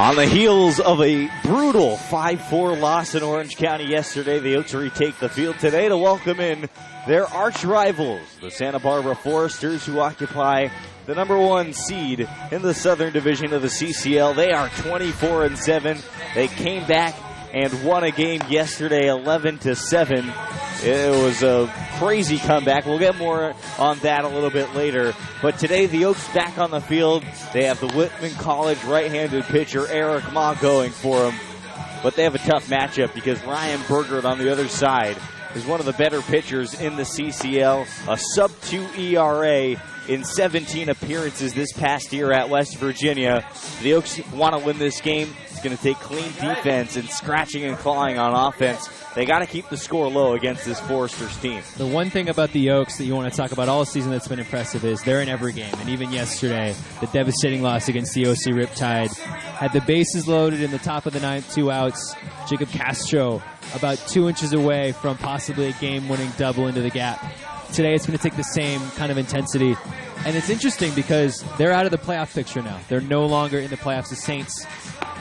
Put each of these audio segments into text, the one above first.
On the heels of a brutal 5-4 loss in Orange County yesterday, the Oaks retake the field today to welcome in their arch rivals, the Santa Barbara Foresters, who occupy the #1 seed in the Southern Division of the CCL. They are 24-7. They came back and won a game yesterday, 11-7. It was a crazy comeback. We'll get more on that a little bit later. But today, the Oaks back on the field. They have the Whitman College right-handed pitcher Eric Ma going for them. But they have a tough matchup because Ryan Bergert on the other side is one of the better pitchers in the CCL. A sub-2 ERA in 17 appearances this past year at West Virginia. The Oaks want to win this game. It's going to take clean defense and scratching and clawing on offense. They got to keep the score low against this Foresters team. The one thing about the Oaks that you want to talk about all season that's been impressive is they're in every game. And even yesterday, the devastating loss against the OC Riptide had the bases loaded in the top of the ninth, 2 outs. Jacob Castro about 2 inches away from possibly a game-winning double into the gap. Today it's going to take the same kind of intensity. And it's interesting because they're out of the playoff picture now. They're no longer in the playoffs. The Saints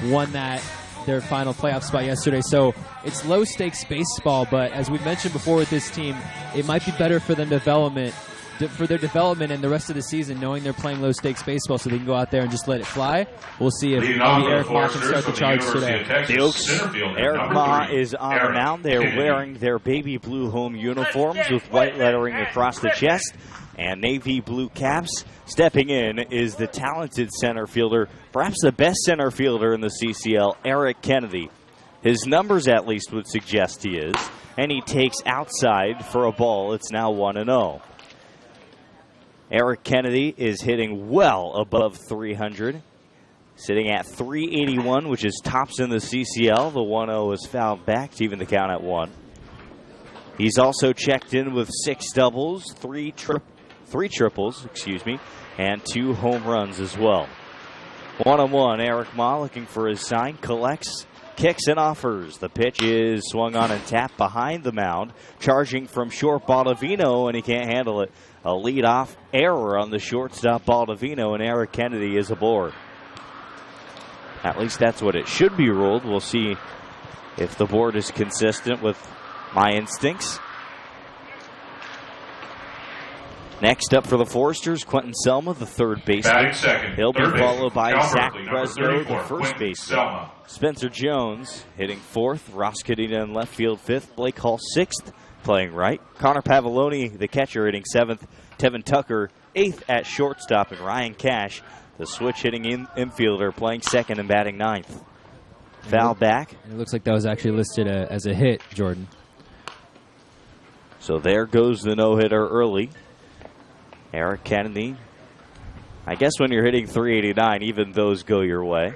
won their final playoff spot yesterday. So it's low-stakes baseball, but as we mentioned before with this team, it might be better for their development and the rest of the season, knowing they're playing low-stakes baseball so they can go out there and just let it fly. We'll see if Eric Ma can start the charge today. The Oaks, Eric Ma is on the mound. They're wearing their baby blue home uniforms with white lettering across the chest and navy blue caps. Stepping in is the talented center fielder, perhaps the best center fielder in the CCL, Eric Kennedy. His numbers at least would suggest he is, and he takes outside for a ball. It's now 1-0. Eric Kennedy is hitting well above 300, sitting at 381, which is tops in the CCL. The 1-0 is fouled back to even the count at 1. He's also checked in with 6 doubles, 3 triples, and 2 home runs as well. 1-1, Eric Ma looking for his sign, collects, kicks, and offers. The pitch is swung on and tapped behind the mound, charging from short Baldovino, and he can't handle it. A leadoff error on the shortstop Baldovino, and Eric Kennedy is aboard. At least that's what it should be ruled. We'll see if the board is consistent with my instincts. Next up for the Foresters, Quentin Selma, the third baseman. He'll be followed by Zach Fresno, the first baseman. Spencer Jones hitting 4th. Ross Cadena in left field 5th. Blake Hall 6th, playing right. Conor Pavulon, the catcher, hitting 7th. Tevin Tucker 8th at shortstop. And Ryan Cash, the switch hitting infielder, playing 2nd and batting 9th. Foul back. It looks like that was actually listed as a hit, Jordan. So there goes the no-hitter early. Eric Kennedy. I guess when you're hitting 389, even those go your way.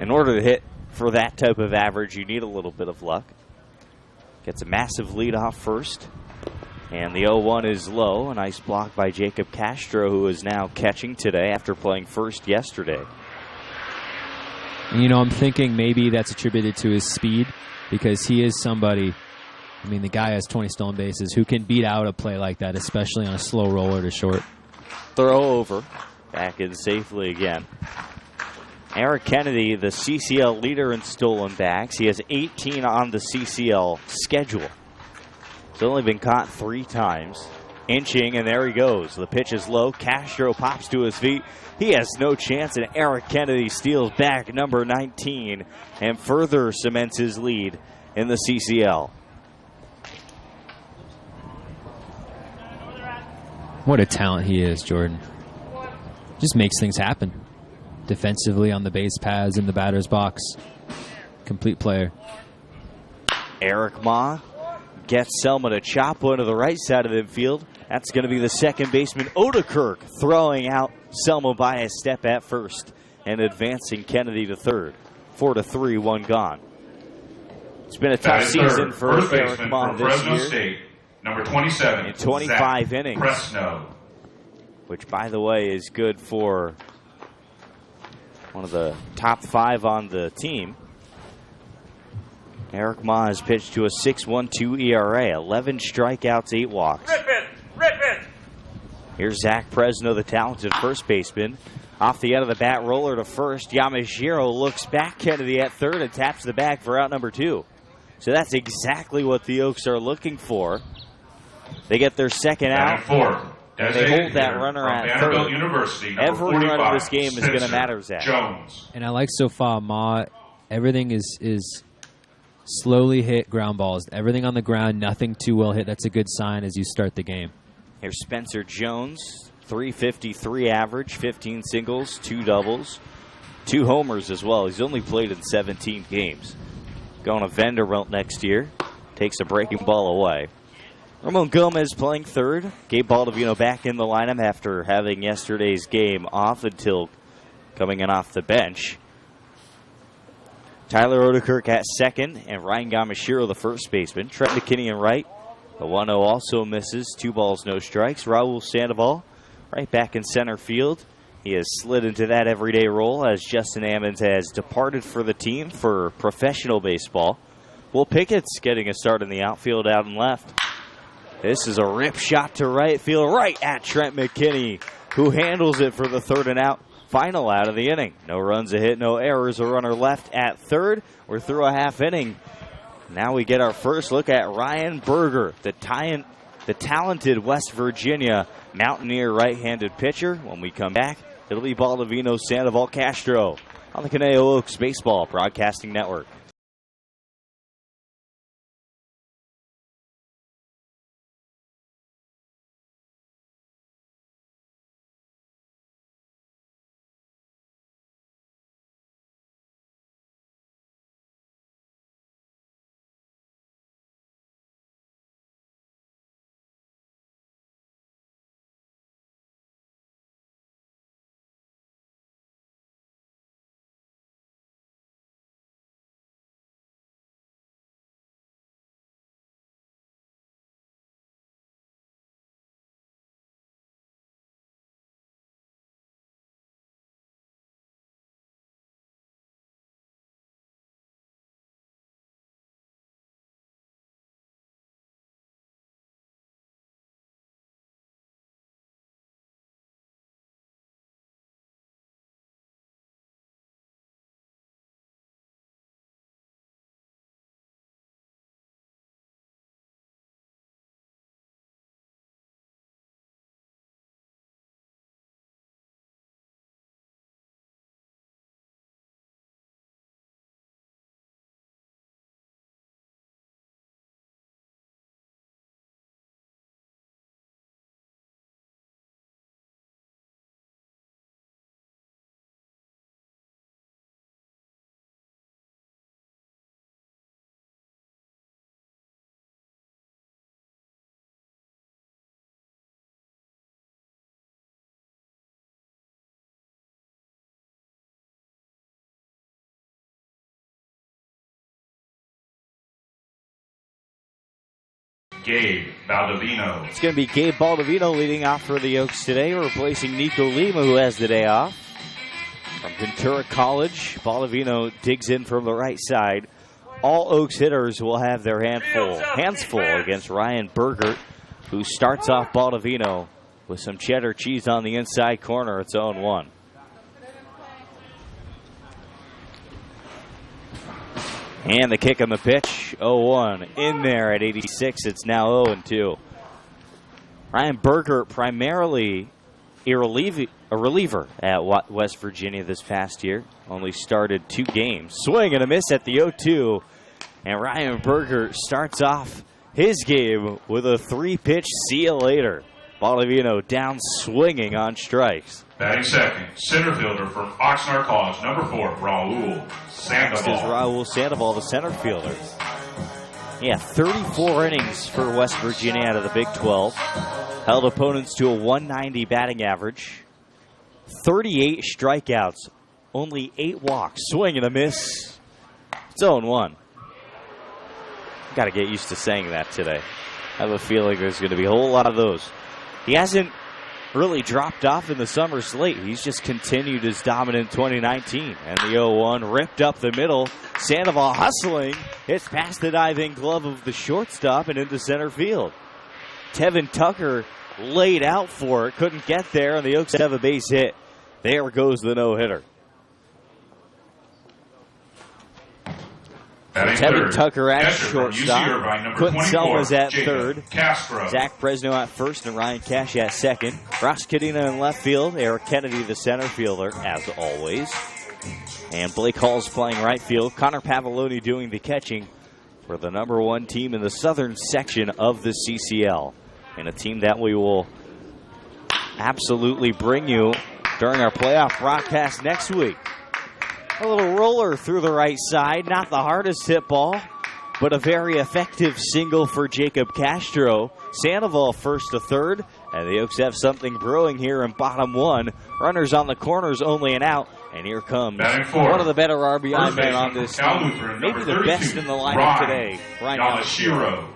In order to hit for that type of average, you need a little bit of luck. Gets a massive lead off first. And the 0-1 is low. A nice block by Jacob Castro, who is now catching today after playing first yesterday. You know, I'm thinking maybe that's attributed to his speed because he is somebody... I mean, the guy has 20 stolen bases. Who can beat out a play like that, especially on a slow roller to short? Throw over. Back in safely again. Eric Kennedy, the CCL leader in stolen bags. He has 18 on the CCL schedule. He's only been caught 3 times. Inching, and there he goes. The pitch is low. Castro pops to his feet. He has no chance, and Eric Kennedy steals back number 19 and further cements his lead in the CCL. What a talent he is, Jordan. Just makes things happen. Defensively on the base paths, in the batter's box. Complete player. Eric Ma gets Selma to chop one to the right side of the infield. That's going to be the second baseman, Oedekerk, throwing out Selma by a step at first and advancing Kennedy to third. 4-3, 1 gone. It's been a tough season for Eric Ma this year. State. Number 27. In 25 Zach innings. Fresno. Which, by the way, is good for one of the top 5 on the team. Eric Ma has pitched to a 6.12 ERA, 11 strikeouts, 8 walks. Rip it! Here's Zach Fresno, the talented first baseman. Off the end of the bat roller to first, Yamashiro looks back Kennedy at third and taps the bag for out number 2. So that's exactly what the Oaks are looking for. They get their second out. And they hold that runner at third. Every run of this game is going to matter, Zach. And I like so far, Ma, everything is slowly hit ground balls. Everything on the ground, nothing too well hit. That's a good sign as you start the game. Here's Spencer Jones, 353 average, 15 singles, 2 doubles, 2 homers as well. He's only played in 17 games. Going to Vanderbilt next year. Takes a breaking ball away. Ramon Gomez playing third. Gabe Baldovino back in the lineup after having yesterday's game off until coming in off the bench. Tyler Oedekerk at second, and Ryan Gamashiro, the first baseman. Trent McKinney in right. The 1-0 also misses. 2 balls, no strikes. Raul Sandoval right back in center field. He has slid into that everyday role as Justin Ammons has departed for the team for professional baseball. Will Pickett's getting a start in the outfield out and left. This is a rip shot to right field, right at Trent McKinney, who handles it for the third and out. Final out of the inning. No runs, a hit, no errors. A runner left at third. We're through a half inning. Now we get our first look at Ryan Berger, the talented West Virginia Mountaineer right-handed pitcher. When we come back, it'll be Baldovino, Sandoval, Castro on the Conejo Oaks Baseball Broadcasting Network. Gabe Baldovino. It's going to be Gabe Baldovino leading off for the Oaks today, replacing Nico Lima, who has the day off. From Ventura College, Baldovino digs in from the right side. All Oaks hitters will have their hands full against Ryan Berger, who starts off Baldovino with some cheddar cheese on the inside corner. It's 0-1. And the kick on the pitch, 0-1. In there at 86, it's now 0-2. Ryan Berger, primarily a reliever at West Virginia this past year. Only started 2 games. Swing and a miss at the 0-2. And Ryan Berger starts off his game with a 3-pitch see you later. Baldovino down swinging on strikes. Batting second, center fielder from Oxnard College, number 4, Raul Sandoval. Next is Raul Sandoval, the center fielder. Yeah, 34 innings for West Virginia out of the Big 12. Held opponents to a 190 batting average. 38 strikeouts, only 8 walks. Swing and a miss. It's 0-1. Got to get used to saying that today. I have a feeling there's going to be a whole lot of those. He hasn't really dropped off in the summer slate. He's just continued his dominant 2019. And the 0-1 ripped up the middle. Sandoval hustling. It's past the diving glove of the shortstop and into center field. Tevin Tucker laid out for it. Couldn't get there, and the Oaks have a base hit. There goes the no-hitter. Tevin Tucker at shortstop. Quentin Selma's at third. Zach Fresno at first and Ryan Cash at second. Ross Cadena in left field. Eric Kennedy, the center fielder, as always. And Blake Hall's playing right field. Conor Pavulon doing the catching for the number 1 team in the southern section of the CCL. And a team that we will absolutely bring you during our playoff broadcast next week. A little roller through the right side. Not the hardest hit ball, but a very effective single for Jacob Castro. Sandoval first to third, and the Oaks have something brewing here in bottom 1. Runners on the corners, only an out. And here comes one of the better RBI men on this team. Maybe the best in the lineup today, Ryan Yamashiro.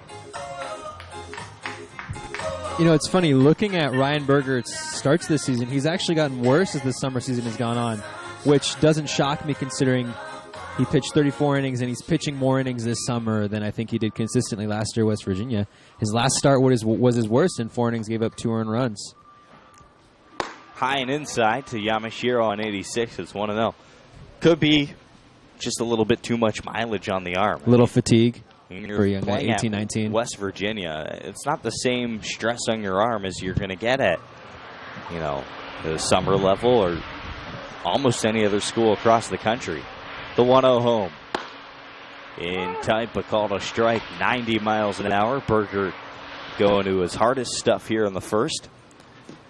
You know, it's funny, looking at Ryan Berger's starts this season, he's actually gotten worse as the summer season has gone on, which doesn't shock me considering he pitched 34 innings and he's pitching more innings this summer than I think he did consistently last year at West Virginia. His last start was his worst in 4 innings, gave up 2 earned runs. High and inside to Yamashiro on 86. It's 1-0. Could be just a little bit too much mileage on the arm. A little fatigue You're for a young guy, playing 18, at 19. West Virginia. It's not the same stress on your arm as you're going to get at, the summer level or almost any other school across the country. The 1-0 home. In tight, but called a strike, 90 miles an hour. Berger going to his hardest stuff here in the first.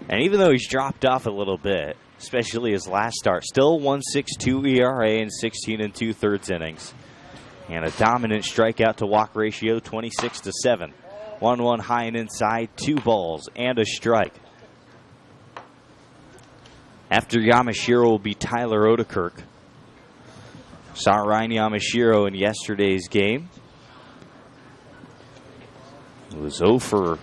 And even though he's dropped off a little bit, especially his last start, still 1.62 ERA in 16 2/3 innings. And a dominant strikeout to walk ratio, 26-7. 1-1 high and inside, 2 balls and a strike. After Yamashiro will be Tyler Oedekerk. Saw Ryan Yamashiro in yesterday's game. It was 0 for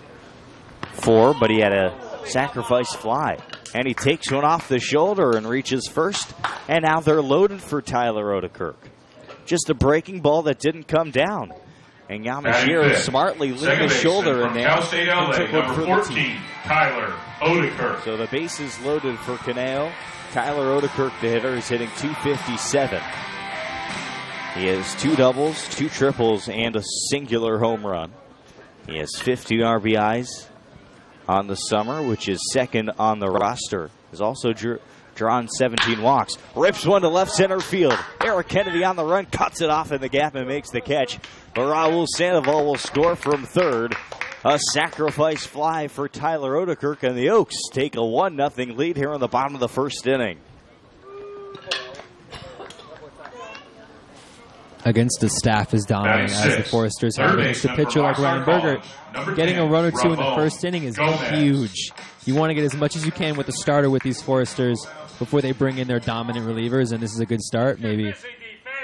4, but he had a sacrifice fly. And he takes one off the shoulder and reaches first. And now they're loaded for Tyler Oedekerk. Just a breaking ball that didn't come down. And Yamashiro smartly leaned his shoulder in there. Cal State LA, number 14, Tyler Oedekerk. So the bases loaded for Conejo. Tyler Oedekerk, the hitter, is hitting .257. He has 2 doubles, 2 triples, and a singular home run. He has 50 RBIs on the summer, which is second on the roster. He's also drawn 17 walks. Rips one to left center field. Eric Kennedy on the run, cuts it off in the gap and makes the catch. But Raul Sandoval will score from third. A sacrifice fly for Tyler Oedekerk, and the Oaks take a 1-0 lead here in the bottom of the first inning. Against a staff as dominant as the Foresters have against a pitcher like Ryan Berger. Getting a run or 2 in the first inning is huge. You want to get as much as you can with the starter with these Foresters before they bring in their dominant relievers, and this is a good start. Maybe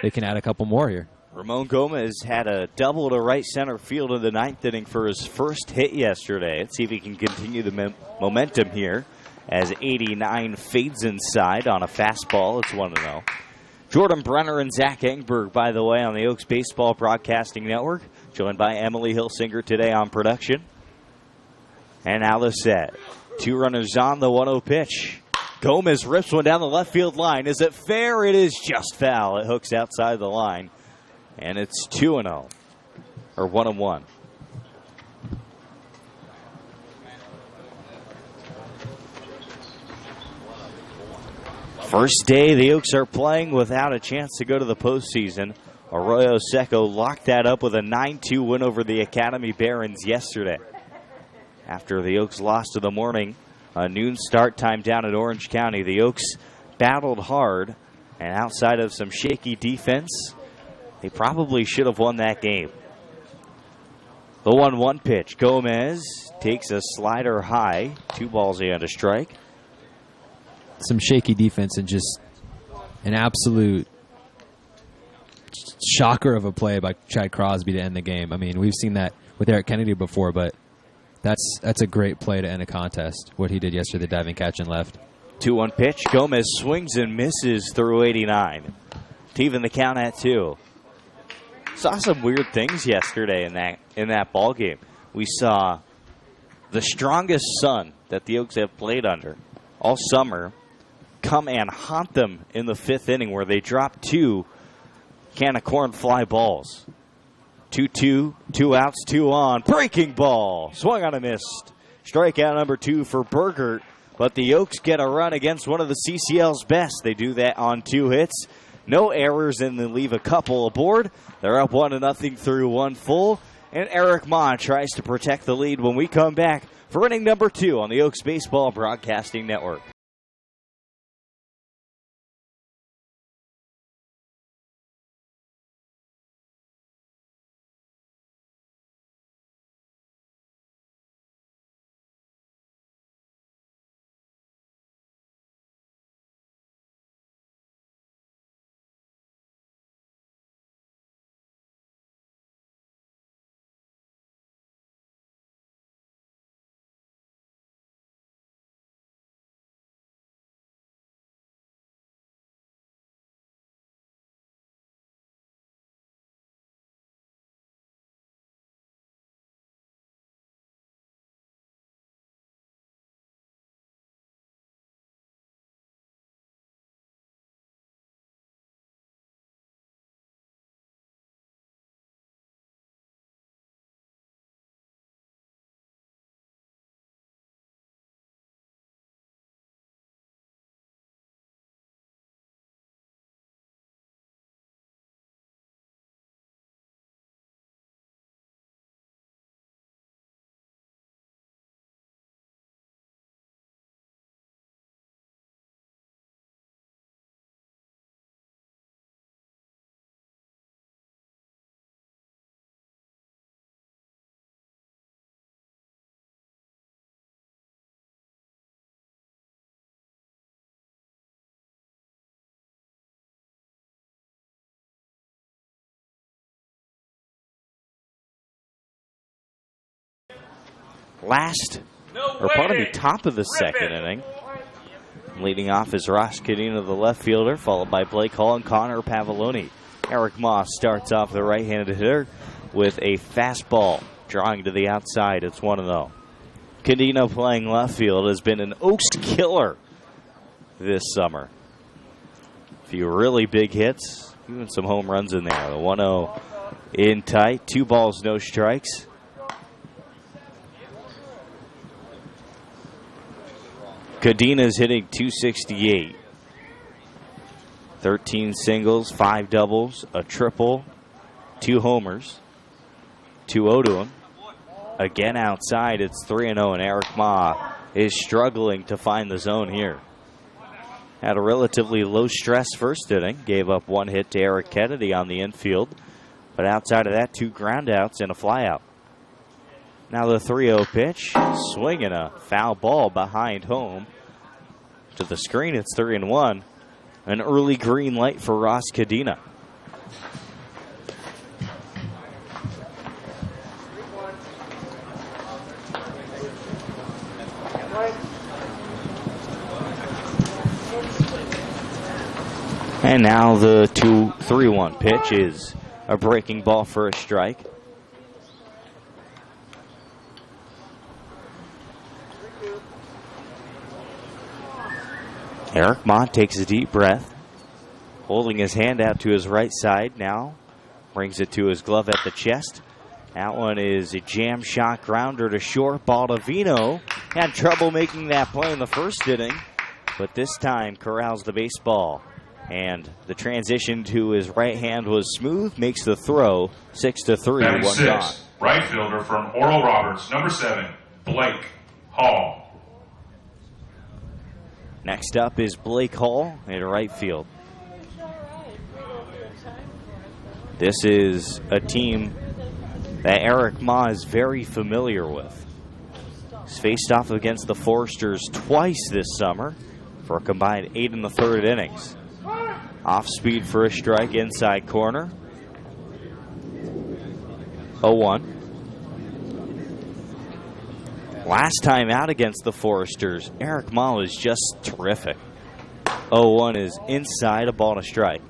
they can add a couple more here. Ramon Gomez had a double to right center field in the 9th inning for his first hit yesterday. Let's see if he can continue the momentum here as 89 fades inside on a fastball. It's 1-0. Jordan Brenner and Zach Engberg, by the way, on the Oaks Baseball Broadcasting Network, joined by Emily Hilsinger today on production. And now the set. 2 runners on, the 1-0 pitch. Gomez rips one down the left field line. Is it fair? It is just foul. It hooks outside the line. And it's 2-0, or 1-1. First day the Oaks are playing without a chance to go to the postseason. Arroyo Seco locked that up with a 9-2 win over the Academy Barons yesterday. After the Oaks lost to the Morning, a noon start time down at Orange County, the Oaks battled hard, and outside of some shaky defense, they probably should have won that game. The 1-1 pitch. Gomez takes a slider high. 2 balls and a strike. Some shaky defense and just an absolute shocker of a play by Chad Crosby to end the game. I mean, we've seen that with Eric Kennedy before, but that's a great play to end a contest, what he did yesterday, the diving catch and left. 2-1 pitch. Gomez swings and misses through 89 to even the count at 2. Saw some weird things yesterday in that ball game. We saw the strongest sun that the Oaks have played under all summer come and haunt them in the 5th inning where they dropped 2 can of corn fly balls. 2-2, 2 outs, 2 on. Breaking ball. Swung on and missed. Strikeout number 2 for Burgert. But the Oaks get a run against one of the CCL's best. They do that on 2 hits. No errors, and they leave a couple aboard. They're up 1-0 through 1 full. And Eric Ma tries to protect the lead when we come back for inning number 2 on the Oaks Baseball Broadcasting Network. Top of the 2nd inning. Leading off is Ross Cadena, the left fielder, followed by Blake Hall and Conor Pavulon. Eric Moss starts off the right-handed hitter with a fastball drawing to the outside. It's 1-0. Cadena playing left field has been an Oaks killer this summer. A few really big hits, even some home runs in there. The 1-0 in tight, 2 balls, no strikes. Cadena's hitting .268. 13 singles, 5 doubles, a triple, 2 homers, 2-0 to him. Again outside, it's 3-0, and Eric Ma is struggling to find the zone here. Had a relatively low-stress first inning. Gave up 1 hit to Eric Kennedy on the infield. But outside of that, 2 groundouts and a flyout. Now the 3-0 pitch, swinging a foul ball behind home. To the screen, it's 3-1. An early green light for Ross Cadena. And now the 2-3-1 pitch is a breaking ball for a strike. Eric Mott takes a deep breath, holding his hand out to his right side now. Brings it to his glove at the chest. That one is a jam shot grounder to short. Baldovino had trouble making that play in the first inning, but this time corrals the baseball. And the transition to his right hand was smooth, makes the throw 6-3, 1 gone. Right fielder from Oral Roberts, number 7, Blake Hall. Next up is Blake Hall in right field. This is a team that Eric Ma is very familiar with. He's faced off against the Foresters twice this summer for a combined 8 in the 3rd innings. Off speed for a strike, inside corner. 0-1. Last time out against the Foresters, Eric Ma was just terrific. 0-1 is inside, a ball and a strike.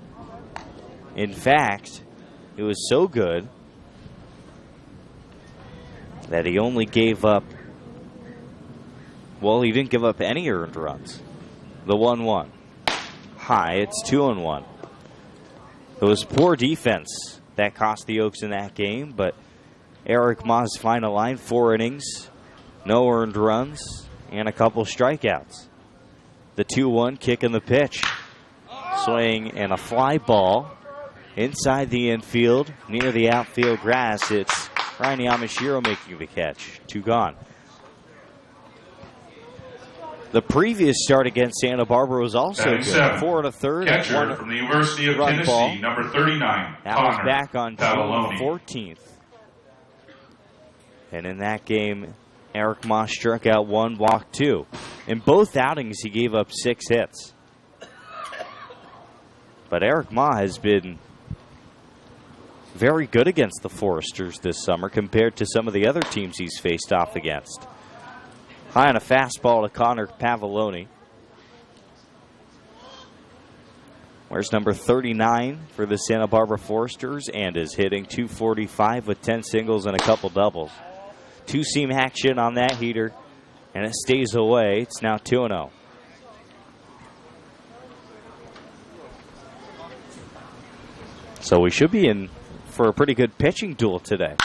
In fact, it was so good that he only gave up, well, he didn't give up any earned runs. The 1-1. high. It's 2-1. It was poor defense that cost the Oaks in that game, but Eric Ma's final line, 4 innings, no earned runs, and a couple strikeouts. The 2-1 kick in the pitch. Swing and a fly ball inside the infield, near the outfield grass. It's Ryan Yamashiro making the catch. 2 gone. The previous start against Santa Barbara was also good. 4 1/3. Catcher from the University of Tennessee, ball. number 39, That was Conor back on Pavulon. June 14th. And in that game, Eric Ma struck out 1, walked 2. In both outings, he gave up 6 hits. But Eric Ma has been very good against the Foresters this summer compared to some of the other teams he's faced off against. High on a fastball to Conor Pavulon. Where's number 39 for the Santa Barbara Foresters and is hitting .245 with 10 singles and a couple doubles. 2-seam action on that heater, and it stays away. It's now 2-0. So we should be in for a pretty good pitching duel today.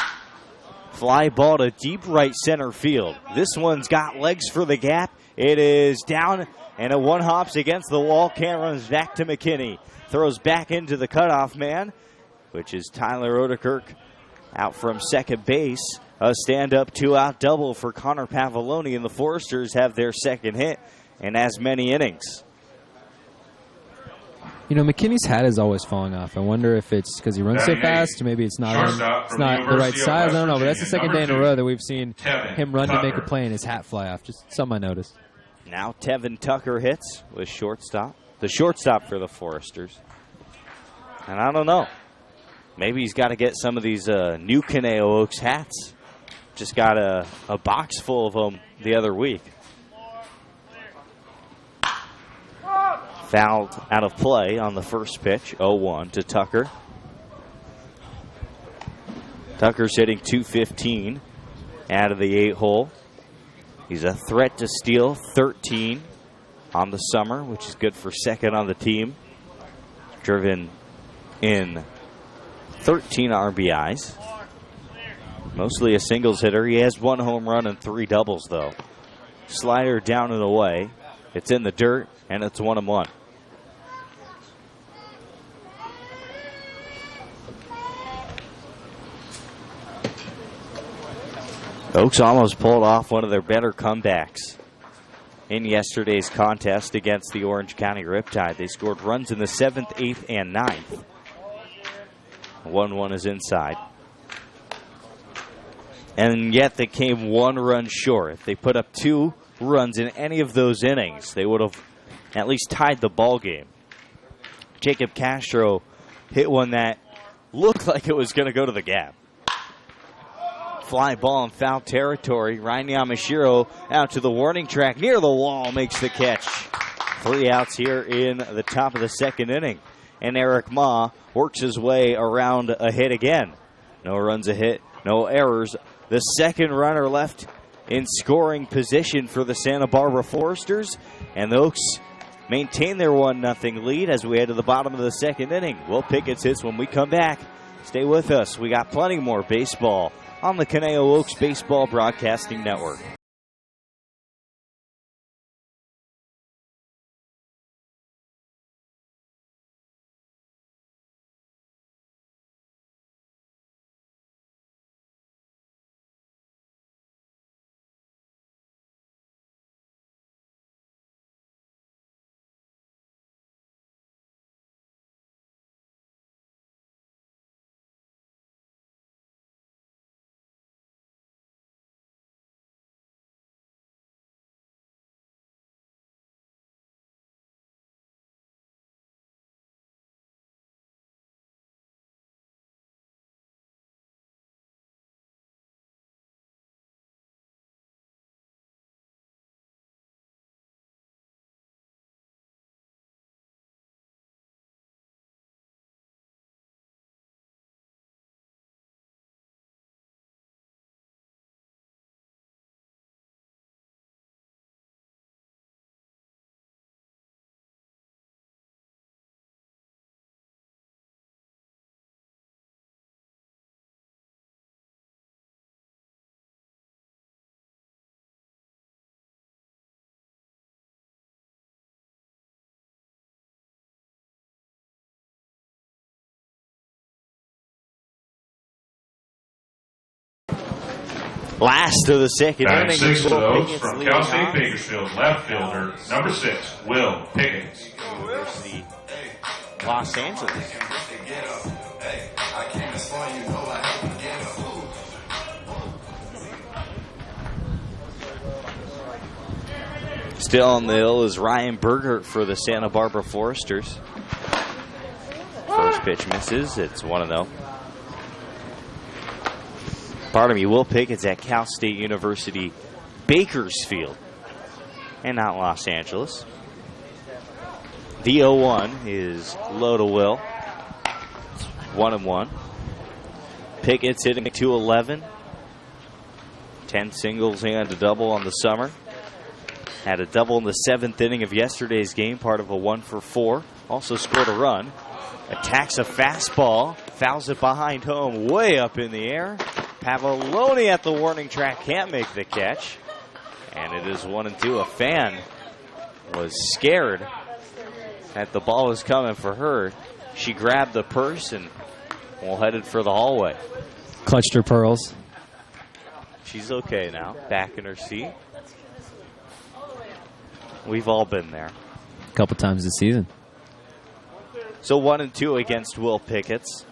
Fly ball to deep right center field. This one's got legs for the gap. It is down, and a one hops against the wall. Can't runs back to McKinney. Throws back into the cutoff man, which is Tyler Oedekerk out from second base. A stand-up 2-out double for Conor Pavulon, and the Foresters have their second hit in as many innings. You know, McKinney's hat is always falling off. I wonder if it's because he runs so fast, or maybe it's not the right size. I don't know, but that's the second day in a row that we've seen him run to make a play and his hat fly off. Just something I noticed. Now Tevin Tucker hits with shortstop. The shortstop for the Foresters. And I don't know. Maybe he's got to get some of these new Conejo Oaks hats. Just got a box full of them the other week. Fouled out of play on the first pitch. 0-1 to Tucker. Tucker's hitting .215 out of the 8-hole. He's a threat to steal, 13 on the summer, which is good for second on the team. Driven in 13 RBIs. Mostly a singles hitter. He has 1 home run and 3 doubles, though. Slider down and away. It's in the dirt, and it's 1-1. Oaks almost pulled off one of their better comebacks in yesterday's contest against the Orange County Riptide. They scored runs in the 7th, 8th, and 9th. 1-1 is inside. And yet they came 1 run short. If they put up 2 runs in any of those innings, they would have at least tied the ball game. Jacob Castro hit one that looked like it was going to go to the gap. Fly ball in foul territory. Ryan Yamashiro out to the warning track near the wall, makes the catch. 3 outs here in the top of the second inning. And Eric Ma works his way around a hit again. No runs a hit, no errors. The second runner left in scoring position for the Santa Barbara Foresters. And the Oaks maintain their 1-0 lead as we head to the bottom of the second inning. Will Pickett's hits when we come back. Stay with us. We got plenty more baseball on the Conejo Oaks Baseball Broadcasting Network. Last of the second batting inning. 6 of those Pickett's from leading Cal State off. Bakersfield, left fielder, number 6, Will Pickett. University, Los Angeles. Still on the hill is Ryan Berger for the Santa Barbara Foresters. First pitch misses. It's 1-0. Pardon me, Will Pickett's at Cal State University, Bakersfield, and not Los Angeles. The 0-1 is low to Will. It's 1-1. Pickett's hitting 211. 10 singles and a double on the summer. Had a double in the 7th inning of yesterday's game, part of a 1-for-4. Also scored a run. Attacks a fastball, fouls it behind home, way up in the air. Pavulon at the warning track can't make the catch. And it is 1-2. A fan was scared that the ball was coming for her. She grabbed the purse and headed for the hallway. Clutched her pearls. She's okay now, back in her seat. We've all been there. A couple times this season. So 1-2 against Will Pickett's.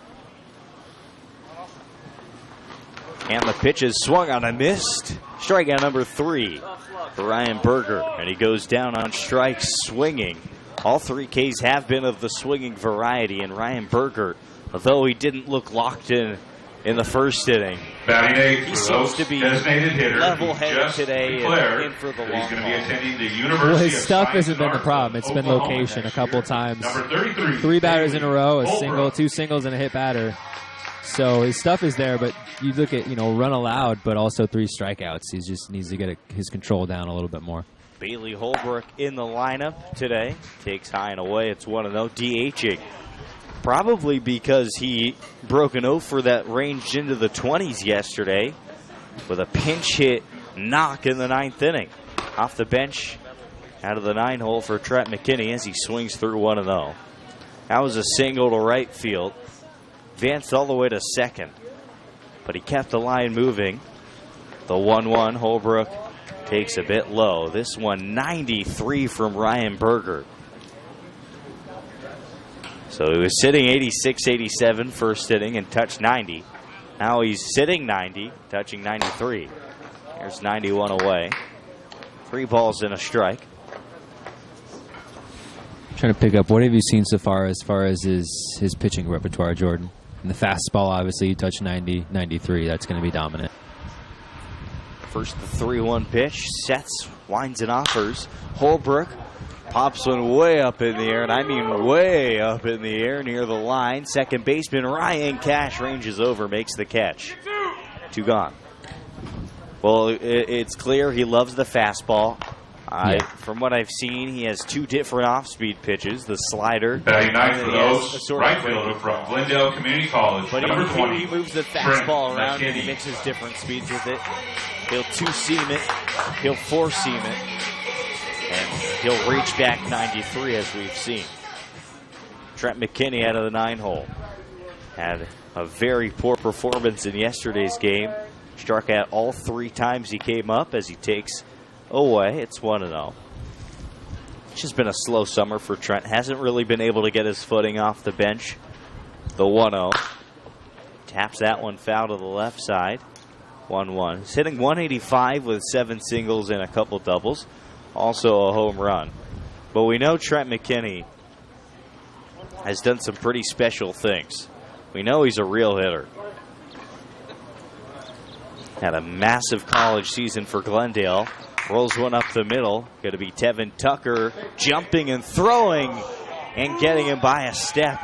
And the pitch is swung on and missed. Strikeout number 3 for Ryan Berger. And he goes down on strikes swinging. All 3 Ks have been of the swinging variety. And Ryan Berger, although he didn't look locked in the first inning, Batting 8 he for seems those to be designated hitter. level-headed today and in for the long He's going to be haul. attending the University Well, his of stuff Science hasn't been and the Arts problem. of It's been Oklahoma location a next couple year. times. Number 33. 3 batters in a row, a Holbrook. single, 2 singles, and a hit batter. So his stuff is there, but you look at, run allowed, but also 3 strikeouts. He just needs to get his control down a little bit more. Bailey Holbrook in the lineup today. Takes high and away. It's 1-0. DHing. Probably because he broke an 0 for that ranged into the 20s yesterday with a pinch hit knock in the 9th inning. Off the bench, out of the 9-hole for Trent McKinney as he swings through 1-0. That was a single to right field. Advanced all the way to second, but he kept the line moving. The 1-1, Holbrook takes a bit low. This one, 93 from Ryan Berger. So he was sitting 86-87 first inning and touched 90. Now he's sitting 90, touching 93. Here's 91 away. 3 balls and a strike. Trying to pick up, what have you seen so far as his pitching repertoire, Jordan? And the fastball, obviously, you touch 90, 93. That's going to be dominant. First, the 3-1 pitch. Sets, winds and offers. Holbrook pops one way up in the air, and I mean way up in the air near the line. Second baseman Ryan Cash ranges over, makes the catch. 2 gone. Well, it's clear he loves the fastball. From what I've seen, he has 2 different off-speed pitches, the slider. Batting 9 for and then he has those, a sort of right fielder from Glendale Community College, But number 20. he moves the fastball Trent around and he McKinney. mixes different speeds with it. He'll 2-seam it. He'll 4-seam it. And he'll reach back 93 as we've seen. Trent McKinney out of the 9-hole. Had a very poor performance in yesterday's game. Struck out all 3 times he came up as he takes away. It's 1-0. It's just been a slow summer for Trent. Hasn't really been able to get his footing off the bench. The 1-0. Taps that one foul to the left side. 1-1. He's hitting 185 with 7 singles and a couple doubles. Also a home run. But we know Trent McKinney has done some pretty special things. We know he's a real hitter. Had a massive college season for Glendale. Rolls one up the middle. Going to be Tevin Tucker jumping and throwing and getting him by a step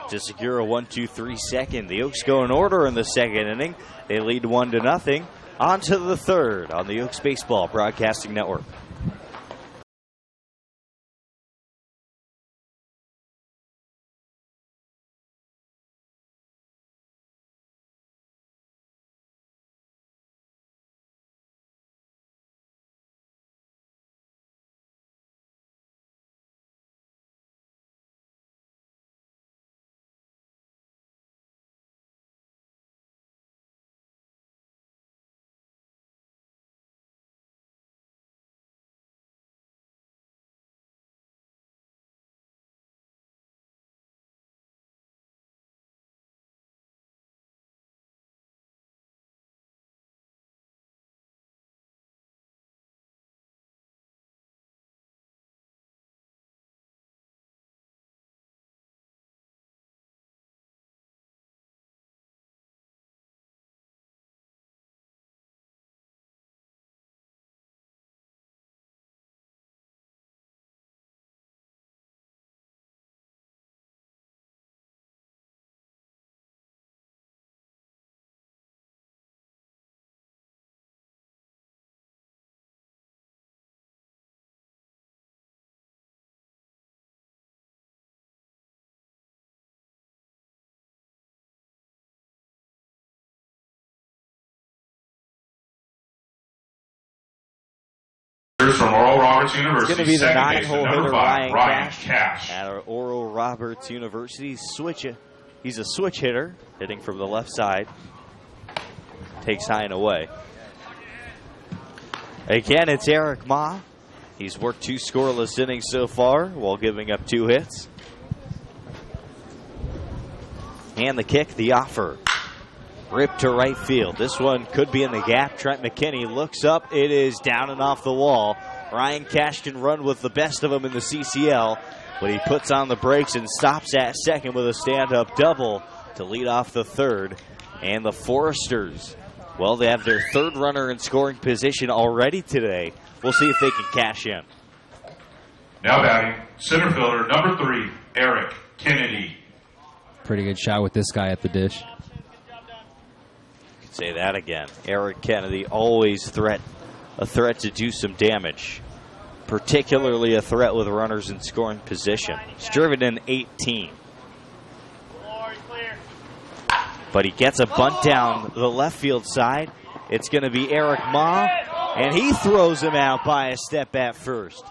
to secure a 1-2-3 second. The Oaks go in order in the second inning. They lead 1-0. On to the third on the Oaks Baseball Broadcasting Network. hitters from Oral Roberts University. It's going to be the Second base, 9-hole number hitter, 5, Ryan Cash. At Oral Roberts University. He's a switch hitter, hitting from the left side. Takes high and away. Again, it's Eric Ma. He's worked 2 scoreless innings so far while giving up 2 hits. And the kick, the offer. Ripped to right field. This one could be in the gap. Trent McKinney looks up. It is down and off the wall. Ryan Cash can run with the best of them in the CCL, but he puts on the brakes and stops at second with a stand-up double to lead off the third. And the Foresters, well, they have their 3rd runner in scoring position already today. We'll see if they can cash in. Now batting, center fielder, number 3, Eric Kennedy. Pretty good shot with this guy at the dish. Say that again. Eric Kennedy, always a threat to do some damage. Particularly a threat with runners in scoring position. He's driven in 18. But he gets a bunt down the left field side. It's going to be Eric Ma, and he throws him out by a step at first.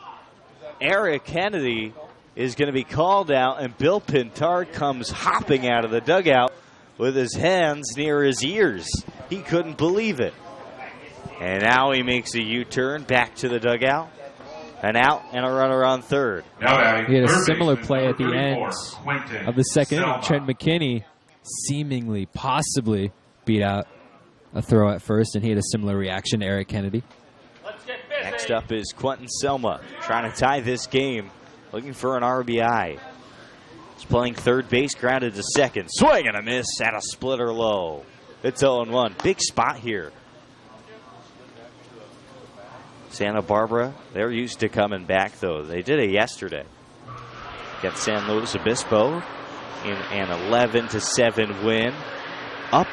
Eric Kennedy is going to be called out, and Bill Pintard comes hopping out of the dugout with his hands near his ears. He couldn't believe it. And now he makes a U-turn back to the dugout. An out and a runner on third. He had a similar play at the end of the second inning. Trent McKinney seemingly, possibly beat out a throw at first, and he had a similar reaction to Eric Kennedy. Next up is Quentin Selma, trying to tie this game, looking for an RBI. He's playing third base, grounded to second. Swing and a miss at a splitter low. It's 0-1. Big spot here. Santa Barbara, they're used to coming back, though. They did it yesterday. Got San Luis Obispo in an 11-7 win up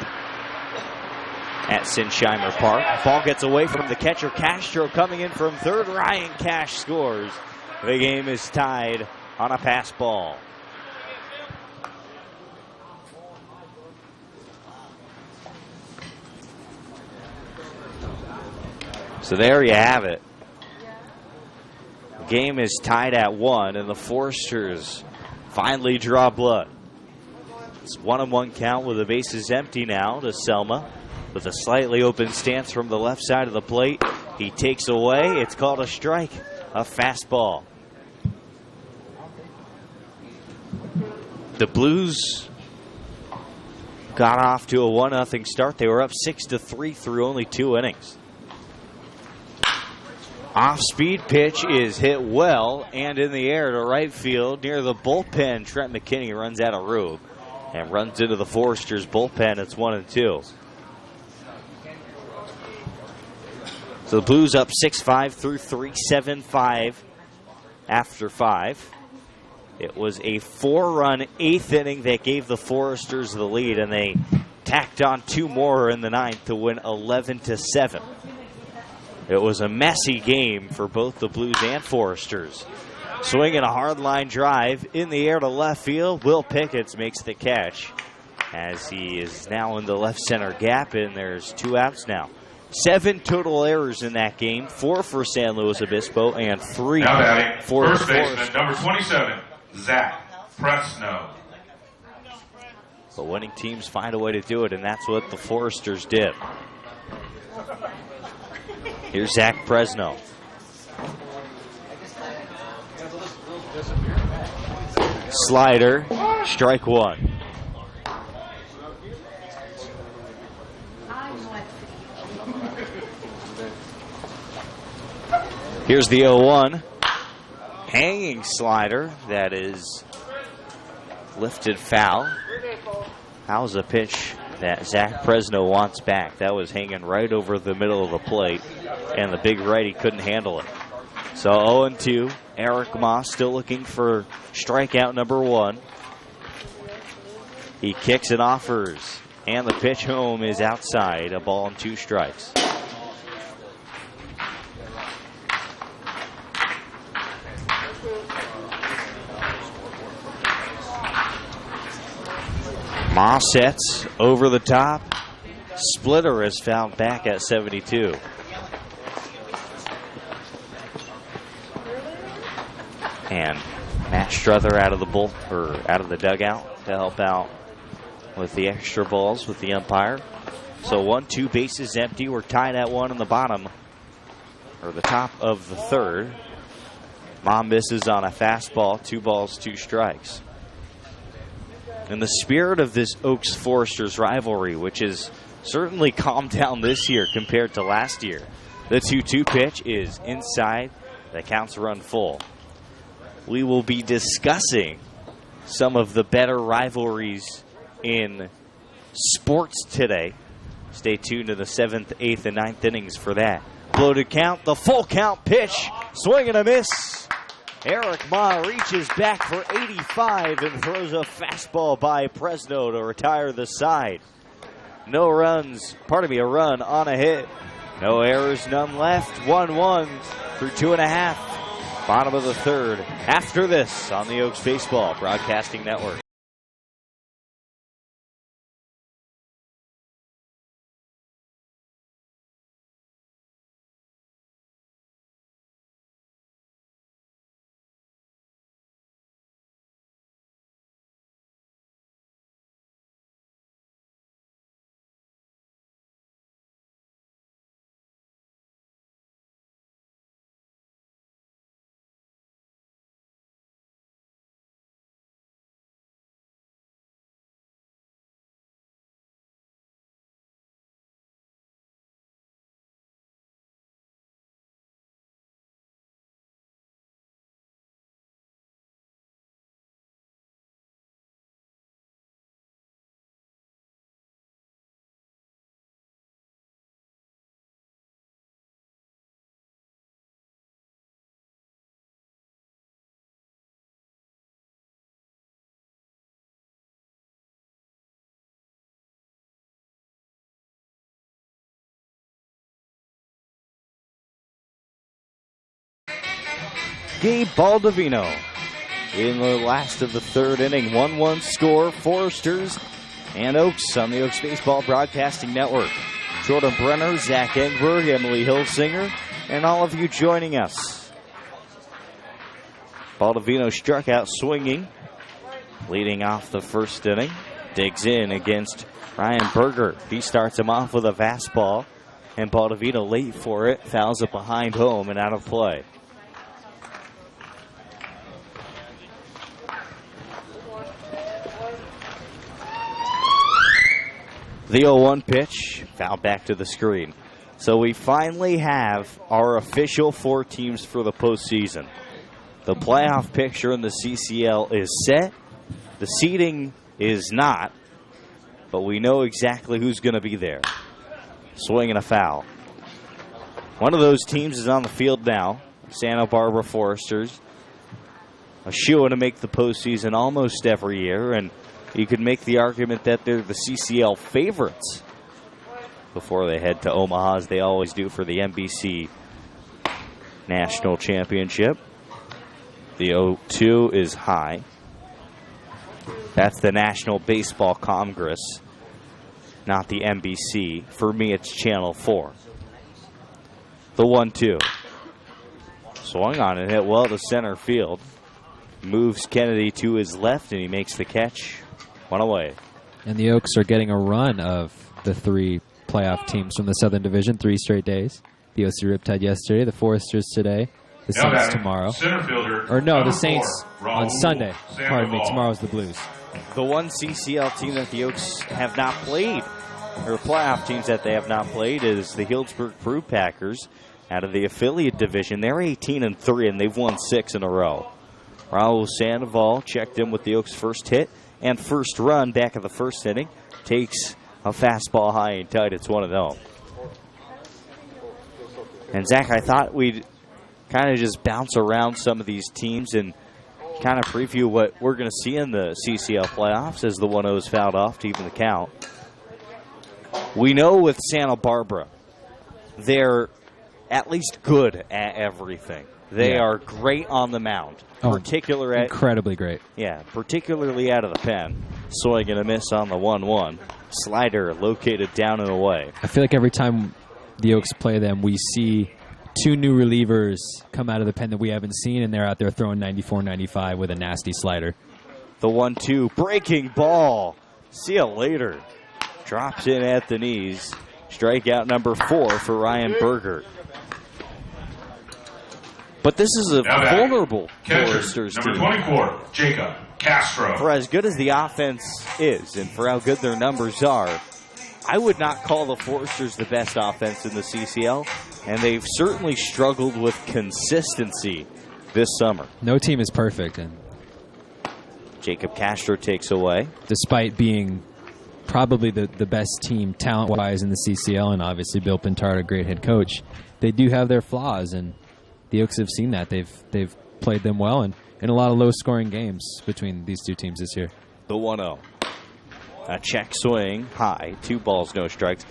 at Sinsheimer Park. Ball gets away from the catcher. Castro coming in from third. Ryan Cash scores. The game is tied on a pass ball. So there you have it. The game is tied at 1, and the Foresters finally draw blood. It's 1-1 count with the bases empty now to Selma with a slightly open stance from the left side of the plate. He takes away. It's called a strike, a fastball. The Blues got off to a 1-0 start. They were up 6-3 through only 2 innings. Off-speed pitch is hit well and in the air to right field near the bullpen. Trent McKinney runs out of room and runs into the Foresters' bullpen. It's 1-2. So the Blues up 6-5 through 3, 7-5 after 5. It was a 4-run 8th inning that gave the Foresters the lead, and they tacked on 2 more in the 9th to win 11-7. It was a messy game for both the Blues and Foresters. Swinging a hard line drive in the air to left field. Will Pickett makes the catch as he is now in the left center gap, and there's 2 outs now. 7 total errors in that game, 4 for San Luis Obispo and 3 for first baseman, number 27, Zach Presno. But winning teams find a way to do it, and that's what the Foresters did. Here's Zach Presno. Slider, strike 1. Here's the 0-1. Hanging slider that is lifted foul. How's a pitch that Zach Presno wants back? That was hanging right over the middle of the plate, and the big righty couldn't handle it. So 0-2. Eric Moss still looking for strikeout number 1. He kicks and offers, and the pitch home is outside. A ball and 2 strikes. Moss sets over the top. Splitter is fouled back at 72. And Matt Struther out of the dugout to help out with the extra balls with the umpire. So 1-2 bases empty. We're tied at 1 in the bottom, or the top of the third. Mom misses on a fastball. 2 balls, 2 strikes. In the spirit of this Oaks-Foresters rivalry, which is certainly calmed down this year compared to last year, the 2-2 pitch is inside. The count's run full. We will be discussing some of the better rivalries in sports today. Stay tuned to the 7th, 8th, and 9th innings for that. Bloated count, the full count pitch, swing and a miss. Eric Ma reaches back for 85 and throws a fastball by Presno to retire the side. A run on a hit. No errors, none left. 1-1 through 2.5. Bottom of the third. After this on the Oaks Baseball Broadcasting Network. Gabe Baldovino in the last of the third inning. 1-1 score. Foresters and Oaks on the Oaks Baseball Broadcasting Network. Jordan Brenner, Zach Engberg, Emily Hilsinger, and all of you joining us. Baldovino struck out swinging, leading off the first inning. Digs in against Ryan Berger. He starts him off with a fastball, and Baldovino late for it, fouls it behind home and out of play. The 0-1 pitch, foul back to the screen. So we finally have our official 4 teams for the postseason. The playoff picture in the CCL is set. The seeding is not, but we know exactly who's going to be there. Swing and a foul. One of those teams is on the field now, Santa Barbara Foresters. A shoo-in to make the postseason almost every year, and you could make the argument that they're the CCL favorites before they head to Omaha, as they always do for the NBC National Championship. The 0-2 is high. That's the National Baseball Congress, not the NBC. For me, it's Channel 4. The 1-2. Swung on and hit well to center field. Moves Kennedy to his left, and he makes the catch. One away. And the Oaks are getting a run of the 3 playoff teams from the Southern Division, 3 straight days. The OC Riptide yesterday, the Foresters today, the Saints tomorrow. The Saints on Sunday. Pardon me, tomorrow's the Blues. The one CCL team that the Oaks have not played, or playoff teams that they have not played, is the Healdsburg Brew Packers out of the affiliate division. They're 18-3, and they've won 6 in a row. Raul Sandoval checked in with the Oaks' first hit and first run back of the first inning. Takes a fastball high and tight. It's 1-0. And Zach, I thought we'd kind of just bounce around some of these teams and kind of preview what we're going to see in the CCL playoffs as the 1-0 is fouled off to even the count. We know with Santa Barbara, they're at least good at everything. They are great on the mound. Incredibly great. Yeah, particularly out of the pen. Swing and a miss on the 1-1. Slider located down and away. I feel like every time the Oaks play them, we see two new relievers come out of the pen that we haven't seen, and they're out there throwing 94, 95 with a nasty slider. The 1-2 breaking ball. See you later. Drops in at the knees. Strikeout number 4 for Ryan Berger. But this is a vulnerable Foresters team. Number 24, Jacob Castro. For as good as the offense is and for how good their numbers are, I would not call the Foresters the best offense in the CCL, and they've certainly struggled with consistency this summer. No team is perfect, and Jacob Castro takes away. Despite being probably the best team talent-wise in the CCL, and obviously Bill Pintard, a great head coach, they do have their flaws, and the Oaks have seen that. They've played them well, and in a lot of low-scoring games between these two teams this year. The 1-0. A check swing, high, 2 balls, no strikes.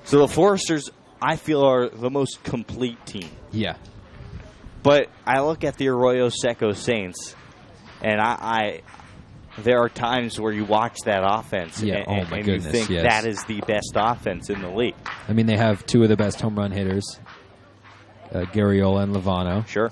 So the Foresters, I feel, are the most complete team. Yeah. But I look at the Arroyo Seco Saints, and there are times where you watch that offense and you think that is the best offense in the league. I mean, they have 2 of the best home run hitters, Garriola and Lovano. Sure.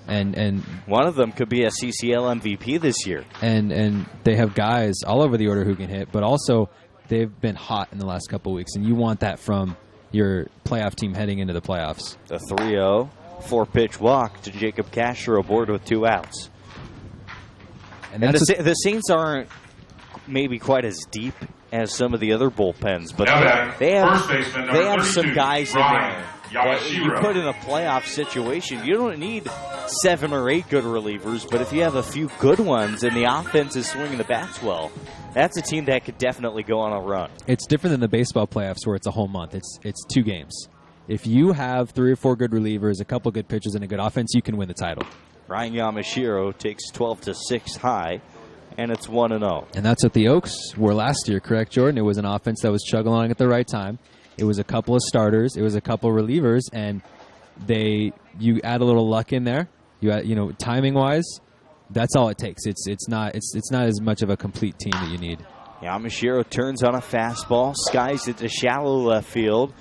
And one of them could be a CCL MVP this year. And they have guys all over the order who can hit, but also they've been hot in the last couple of weeks, and you want that from your playoff team heading into the playoffs. The 3-0, 4-pitch walk to Jacob Castro aboard with 2 outs. And the Saints aren't maybe quite as deep as some of the other bullpens, but they have some guys in there that you put in a playoff situation. You don't need 7 or 8 good relievers, but if you have a few good ones and the offense is swinging the bats well, that's a team that could definitely go on a run. It's different than the baseball playoffs where it's a whole month. It's 2 games. If you have 3 or 4 good relievers, a couple good pitchers, and a good offense, you can win the title. Ryan Yamashiro takes 12-6 high, and it's 1-0. And that's what the Oaks were last year, correct, Jordan? It was an offense that was chugging along at the right time. It was a couple of starters. It was a couple of relievers, and you add a little luck in there. Timing wise, that's all it takes. It's not as much of a complete team that you need. Yamashiro turns on a fastball, skies it to shallow left field.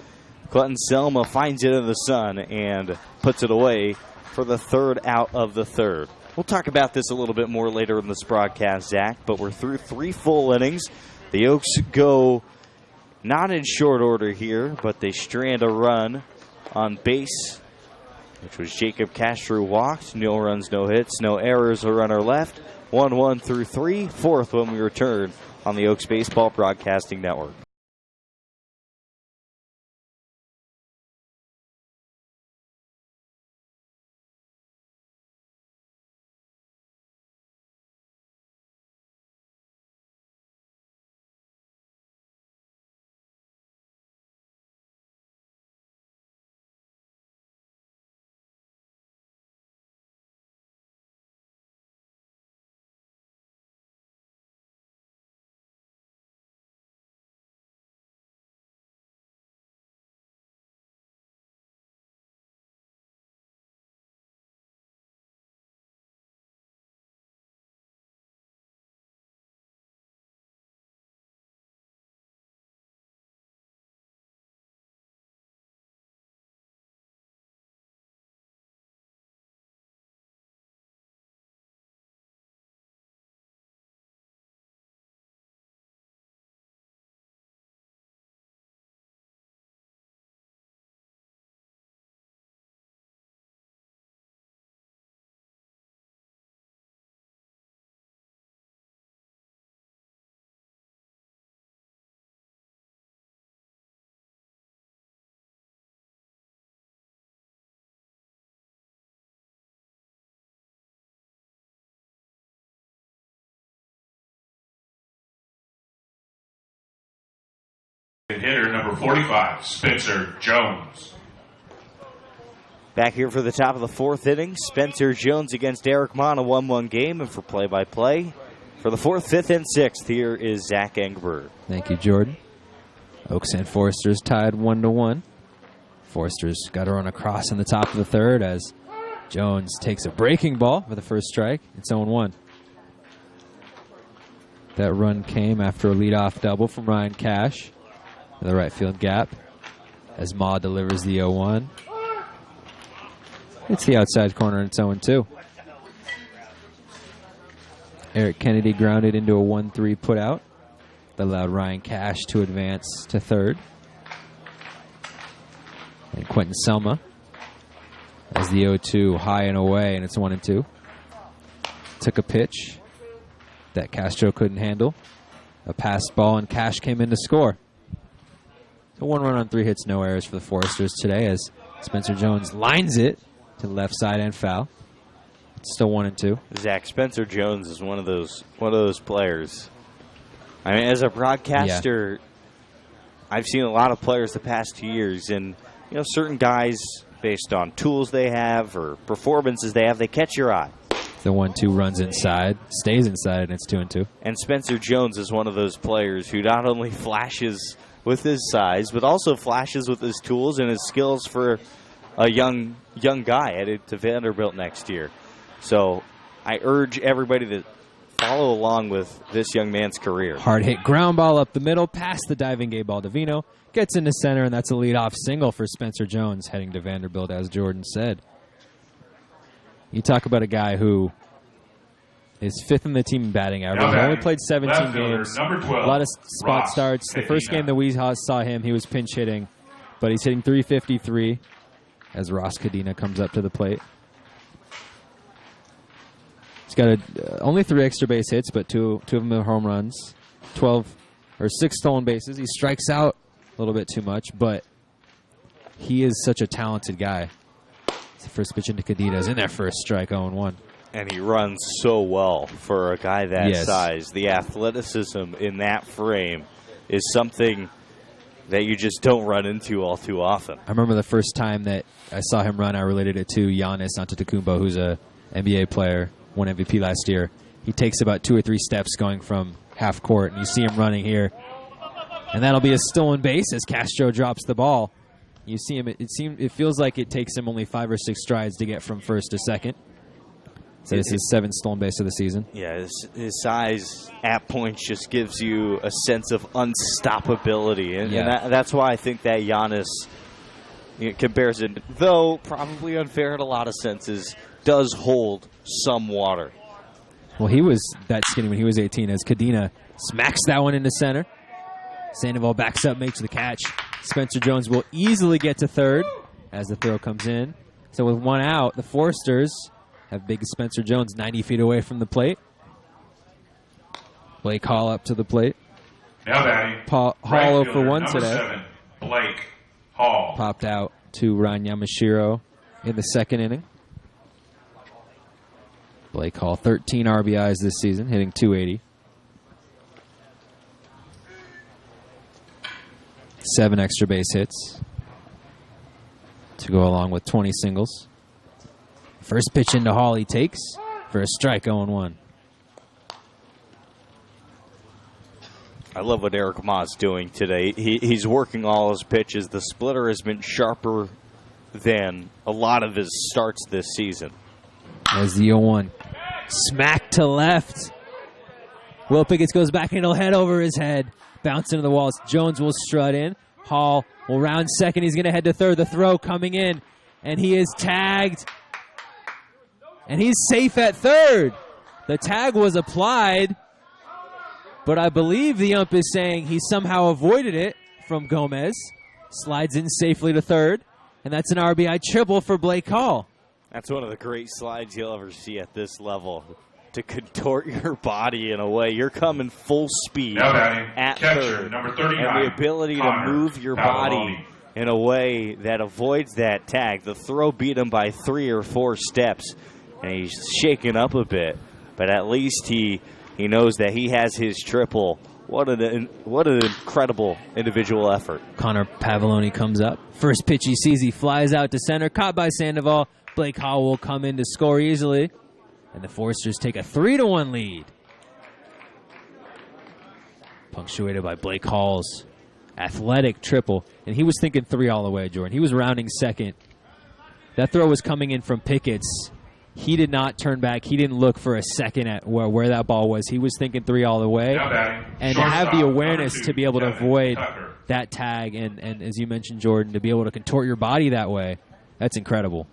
Clinton Selma finds it in the sun and puts it away for the 3rd out of the 3rd. We'll talk about this a little bit more later in this broadcast, Zach, but we're through 3 full innings. The Oaks go not in short order here, but they strand a run on base, which was Jacob Castro walked. No runs, no hits, no errors, a runner left. 1-1 through 3, 4th when we return on the Oaks Baseball Broadcasting Network. Hitter number 45, Spencer Jones. Back here for the top of the 4th inning, Spencer Jones against Eric Mon, a 1-1 game. And for play-by-play, for the 4th, 5th, and 6th, here is Zach Engberg. Thank you, Jordan. Oaks and Foresters tied 1-1. Foresters got to run across in the top of the 3rd as Jones takes a breaking ball for the first strike. It's 0-1. That run came after a leadoff double from Ryan Cash in the right field gap as Ma delivers the 0-1. It's the outside corner, and it's 0-2. Eric Kennedy grounded into a 1-3 putout. That allowed Ryan Cash to advance to third. And Quentin Selma as the 0-2 high and away, and it's 1-2. Took a pitch that Castro couldn't handle. A passed ball, and Cash came in to score. So 1 run on 3 hits, no errors for the Foresters today as Spencer Jones lines it to the left side and foul. It's still 1-2. Zach, Spencer Jones is one of those players. I mean, as a broadcaster, I've seen a lot of players the past 2 years, and certain guys, based on tools they have or performances they have, they catch your eye. The 1-2 runs inside, stays inside, and it's 2-2. And Spencer Jones is one of those players who not only flashes with his size, but also flashes with his tools and his skills for a young guy headed to Vanderbilt next year. So I urge everybody to follow along with this young man's career. Hard hit ground ball up the middle, past the diving Gabe Baldovino, gets into center, and that's a leadoff single for Spencer Jones heading to Vanderbilt, as Jordan said. You talk about a guy who is 5th in the team in batting average. He only played 17 games. A lot of spot starts. The first game that we saw him, he was pinch hitting, but he's hitting .353 as Ross Cadena comes up to the plate. He's got only 3 extra base hits, but two of them are home runs. 6 stolen bases. He strikes out a little bit too much, but he is such a talented guy. It's the first pitch into Cadena. In there for a strike, 0-1. And he runs so well for a guy that size. The athleticism in that frame is something that you just don't run into all too often. I remember the first time that I saw him run, I related it to Giannis Antetokounmpo, who's a NBA player, won MVP last year. He takes about 2 or 3 steps going from half court, and you see him running here. And that'll be a stolen base as Castro drops the ball. You see him, it feels like it takes him only 5 or 6 strides to get from first to second. So this is 7th stolen base of the season. Yeah, his size at points just gives you a sense of unstoppability. And that's why I think that Giannis comparison, though probably unfair in a lot of senses, does hold some water. Well, he was that skinny when he was 18 as Cadena smacks that one into center. Sandoval backs up, makes the catch. Spencer Jones will easily get to third as the throw comes in. So with 1 out, the Foresters have big Spencer Jones 90 feet away from the plate. Blake Hall up to the plate. Now batting. Hall 0 for 1 today. 7, Blake Hall. Popped out to Ryan Yamashiro in the 2nd inning. Blake Hall, 13 RBIs this season, hitting .280. 7 extra base hits to go along with 20 singles. First pitch into Hall he takes for a strike, 0-1. I love what Eric Ma's doing today. He's working all his pitches. The splitter has been sharper than a lot of his starts this season. As the 0-1. Smack to left. Will Pickett goes back and it'll head over his head. Bounce into the walls. Jones will strut in. Hall will round second. He's going to head to third. The throw coming in. And he is tagged. And he's safe at third. The tag was applied. But I believe the ump is saying he somehow avoided it from Gomez. Slides in safely to third. And that's an RBI triple for Blake Hall. That's one of the great slides you'll ever see at this level. To contort your body in a way. You're coming full speed at third. Number 39, and the ability to move your body in a way that avoids that tag. The throw beat him by 3 or 4 steps, and he's shaken up a bit. But at least he knows that he has his triple. What an incredible individual effort. Conor Pavulon comes up. First pitch he sees, he flies out to center. Caught by Sandoval. Blake Hall will come in to score easily. And the Foresters take a 3-1 lead. Punctuated by Blake Hall's athletic triple. And he was thinking 3 all the way, Jordan. He was rounding second. That throw was coming in from Pickett's. He did not turn back. He didn't look for a second at where that ball was. He was thinking 3 all the way. And to have the awareness to be able to avoid that tag and as you mentioned, Jordan, to be able to contort your body that way, that's incredible.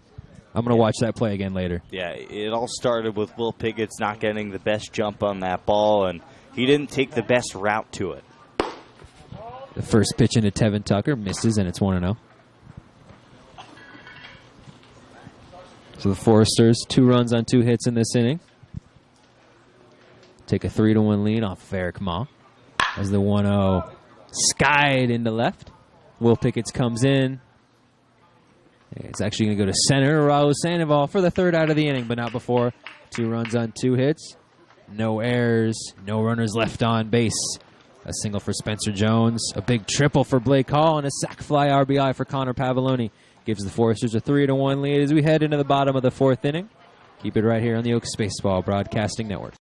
I'm going to watch that play again later. Yeah, it all started with Will Pickett's not getting the best jump on that ball, and he didn't take the best route to it. The first pitch into Tevin Tucker misses, and it's 1-0. So the Foresters, 2 runs on 2 hits in this inning. Take a 3-1 lead off of Eric Ma as the 1-0 skied into left. Will Picketts comes in. It's actually going to go to center. Raul Sandoval for the 3rd out of the inning, but not before. 2 runs on 2 hits. No errors. No runners left on base. A single for Spencer Jones. A big triple for Blake Hall. And a sac fly RBI for Conor Pavulon. Gives the Foresters a 3-1 lead as we head into the bottom of the 4th inning. Keep it right here on the Oaks Baseball Broadcasting Network.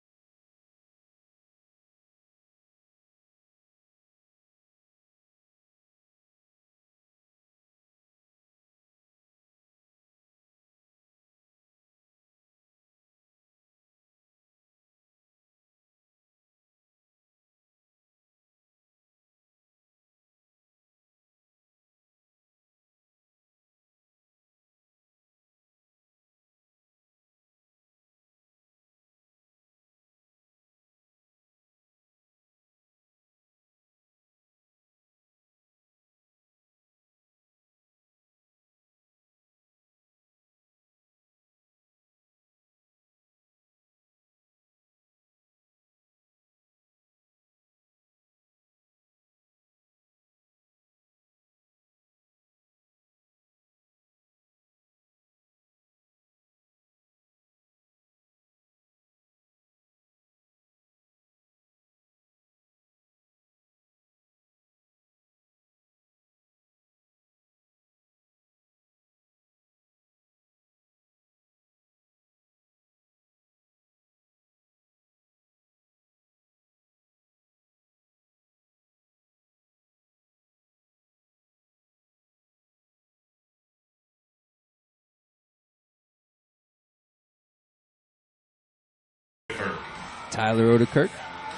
Tyler Oedekerk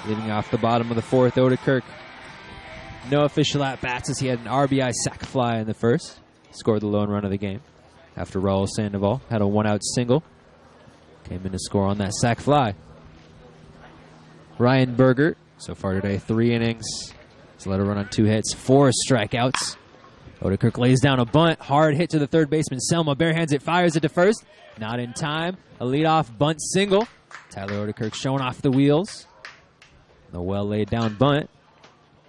leading off the bottom of the 4th. Oedekerk, no official at-bats as he had an RBI sac fly in the first. Scored the lone run of the game after Raul Sandoval had a 1-out single. Came in to score on that sac fly. Ryan Berger, so far today, 3 innings. He's let a run on 2 hits, 4 strikeouts. Oedekerk lays down a bunt. Hard hit to the 3rd baseman. Selma barehands it, fires it to first. Not in time. A leadoff bunt single. Tyler Oedekerk showing off the wheels. A well laid down bunt.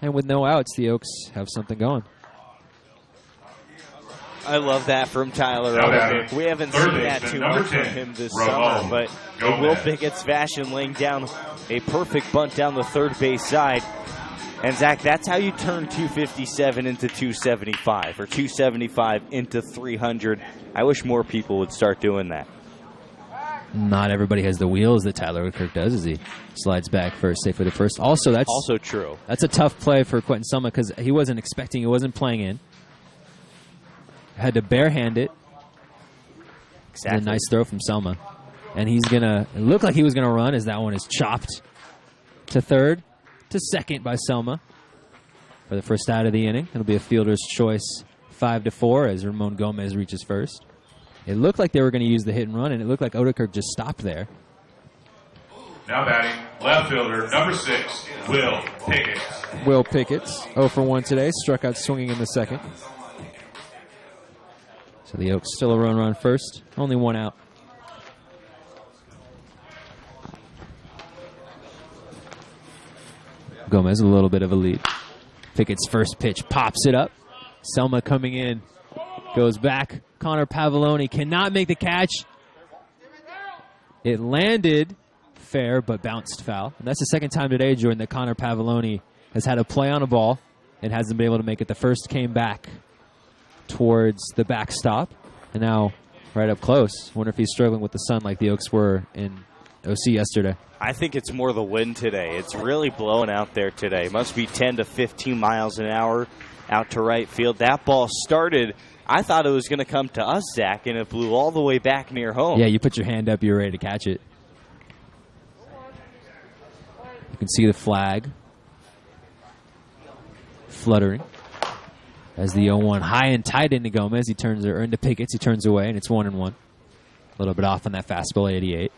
And with no outs, the Oaks have something going. I love that from Tyler Oedekerk. We haven't seen that too much from him this summer, but in Will Pickett's fashion, laying down a perfect bunt down the 3rd base side. And Zach, that's how you turn 257 into 275, or 275 into 300. I wish more people would start doing that. Not everybody has the wheels that Tyler Oedekerk does as he slides back first, safely to first. Also, that's also true. That's a tough play for Quentin Selma because he wasn't expecting, he wasn't playing in. Had to barehand it. Exactly. A nice throw from Selma. And he's going to, it looked like he was going to run as that one is chopped to 3rd, to 2nd by Selma for the 1st out of the inning. It'll be a fielder's choice 5-4 as Ramon Gomez reaches first. It looked like they were going to use the hit and run, and it looked like Oedekerk just stopped there. Now batting, left fielder, number 6, Will Pickett. Will Pickett's 0 for 1 today, struck out swinging in the 2nd. So the Oaks still a run first, only 1 out. Gomez a little bit of a lead. Pickett's first pitch pops it up. Selma coming in, goes back. Conor Pavulon cannot make the catch. It landed fair, but bounced foul. And that's the 2nd time today, Jordan, that Conor Pavulon has had a play on a ball and hasn't been able to make it. The first came back towards the backstop, and now right up close. Wonder if he's struggling with the sun like the Oaks were in OC yesterday. I think it's more the wind today. It's really blowing out there today. Must be 10 to 15 miles an hour out to right field. That ball started, I thought it was going to come to us, Zach, and it blew all the way back near home. Yeah, you put your hand up, you're ready to catch it. You can see the flag fluttering as the 0-1 high and tight into Gomez. He turns, or into Pickett's. He turns away, and it's 1-1. little bit off on that fastball, 88.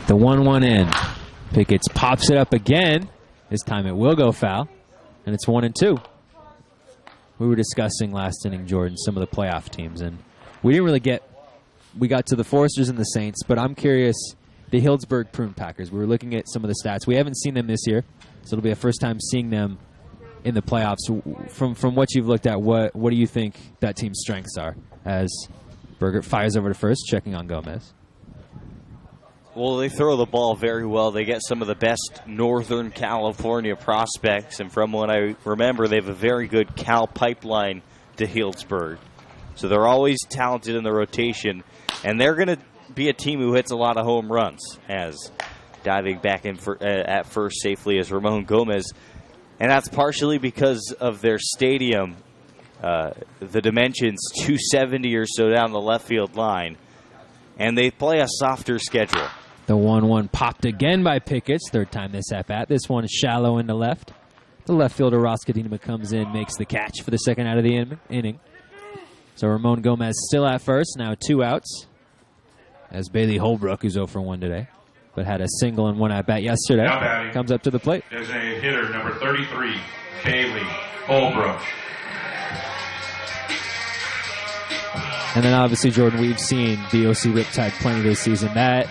The 1-1 in. Pickett pops it up again. This time it will go foul, and it's 1-2. We were discussing last inning, Jordan, some of the playoff teams, and we didn't really we got to the Foresters and the Saints, but I'm curious, the Healdsburg Prune Packers. We were looking at some of the stats. We haven't seen them this year, so it'll be a first time seeing them in the playoffs. From what you've looked at, what do you think that team's strengths are? As Berger fires over to first, checking on Gomez. Well, they throw the ball very well. They get some of the best Northern California prospects, and from what I remember, they have a very good Cal pipeline to Healdsburg. So they're always talented in the rotation, and they're going to be a team who hits a lot of home runs, as diving back in at first safely as Ramon Gomez. And that's partially because of their stadium, the dimensions, 270 or so down the left field line, and they play a softer schedule. The 1-1 popped again by Pickett's. Third time this at-bat. This one is shallow into left. The left fielder, Ross Kadima, comes in, makes the catch for the second out of the inning. So Ramon Gomez still at first. Now 2 outs. As Bailey Holbrook, who's 0 for 1 today, but had a single and 1 at-bat yesterday, comes up to the plate. Designated hitter number 33, Bailey Holbrook. And then obviously, Jordan, we've seen the OC Riptide plenty this season. That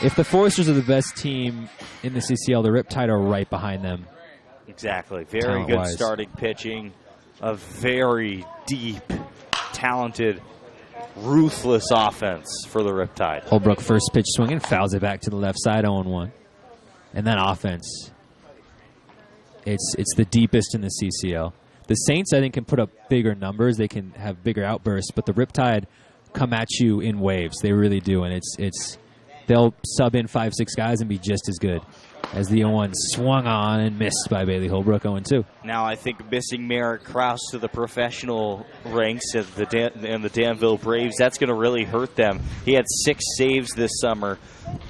if the Foresters are the best team in the CCL, the Riptide are right behind them. Exactly. Very good starting pitching. A very deep, talented, ruthless offense for the Riptide. Holbrook first pitch swinging, fouls it back to the left side, 0-1. And then offense. It's the deepest in the CCL. The Saints, I think, can put up bigger numbers. They can have bigger outbursts, but the Riptide come at you in waves. They really do, and they'll sub in 5-6 guys and be just as good. As the 0-1 swung on and missed by Bailey Holbrook, 0-2. Now I think missing Merrick Krause to the professional ranks of the Danville Braves, that's going to really hurt them. He had 6 saves this summer,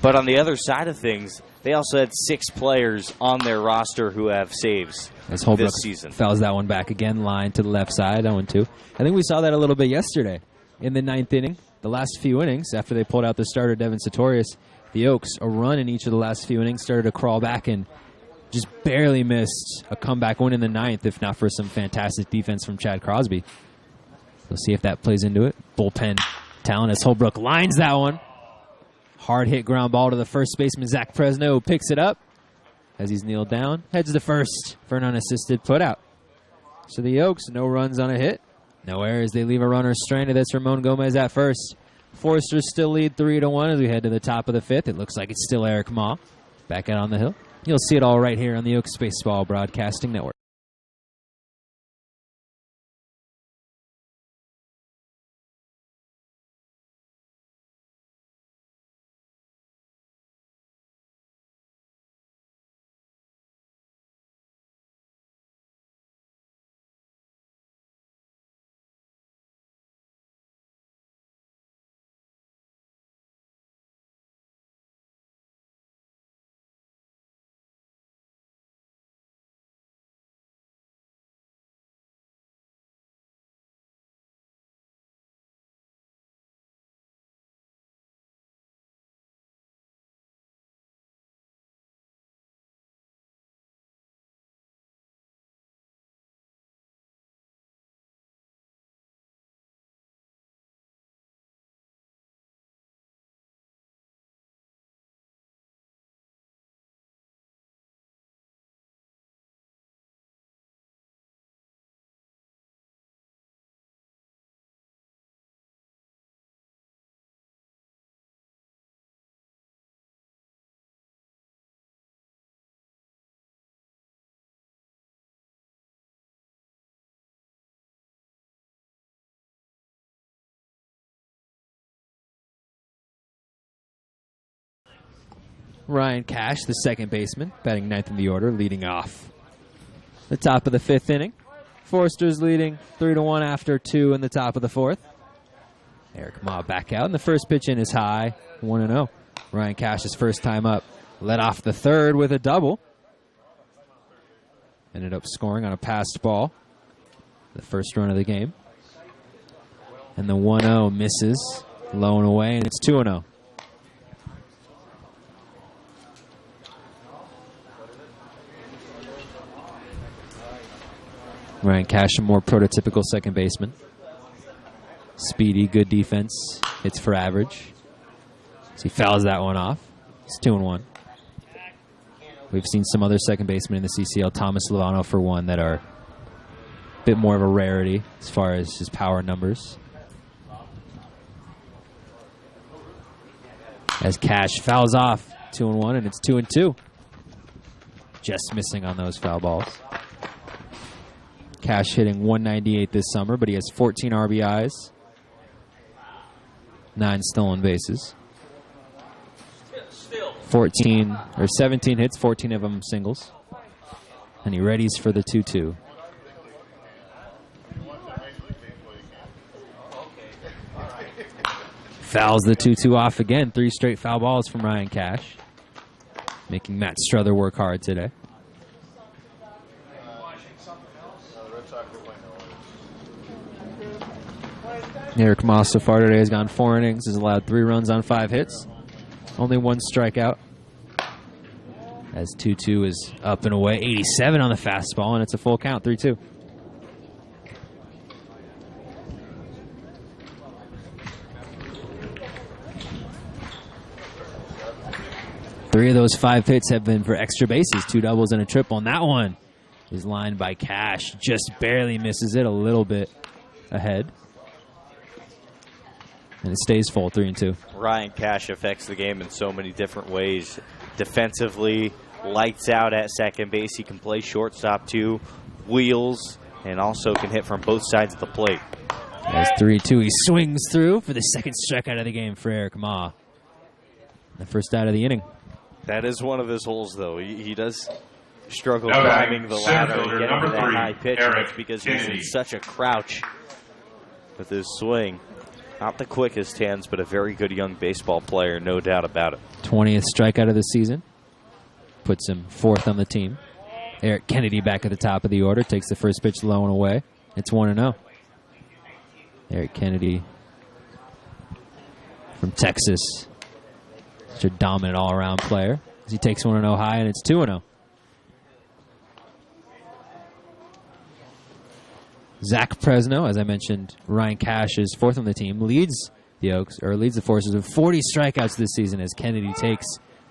but on the other side of things, they also had 6 players on their roster who have saves as Holbrook this season. Fouls that one back again, line to the left side, 0-2. I think we saw that a little bit yesterday in the 9th inning. The last few innings, after they pulled out the starter, Devin Sartorius, the Oaks, a run in each of the last few innings, started to crawl back and just barely missed a comeback win in the 9th, if not for some fantastic defense from Chad Crosby. We'll see if that plays into it. Bullpen talent as Holbrook lines that one. Hard hit ground ball to the first baseman, Zach Fresno, picks it up as he's kneeled down, heads to first for an unassisted putout. So the Oaks, no runs on a hit, no errors. They leave a runner stranded. That's Ramon Gomez at first. Foresters still lead 3-1 as we head to the top of the 5th. It looks like it's still Eric Ma back out on the hill. You'll see it all right here on the Oaks Baseball Broadcasting Network. Ryan Cash, the second baseman, batting 9th in the order, leading off the top of the 5th inning. Foresters leading 3-1 after 2 in the top of the 4th. Eric Ma back out, and the first pitch in is high, 1-0. Ryan Cash's first time up. Led off the third with a double. Ended up scoring on a passed ball. The first run of the game. And the 1-0 misses. Low and away, and it's 2-0. Ryan Cash, a more prototypical second baseman. Speedy, good defense. Hits for average. So he fouls that one off. It's 2-1. We've seen some other second basemen in the CCL, Thomas Lovano for one, that are a bit more of a rarity as far as his power numbers. As Cash fouls off 2-1, and it's 2-2. Just missing on those foul balls. Cash hitting 198 this summer, but he has 14 RBIs, 9 stolen bases. 17 hits, 14 of them singles. And he readies for the 2-2. Fouls the 2-2 off again. 3 straight foul balls from Ryan Cash, making Matt Struther work hard today. Eric Moss so far today has gone 4 innings, has allowed 3 runs on 5 hits. Only 1 strikeout. As 2-2 is up and away. 87 on the fastball, and it's a full count, 3-2. Three of those 5 hits have been for extra bases, 2 doubles and a triple, and that one is lined by Cash. Just barely misses it, a little bit ahead. And it stays full, 3-2. Ryan Cash affects the game in so many different ways. Defensively, lights out at second base. He can play shortstop too, wheels, and also can hit from both sides of the plate. As 3-2, he swings through for the second strikeout of the game for Eric Ma. The first out of the inning. That is one of his holes, though. He does struggle climbing the ladder and getting to that high pitch, and it's because he's in such a crouch with his swing. Not the quickest hands, but a very good young baseball player, no doubt about it. 20th strikeout of the season. Puts him 4th on the team. Eric Kennedy back at the top of the order. Takes the first pitch low and away. It's 1-0. Eric Kennedy from Texas. Such a dominant all-around player. As he takes 1-0 high, and it's 2-0. Zach Presno, as I mentioned, Ryan Cash is 4th on the team, leads the Foresters with 40 strikeouts this season as Kennedy takes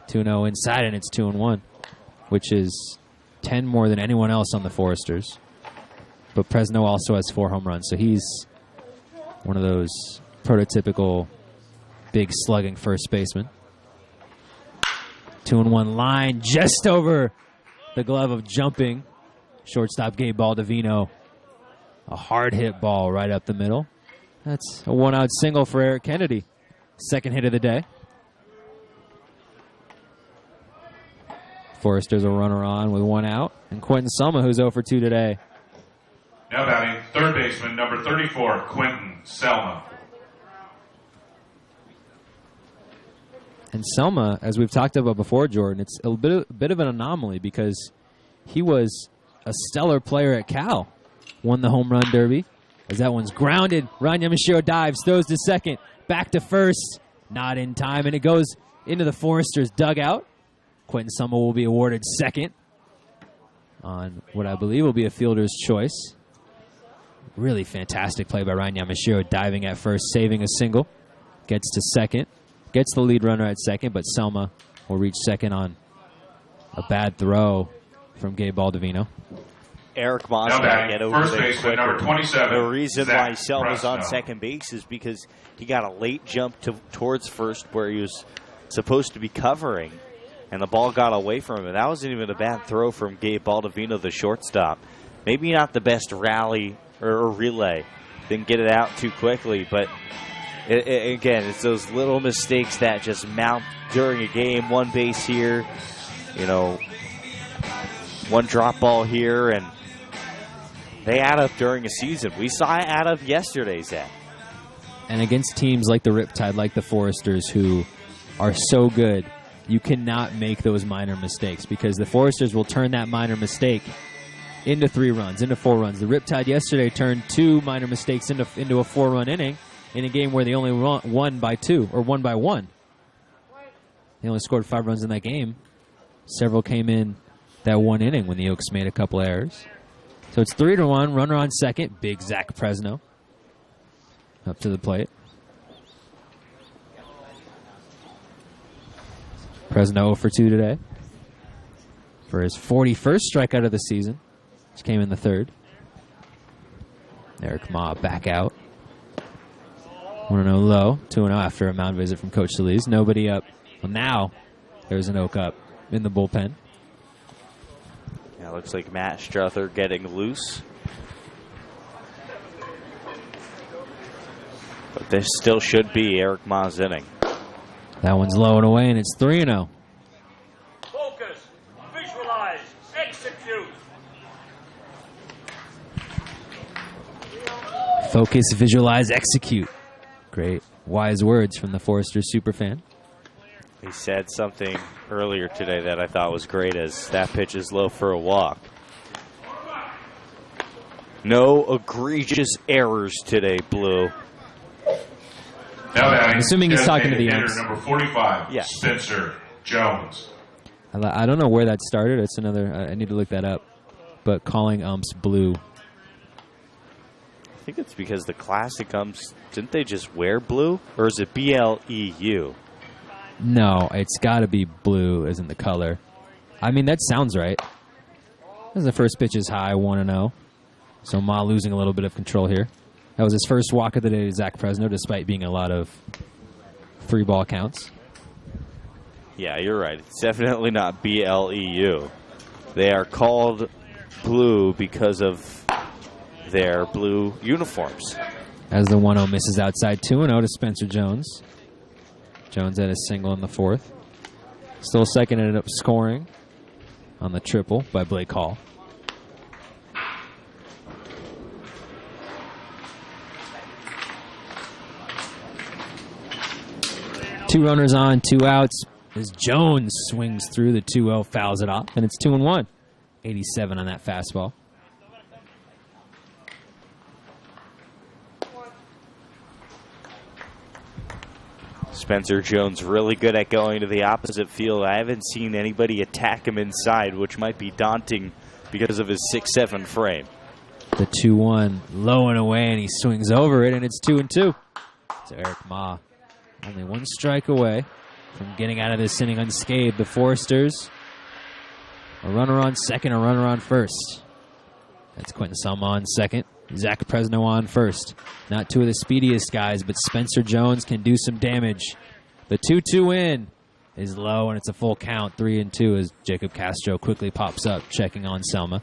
2-0 inside, and it's 2-1, which is 10 more than anyone else on the Foresters. But Presno also has 4 home runs, so he's one of those prototypical big slugging first baseman. 2-1 line just over the glove of jumping shortstop Gabe Baldovino. A hard hit ball right up the middle. That's a 1-out single for Eric Kennedy. Second hit of the day. Foresters a runner on with 1 out. And Quentin Selma, who's 0 for 2 today. Now batting, third baseman, number 34, Quentin Selma. And Selma, as we've talked about before, Jordan, it's a bit of an anomaly because he was a stellar player at Cal. Won the home run derby. As that one's grounded, Ryan Yamashiro dives, throws to second, back to first, not in time, and it goes into the Foresters' dugout. Quentin Selma will be awarded second on what I believe will be a fielder's choice. Really fantastic play by Ryan Yamashiro, diving at first, saving a single. Gets to second, gets the lead runner at second, but Selma will reach second on a bad throw from Gabe Baldovino. Eric Moss get over there quicker. Number 27, the reason why Selma's on second base is because he got a late jump towards first where he was supposed to be covering, and the ball got away from him. And that wasn't even a bad throw from Gabe Baldovino, the shortstop. Maybe not the best rally or relay. Didn't get it out too quickly, but again, it's those little mistakes that just mount during a game. One base here, one drop ball here, and they add up during a season. We saw it add up yesterday, Zach. And against teams like the Riptide, like the Foresters, who are so good. You cannot make those minor mistakes because the Foresters will turn that minor mistake into 3 runs, into 4 runs. The Riptide yesterday turned 2 minor mistakes into a 4-run inning in a game where they only won by 2 or won by 1. They only scored 5 runs in that game. Several came in that 1 inning when the Oaks made a couple errors. So it's 3-1, runner on second. Big Zach Presno up to the plate. Presno 0 for 2 today for his 41st strikeout of the season, which came in the 3rd. Eric Ma back out. 1-0 low, 2-0 after a mound visit from Coach Solis. Nobody up. Well, now there's an Oak up in the bullpen. Yeah, looks like Matt Struther getting loose. But this still should be Eric Ma's inning. That one's low and away, and it's 3-0. Focus, visualize, execute. Focus, visualize, execute. Great wise words from the Forester superfan. He said something earlier today that I thought was great as that pitch is low for a walk. No egregious errors today, Blue. Now I'm assuming he's talking to the hitter umps. number 45, Yes. Spencer Jones. I don't know where that started. It's another. I need to look that up. But calling umps blue. I think it's because the classic umps, didn't they just wear blue? Or is it BLEU? No, it's got to be blue as in the color. I mean, that sounds right. As the first pitch is high, 1-0. So Ma losing a little bit of control here. That was his first walk of the day to Zach Presno, despite being a lot of 3-ball counts. Yeah, you're right. It's definitely not BLEU. They are called blue because of their blue uniforms. As the 1-0 misses outside, 2-0 to Spencer Jones. Jones had a single in the 4th. Still second, ended up scoring on the triple by Blake Hall. Two runners on, 2 outs. As Jones swings through the 2-0, fouls it off, and it's 2-1. 87 on that fastball. Spencer Jones really good at going to the opposite field. I haven't seen anybody attack him inside, which might be daunting because of his 6'7" frame. The 2-1 low and away, and he swings over it, and it's 2-2. It's Eric Ma. Only 1 strike away from getting out of this inning unscathed. The Foresters, a runner on second, a runner on first. That's Quentin Selma on second. Zach Presno on first. Not 2 of the speediest guys, but Spencer Jones can do some damage. The 2-2 in is low, and it's a full count, 3-2, as Jacob Castro quickly pops up, checking on Selma.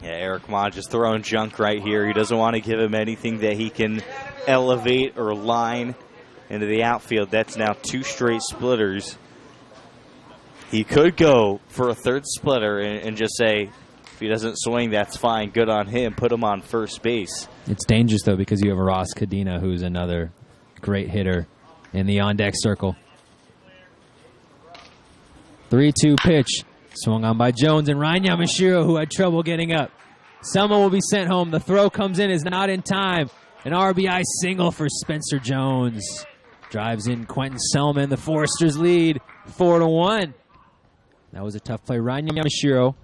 Yeah, Eric Ma just throwing junk right here. He doesn't want to give him anything that he can elevate or line into the outfield. That's now 2 straight splitters. He could go for a 3rd splitter and just say, if he doesn't swing, that's fine. Good on him. Put him on first base. It's dangerous, though, because you have a Ross Cadena, who's another great hitter in the on-deck circle. 3-2 pitch. Swung on by Jones and Ryan Yamashiro, who had trouble getting up. Selma will be sent home. The throw comes in, is not in time. An RBI single for Spencer Jones. Drives in Quentin Selma, and the Foresters lead 4-1. That was a tough play. Ryan Yamashiro,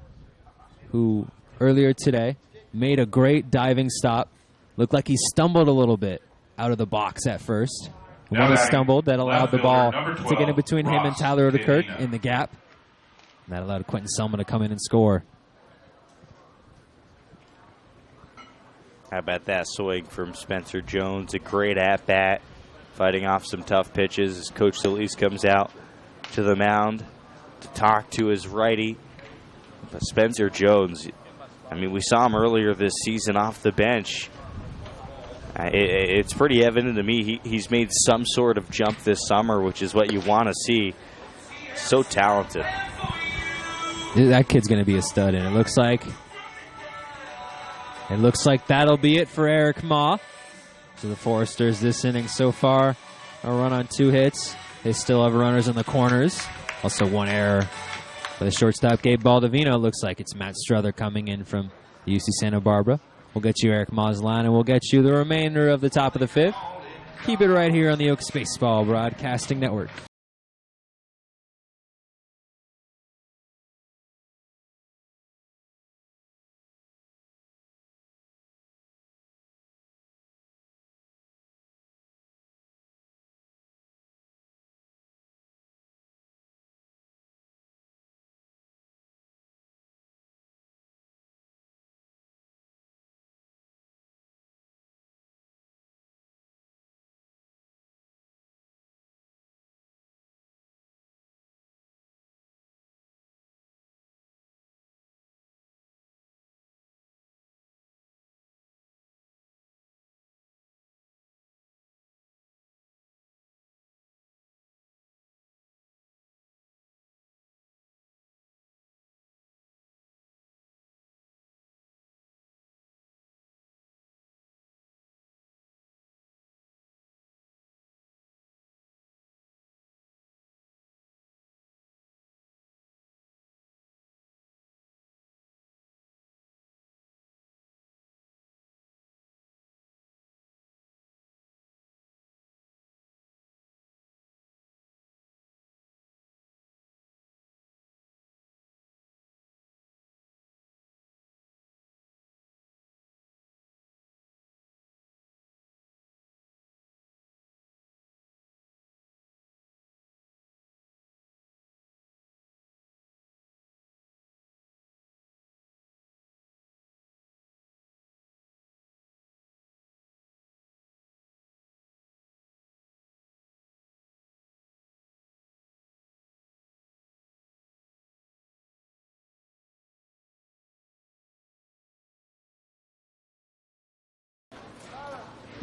who earlier today made a great diving stop. Looked like he stumbled a little bit out of the box at first. When he stumbled, that allowed the ball to get in between him and Tyler Oedekerk in the gap. And that allowed Quentin Selma to come in and score. How about that swing from Spencer Jones? A great at-bat, fighting off some tough pitches as Coach Solis comes out to the mound to talk to his righty. But Spencer Jones, I mean, we saw him earlier this season off the bench. It's pretty evident to me he's made some sort of jump this summer, which is what you want to see. So talented. That kid's going to be a stud, and it looks like that'll be it for Eric Ma. So the Foresters this inning so far, a run on 2 hits, They still have runners in the corners. Also one error for the shortstop, Gabe Baldovino. Looks like it's Matt Struther coming in from the UC Santa Barbara. We'll get you Eric Mazlan, and we'll get you the remainder of the top of the 5th. Keep it right here on the Oaks Baseball Broadcasting Network.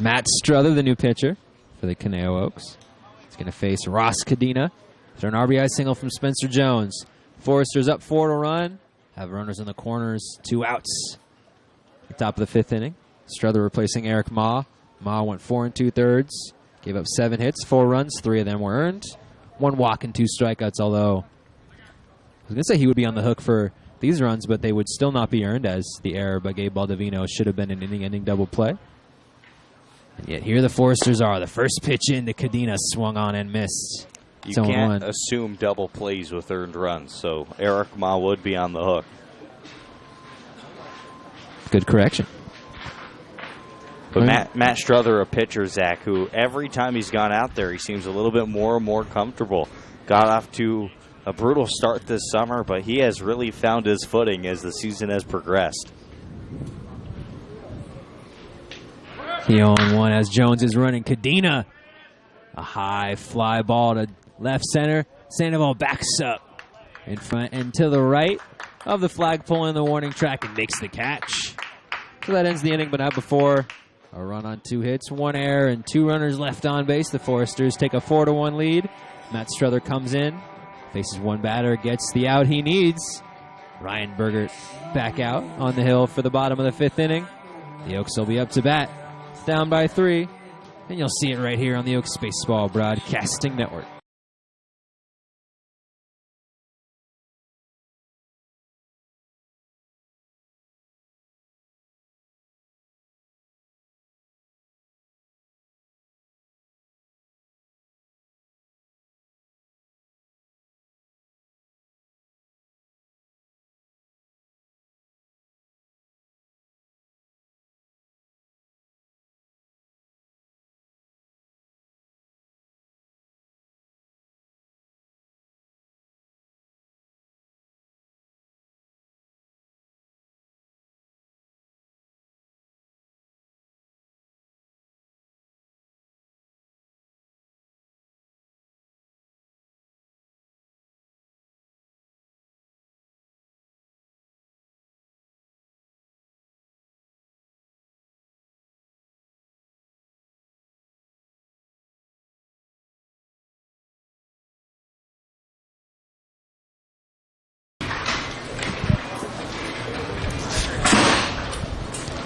Matt Struther, the new pitcher for the Conejo Oaks. He's going to face Ross Cadena. After an RBI single from Spencer Jones. Foresters up 4 to run. Have runners in the corners, 2 outs. At the top of the 5th inning. Struther replacing Eric Ma. Ma went 4 2/3. Gave up 7 hits, 4 runs. 3 of them were earned. 1 walk and 2 strikeouts, although I was going to say he would be on the hook for these runs, but they would still not be earned, as the error by Gabe Baldovino should have been an inning-ending double play. And yet here the Foresters are. The first pitch into Cadena swung on and missed. You can't assume double plays with earned runs, so Eric Ma would be on the hook. Good correction. But Matt Struther, a pitcher, Zach, who every time he's gone out there, he seems a little bit more and more comfortable. Got off to a brutal start this summer, but he has really found his footing as the season has progressed. The 0-1 as Jones is running. Cadena, a high fly ball to left center. Sandoval backs up in front and to the right of the flagpole in the warning track and makes the catch. So that ends the inning, but not before a run on 2 hits, 1 error, and 2 runners left on base. The Foresters take a 4-1 lead. Matt Struther comes in, faces 1 batter, gets the out he needs. Ryan Bergert back out on the hill for the bottom of the 5th inning. The Oaks will be up to bat, down by 3, and you'll see it right here on the Oaks Baseball Broadcasting Network.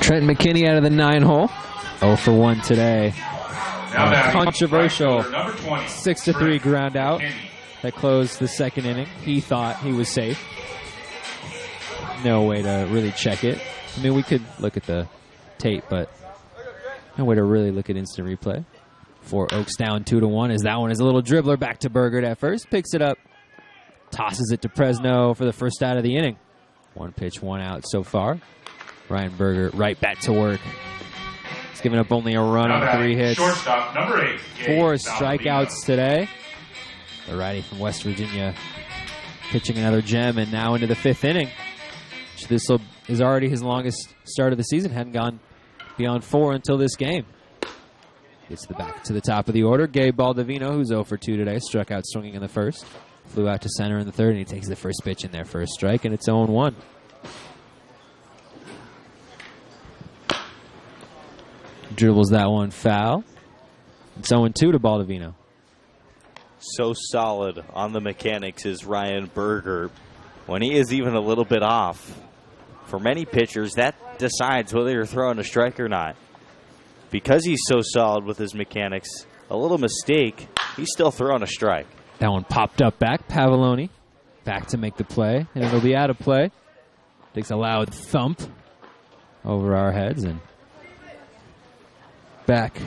Trent McKinney out of the 9 hole. 0 for 1 today. Now batting, controversial right fielder, number 20, 6-3 ground out Kenny. that closed the second inning. He thought he was safe. No way to really check it. I mean, we could look at the tape, but no way to really look at instant replay. For Oaks down 2-1 as that one is a little dribbler back to Bergert at first. Picks it up. Tosses it to Presno for the first out of the inning. 1 pitch, 1 out so far. Ryan Bergert right back to work. He's given up only a run Now on batting, 3 hits. shortstop, number 8, Gabe 4 Balbino. strikeouts today. The righty from West Virginia pitching another gem and now into the 5th inning. This is already his longest start of the season. Hadn't gone beyond 4 until this game. Gets the back to the top of the order. Gabe Baldovino, who's 0 for 2 today, struck out swinging in the first. Flew out to center in the third, and he takes the first pitch in there for a strike, and it's 0-1. Dribbles that one foul. It's 0-2 to Baldovino. So solid on the mechanics is Ryan Berger. When he is even a little bit off, for many pitchers, that decides whether you're throwing a strike or not. Because he's so solid with his mechanics, a little mistake, he's still throwing a strike. That one popped up back. Pavulon back to make the play, and it'll be out of play. Takes a loud thump over our heads and back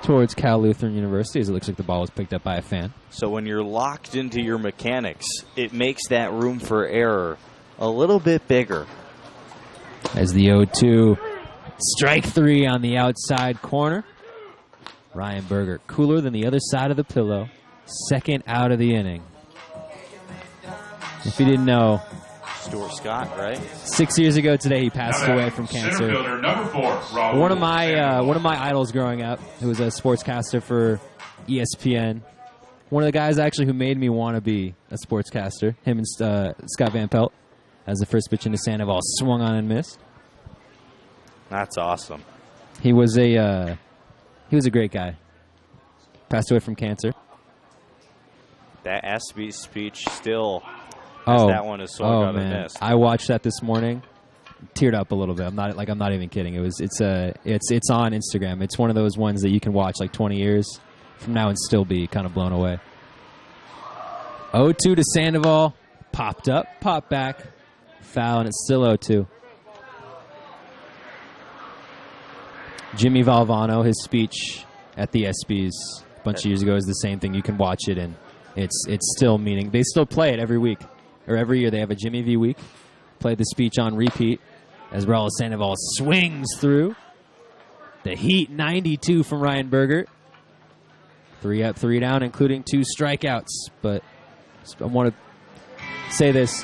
towards Cal Lutheran University as it looks like the ball was picked up by a fan. So when you're locked into your mechanics, it makes that room for error a little bit bigger. As the 0-2, strike 3 on the outside corner. Ryan Berger, cooler than the other side of the pillow. Second out of the inning. If you didn't know, Stuart Scott, right? 6 years ago today he passed Now away batting, from center cancer. fielder, number 4, Raul One of my Sandoval. idols growing up, who was a sportscaster for ESPN. One of the guys actually who made me want to be a sportscaster. Him and Scott Van Pelt, as the first pitch into Sandoval swung on and missed. That's awesome. He was a great guy. Passed away from cancer. That ESPY speech still, as that one is swung on and missed. I watched that this morning. Teared up a little bit. I'm not even kidding. It's on Instagram. It's one of those ones that you can watch like 20 years from now and still be kind of blown away. 0-2 to Sandoval. Popped up, popped back. Foul, and it's still 0-2. Jimmy Valvano, his speech at the ESPYs a bunch of years ago is the same thing. You can watch it, and it's still meaning. They still play it every week, or every year. They have a Jimmy V week. Play the speech on repeat as Raul Sandoval swings through. The Heat, 92 from Ryan Berger. 3 up, 3 down, including 2 strikeouts. But I want to say this.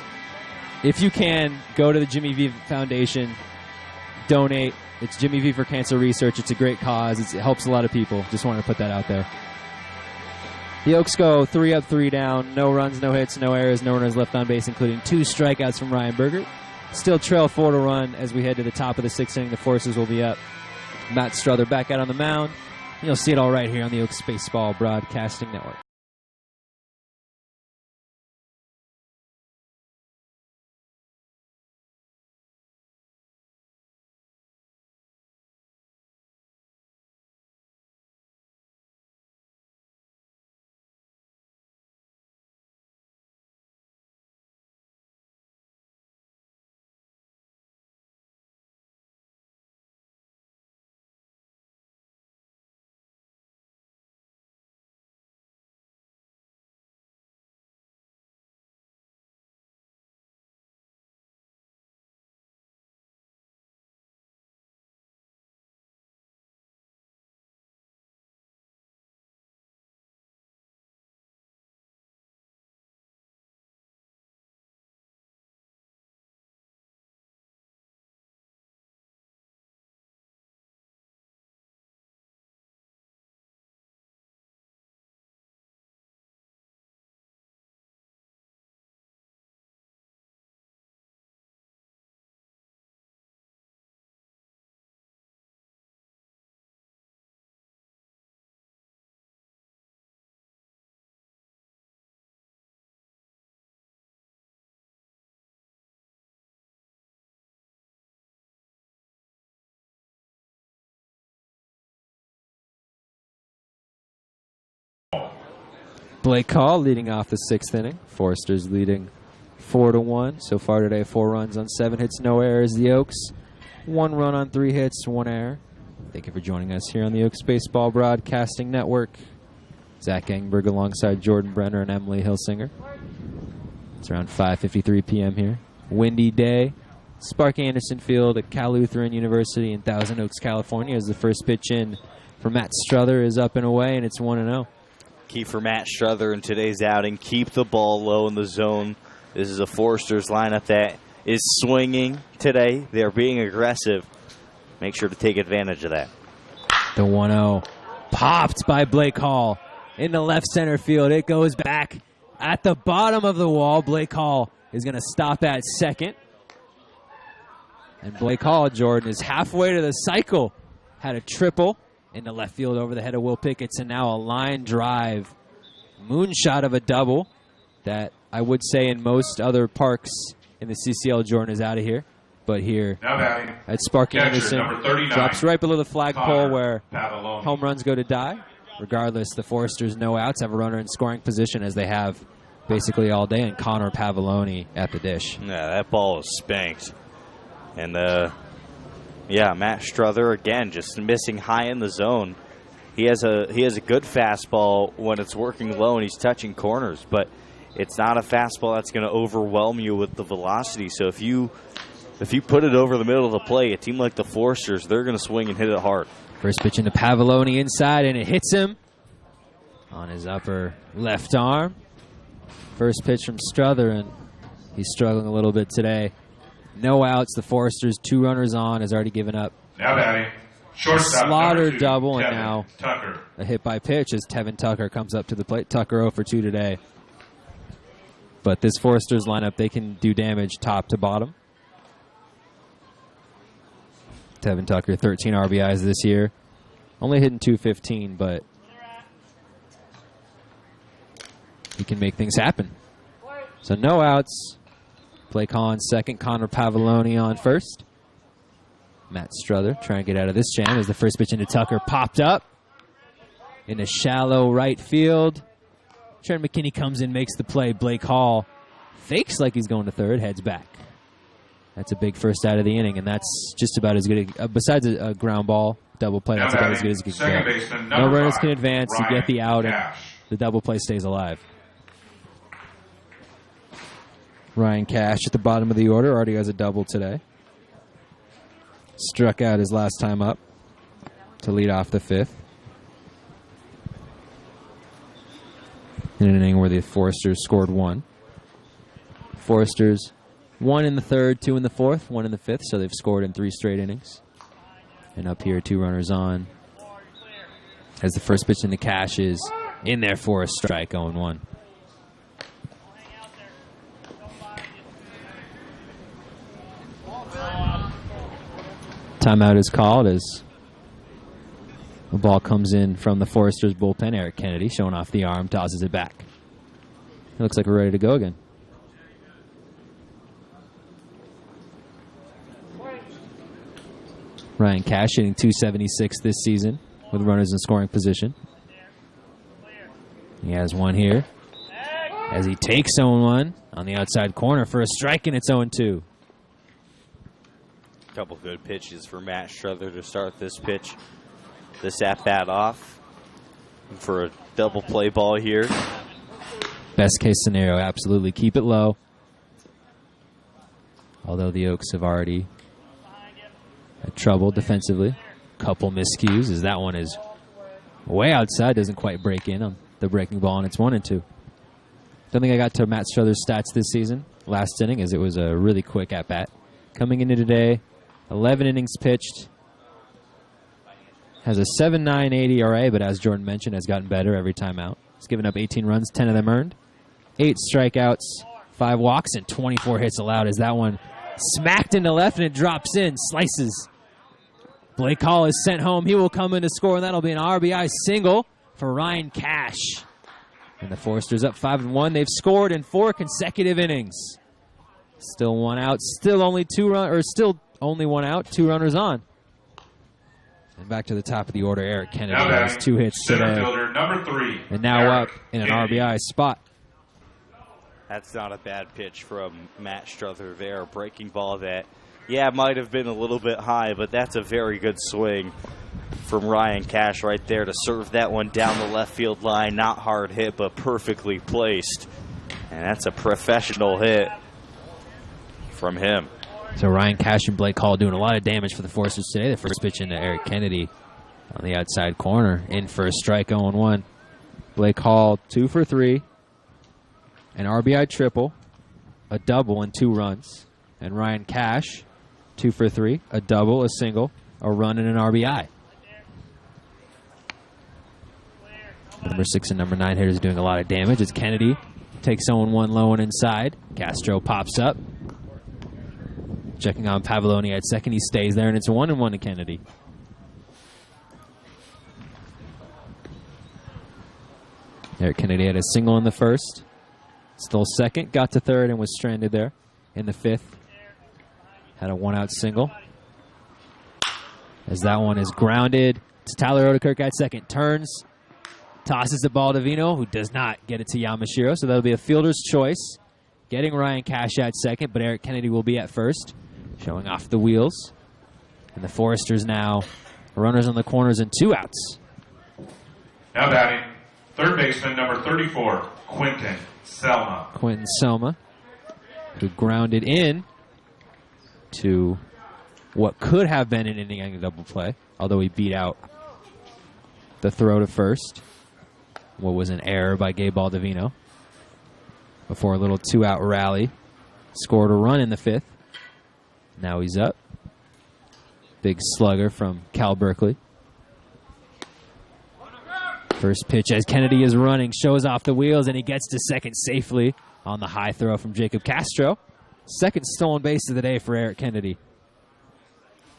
If you can, go to the Jimmy V Foundation. Donate. It's Jimmy V for Cancer Research. It's a great cause. It helps a lot of people. Just wanted to put that out there. The Oaks go 3 up, 3 down. No runs, no hits, no errors, no runners left on base, including 2 strikeouts from Ryan Berger. Still trail 4 to run as we head to the top of the 6th inning. The forces will be up. Matt Strother back out on the mound. You'll see it all right here on the Oaks Baseball Broadcasting Network. Blake Hall leading off the 6th inning. Foresters leading 4-1. So far today, 4 runs on 7 hits, no errors. The Oaks, 1 run on 3 hits, 1 error. Thank you for joining us here on the Oaks Baseball Broadcasting Network. Zach Engberg alongside Jordan Brenner and Emily Hilsinger. It's around 5:53 p.m. here. Windy day. Spark Anderson Field at Cal Lutheran University in Thousand Oaks, California, as the first pitch in for Matt Struther is up and away, and it's 1-0. Key for Matt Struther in today's outing, keep the ball low in the zone. This is a Foresters lineup that is swinging today. They're being aggressive. Make sure to take advantage of that. The 1-0 popped by Blake Hall into left center field. It goes back at the bottom of the wall. Blake Hall is going to stop at second. And Blake Hall, Jordan, is halfway to the cycle. Had a triple into left field over the head of Will Pickett's, and now a line drive moonshot of a double that I would say in most other parks in the CCL, Jordan is out of here. But here at Sparky Anderson, drops right below the flagpole where home runs go to die. Regardless, the Foresters, no outs, have a runner in scoring position as they have basically all day, and Conor Pavulon at the dish. Yeah, that ball is spanked. And, Matt Struther, again, just missing high in the zone. He has a good fastball when it's working low and he's touching corners, but it's not a fastball that's going to overwhelm you with the velocity. So if you put it over the middle of the plate, a team like the Foresters, they're going to swing and hit it hard. First pitch into Pavulon inside, and it hits him on his upper left arm. First pitch from Struther, and he's struggling a little bit today. No outs. The Foresters, 2 runners on, has already given up. Now batting, shortstop Slaughter 2, double, Tevin and now Tucker. a hit by pitch as Tevin Tucker comes up to the plate. Tucker 0 for 2 today. But this Foresters lineup, they can do damage top to bottom. Tevin Tucker, 13 RBIs this year. Only hitting .215, but he can make things happen. So no outs. Blake Hall on second, Conor Pavulon on first. Matt Struther trying to get out of this jam as the first pitch into Tucker popped up into shallow right field. Trent McKinney comes in, makes the play. Blake Hall fakes like he's going to third, heads back. That's a big first out of the inning, and that's just about as good. Besides a ground ball double play, that's about as good as it can get. No runners can advance. You get the out, and the double play stays alive. Ryan Cash at the bottom of the order already has a double today. Struck out his last time up to lead off the 5th. In an inning where the Foresters scored 1. Foresters 1 in the 3rd, 2 in the 4th, 1 in the 5th, so they've scored in 3 straight innings. And up here, 2 runners on. As the first pitch into Cash is in there for a strike, 0-1. Timeout is called as the ball comes in from the Foresters bullpen. Eric Kennedy showing off the arm, tosses it back. It looks like we're ready to go again. Ryan Cash hitting .276 this season with runners in scoring position. He has one here as he takes 0-1 on the outside corner for a strike, and it's 0-2. Couple good pitches for Matt Struther to start this at-bat off for a double play ball here. Best case scenario, absolutely. Keep it low. Although the Oaks have already had trouble defensively. Couple miscues as that one is way outside, doesn't quite break in on the breaking ball, and it's 1-2. Don't think I got to Matt Struther's stats this season, last inning, as it was a really quick at-bat. Coming into today, 11 innings pitched. Has a 7.98 ERA, but as Jordan mentioned, has gotten better every time out. He's given up 18 runs, 10 of them earned. 8 strikeouts, 5 walks, and 24 hits allowed as that one smacked into left and it drops in, slices. Blake Hall is sent home. He will come in to score, and that'll be an RBI single for Ryan Cash. And the Foresters up 5-1. They've scored in 4 consecutive innings. Still 1 out. Still only 1 out. 2 runners on. And back to the top of the order, Eric Kennedy Now has 2 hits center today. fielder number 3. And now Eric up in an Kennedy. RBI spot. That's not a bad pitch from Matt Struther there. A breaking ball that, might have been a little bit high, but that's a very good swing from Ryan Cash right there to serve that one down the left field line. Not hard hit, but perfectly placed. And that's a professional hit from him. So Ryan Cash and Blake Hall doing a lot of damage for the Foresters today. The first pitch into Eric Kennedy on the outside corner. In for a strike, 0-1. Blake Hall 2 for 3. An RBI triple, a double, and 2 runs. And Ryan Cash 2 for 3, a double, a single, a run, and an RBI. Number 6 and number 9 hitters doing a lot of damage as Kennedy takes 0-1 low and inside. Castro pops up. Checking on Pavulon at second. He stays there, and it's 1-1 to Kennedy. Eric Kennedy had a single in the first. Stole second, got to third, and was stranded there in the 5th. Had a 1-out single. As that one is grounded to Tyler Oedekerk at second. Turns, tosses the ball to Vino, who does not get it to Yamashiro. So that'll be a fielder's choice. Getting Ryan Cash at second, but Eric Kennedy will be at first. Showing off the wheels. And the Foresters now runners on the corners and 2 outs. Now batting, third baseman number 34, Quentin Selma. Quentin Selma, who grounded in to what could have been an inning double play, although he beat out the throw to first. What was an error by Gabe Baldovino. Before a little 2-out rally. Scored a run in the 5th. Now he's up. Big slugger from Cal Berkeley. First pitch as Kennedy is running, shows off the wheels, and he gets to second safely on the high throw from Jacob Castro. Second stolen base of the day for Eric Kennedy.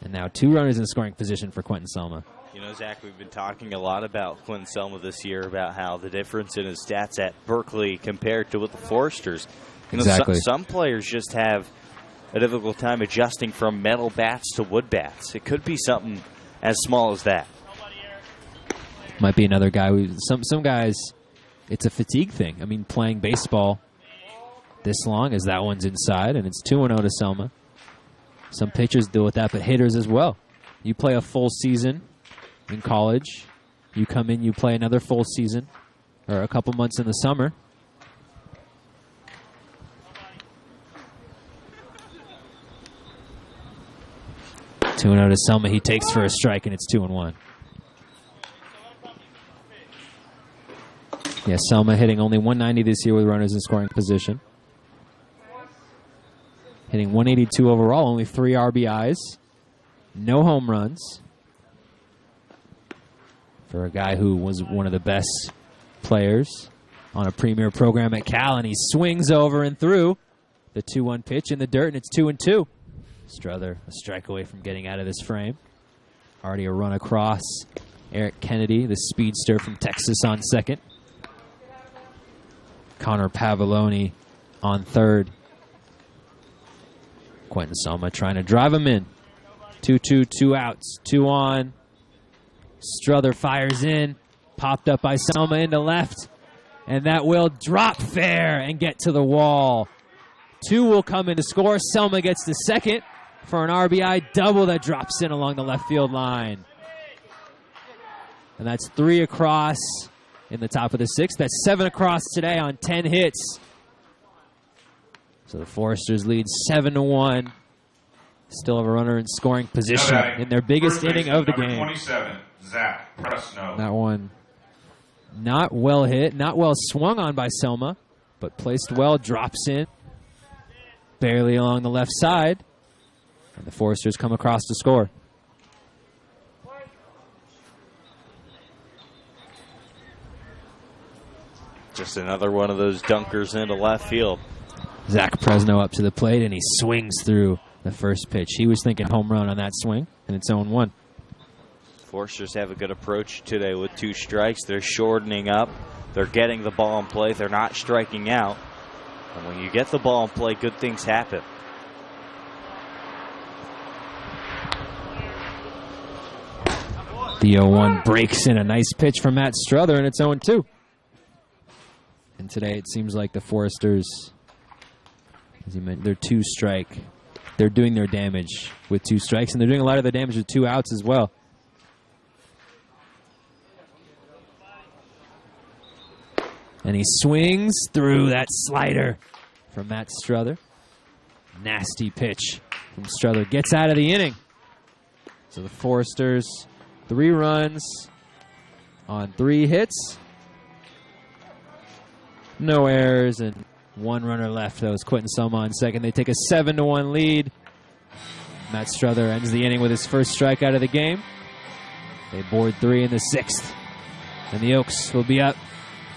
And now 2 runners in scoring position for Quentin Selma. You know, Zach, we've been talking a lot about Quentin Selma this year, about how the difference in his stats at Berkeley compared to with the Foresters. You know, Exactly. Some players just have a difficult time adjusting from metal bats to wood bats. It could be something as small as that. Might be another guy. Some guys, it's a fatigue thing. I mean, playing baseball this long as that one's inside, and it's 2-0 to Selma. Some pitchers deal with that, but hitters as well. You play a full season in college. You come in, you play another full season, or a couple months in the summer. Two-0 to Selma. He takes for a strike, and it's 2-1. Yeah, Selma hitting only 190 this year with runners in scoring position. Hitting 182 overall, only 3 RBIs. No home runs. For a guy who was one of the best players on a premier program at Cal, and he swings over and through the 2-1 pitch in the dirt, and it's 2-2. Struther a strike away from getting out of this frame. Already a run across. Eric Kennedy, the speedster from Texas, on second. Conor Pavulon on third. Quentin Selma trying to drive him in. 2-2, 2 outs, 2 on. Struther fires in. Popped up by Selma into left. And that will drop fair and get to the wall. 2 will come in to score. Selma gets the second for an RBI double that drops in along the left field line. And that's 3 across in the top of the 6th. That's 7 across today on 10 hits. So the Foresters lead 7-1. Still have a runner in scoring position in their biggest inning of the game. 27, Zach Presno. That one not well hit, not well swung on by Selma, but placed well, drops in. Barely along the left side. And the Foresters come across to score. Just another one of those dunkers into left field. Zach Presno up to the plate, and he swings through the first pitch. He was thinking home run on that swing, and it's 0-1. Foresters have a good approach today with 2 strikes. They're shortening up. They're getting the ball in play. They're not striking out. And when you get the ball in play, good things happen. The 0-1 breaks in a nice pitch from Matt Struther, and it's 0-2. And today it seems like the Foresters, as you mentioned, they're 2-strike. They're doing their damage with 2 strikes, and they're doing a lot of their damage with 2 outs as well. And he swings through that slider from Matt Struther. Nasty pitch from Struther. Gets out of the inning. So the Foresters, 3 runs on 3 hits. No errors and 1 runner left. That was Quentin Soma on second. They take a 7-1 lead. Matt Struther ends the inning with his first strikeout of the game. They board 3 in the 6th. And the Oaks will be up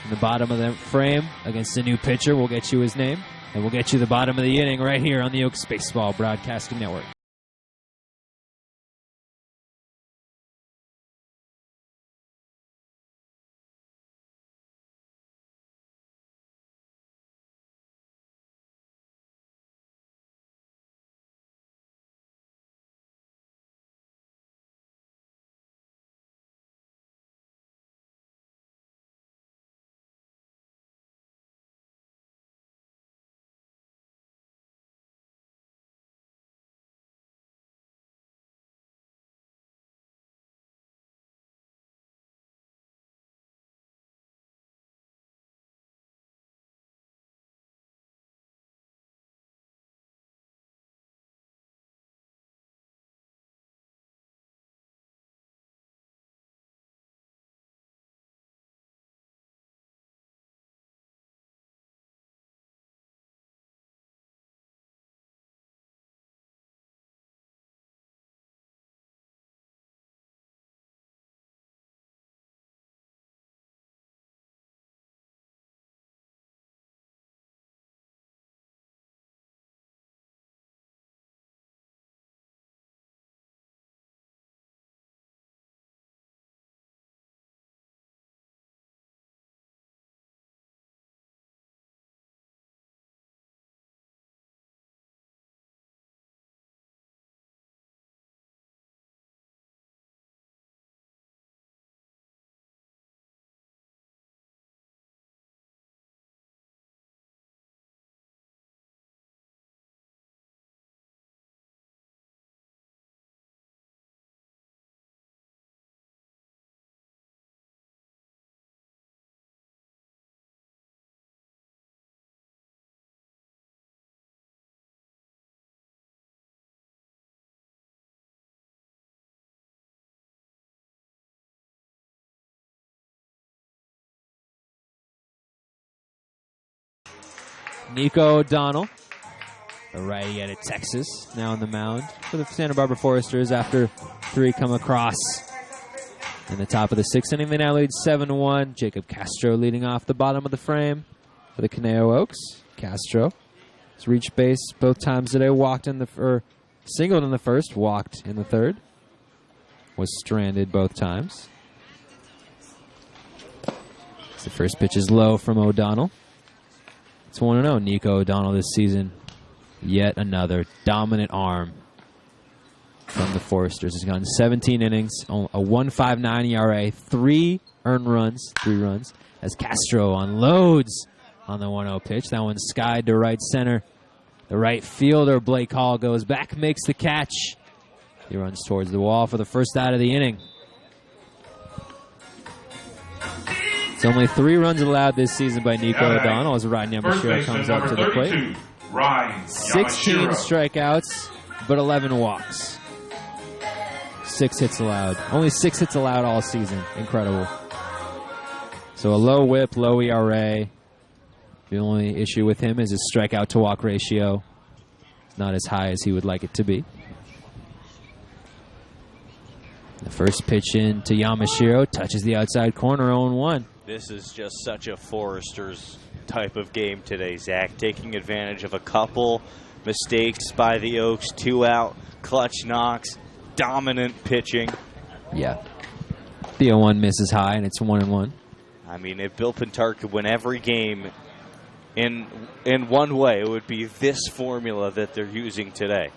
in the bottom of the frame against a new pitcher. We'll get you his name, and we'll get you the bottom of the inning right here on the Oaks Baseball Broadcasting Network. Nico O'Donnell, a righty out of Texas, now on the mound for the Santa Barbara Foresters after 3 come across in the top of the 6th inning. They now lead 7-1. Jacob Castro leading off the bottom of the frame for the Conejo Oaks. Castro has reached base both times today, singled in the first, walked in the third, was stranded both times. The first pitch is low from O'Donnell. It's 1-0. Nico O'Donnell this season. Yet another dominant arm from the Foresters. He's gone 17 innings, a 1.59 ERA, 3 earned runs, 3 runs, as Castro unloads on the 1-0 pitch. That one's skied to right center. The right fielder, Blake Hall, goes back, makes the catch. He runs towards the wall for the first out of the inning. It's only 3 runs allowed this season by Nico O'Donnell as Ryan Yamashiro comes up to the plate. 16 strikeouts, but 11 walks. 6 hits allowed. Only 6 hits allowed all season. Incredible. So a low whip, low ERA. The only issue with him is his strikeout to walk ratio. It's not as high as he would like it to be. The first pitch in to Yamashiro touches the outside corner, 0-1. This is just such a Foresters type of game today, Zach. Taking advantage of a couple mistakes by the Oaks, 2 out, clutch knocks, dominant pitching. Yeah. The 0-1 misses high, and it's 1-1. I mean, if Bill Pintar could win every game in one way, it would be this formula that they're using today.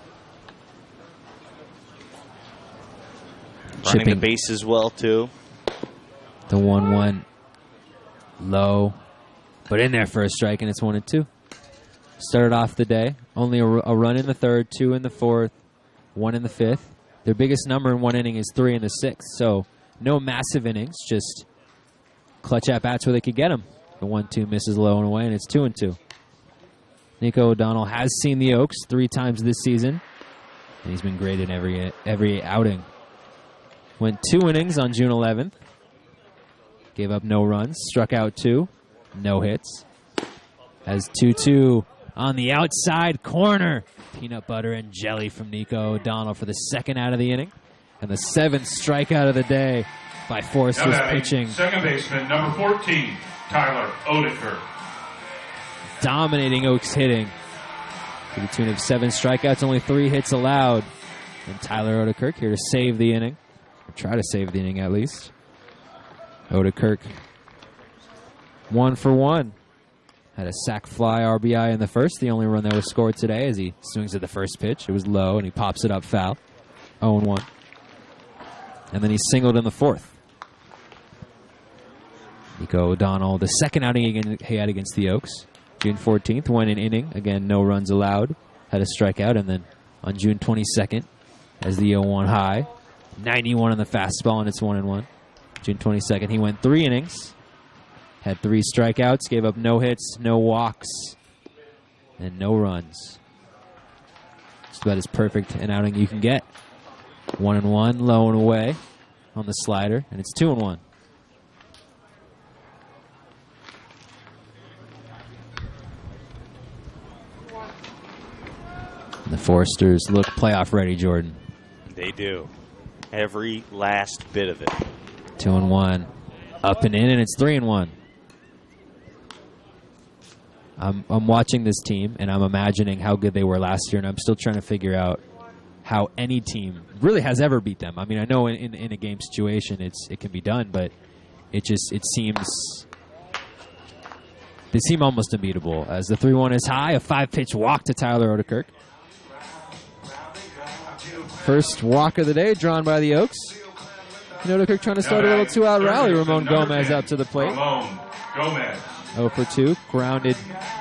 Running the bases well, too. The 1-1 low, but in there for a strike, and it's 1-2. Started off the day. Only a run in the third, 2 in the fourth, 1 in the fifth. Their biggest number in one inning is 3 in the sixth, so no massive innings, just clutch at-bats where they could get them. The 1-2 misses low and away, and it's 2-2. Nico O'Donnell has seen the Oaks 3 times this season, and he's been great in every outing. Went 2 innings on June 11th. Gave up no runs, struck out 2, no hits. Has 2-2 on the outside corner. Peanut butter and jelly from Nico O'Donnell for the second out of the inning. And the 7th strikeout of the day by Foresters pitching. Second baseman, number 14, Tyler Oedekerk. Dominating Oaks hitting to the tune of 7 strikeouts, only 3 hits allowed. And Tyler Oedekerk here to save the inning, or try to save the inning at least. Oedekerk 1 for 1. Had a sac fly RBI in the first, the only run that was scored today as he swings at the first pitch. It was low, and he pops it up foul. 0-1. And then he singled in the fourth. Nico O'Donnell, the second outing he had against the Oaks. June 14th, went an inning. Again, no runs allowed. Had a strikeout, and then on June 22nd, as the 0-1 high, 91 on the fastball, and it's 1-1. June 22nd, he went 3 innings. Had 3 strikeouts, gave up no hits, no walks, and no runs. Just about as perfect an outing you can get. 1-1, low and away on the slider, and it's 2-1. And the Foresters look playoff ready, Jordan. They do. Every last bit of it. 2-1. Up and in, and it's 3-1. I'm watching this team, and I'm imagining how good they were last year, and I'm still trying to figure out how any team really has ever beat them. I mean, I know in a game situation it can be done, but it seems they seem almost unbeatable. As the 3-1 is high, a 5-pitch walk to Tyler Oedekerk. First walk of the day drawn by the Oaks. And Oedekerk trying to start a little 2-out rally. Ramon Gomez up to the plate. Ramon Gomez. 0 for 2, grounded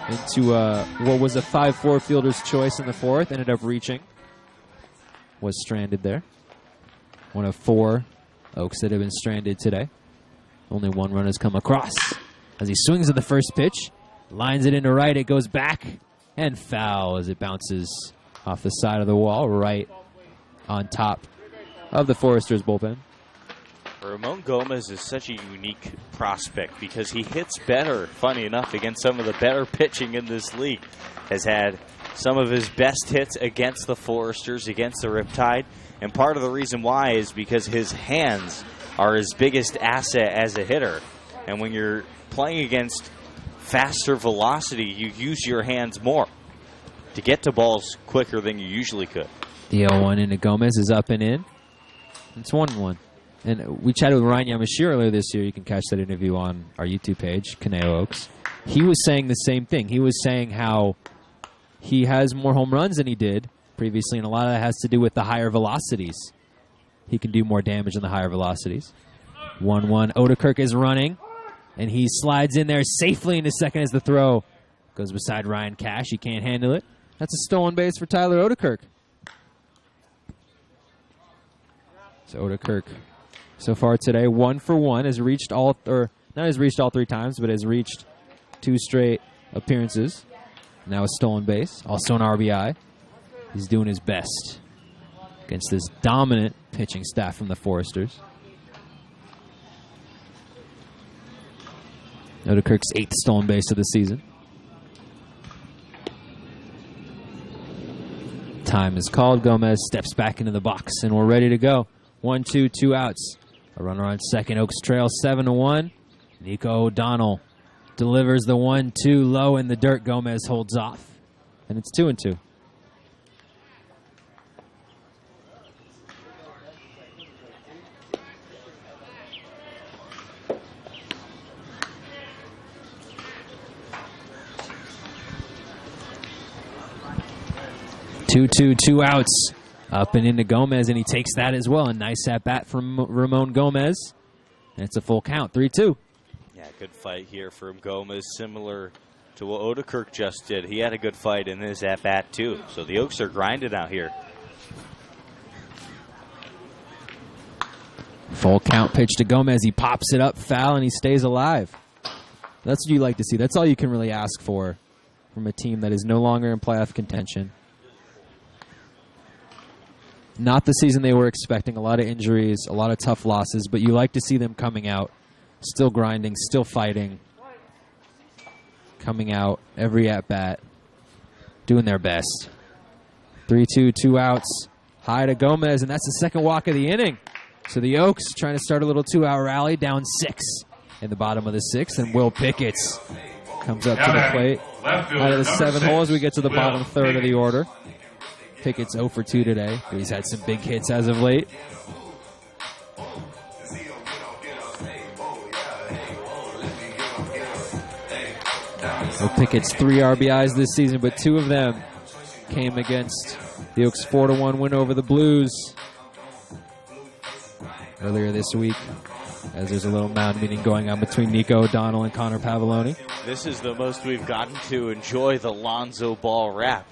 into what was a 5-4 fielder's choice in the fourth. Ended up reaching. Was stranded there. One of 4 Oaks that have been stranded today. Only 1 run has come across. As he swings at the first pitch, lines it into right, it goes back, and foul as it bounces off the side of the wall, right on top of the Foresters bullpen. Ramon Gomez is such a unique prospect because he hits better, funny enough, against some of the better pitching in this league. Has had some of his best hits against the Foresters, against the Riptide. And part of the reason why is because his hands are his biggest asset as a hitter. And when you're playing against faster velocity, you use your hands more to get to balls quicker than you usually could. The 0-1 into Gomez is up and in. It's 1-1. And we chatted with Ryan Yamashiro earlier this year. You can catch that interview on our YouTube page, Conejo Oaks. He was saying the same thing. He was saying how he has more home runs than he did previously, and a lot of that has to do with the higher velocities. He can do more damage in the higher velocities. 1-1. Oedekerk is running, and he slides in there safely into second as the throw goes beside Ryan Cash. He can't handle it. That's a stolen base for Tyler Oedekerk. So Oedekerk, so far today, 1 for 1, has reached all 3 times, but has reached 2 straight appearances. Now a stolen base, also an RBI. He's doing his best against this dominant pitching staff from the Foresters. Oedekerk's 8th stolen base of the season. Time is called. Gomez steps back into the box, and we're ready to go. 1-2, 2 outs. A runner on second. Oaks trail 7-1. Nico O'Donnell delivers the 1-2 low in the dirt. Gomez holds off, and it's 2-2. Two outs. Up and into Gomez, and he takes that as well. A nice at-bat from Ramon Gomez. And it's a full count, 3-2. Yeah, good fight here from Gomez, similar to what Oedekerk just did. He had a good fight in his at-bat, too. So the Oaks are grinding out here. Full count pitch to Gomez. He pops it up, foul, and he stays alive. That's what you like to see. That's all you can really ask for from a team that is no longer in playoff contention. Not the season they were expecting. A lot of injuries, a lot of tough losses, but you like to see them coming out, still grinding, still fighting, coming out every at-bat, doing their best. 3-2, 2 outs. High to Gomez, and that's the second walk of the inning. So the Oaks trying to start a little 2-out rally, down 6 in the bottom of the 6th, and Will Pickett's comes up to the plate. Out of the 7 holes, we get to the bottom third of the order. Pickett's 0 for 2 today, but he's had some big hits as of late. Will Pickett's 3 RBIs this season, but 2 of them came against the Oaks' 4-1 win over the Blues earlier this week, as there's a little mound meeting going on between Nico O'Donnell and Conor Pavulon. This is the most we've gotten to enjoy the Lonzo Ball rap.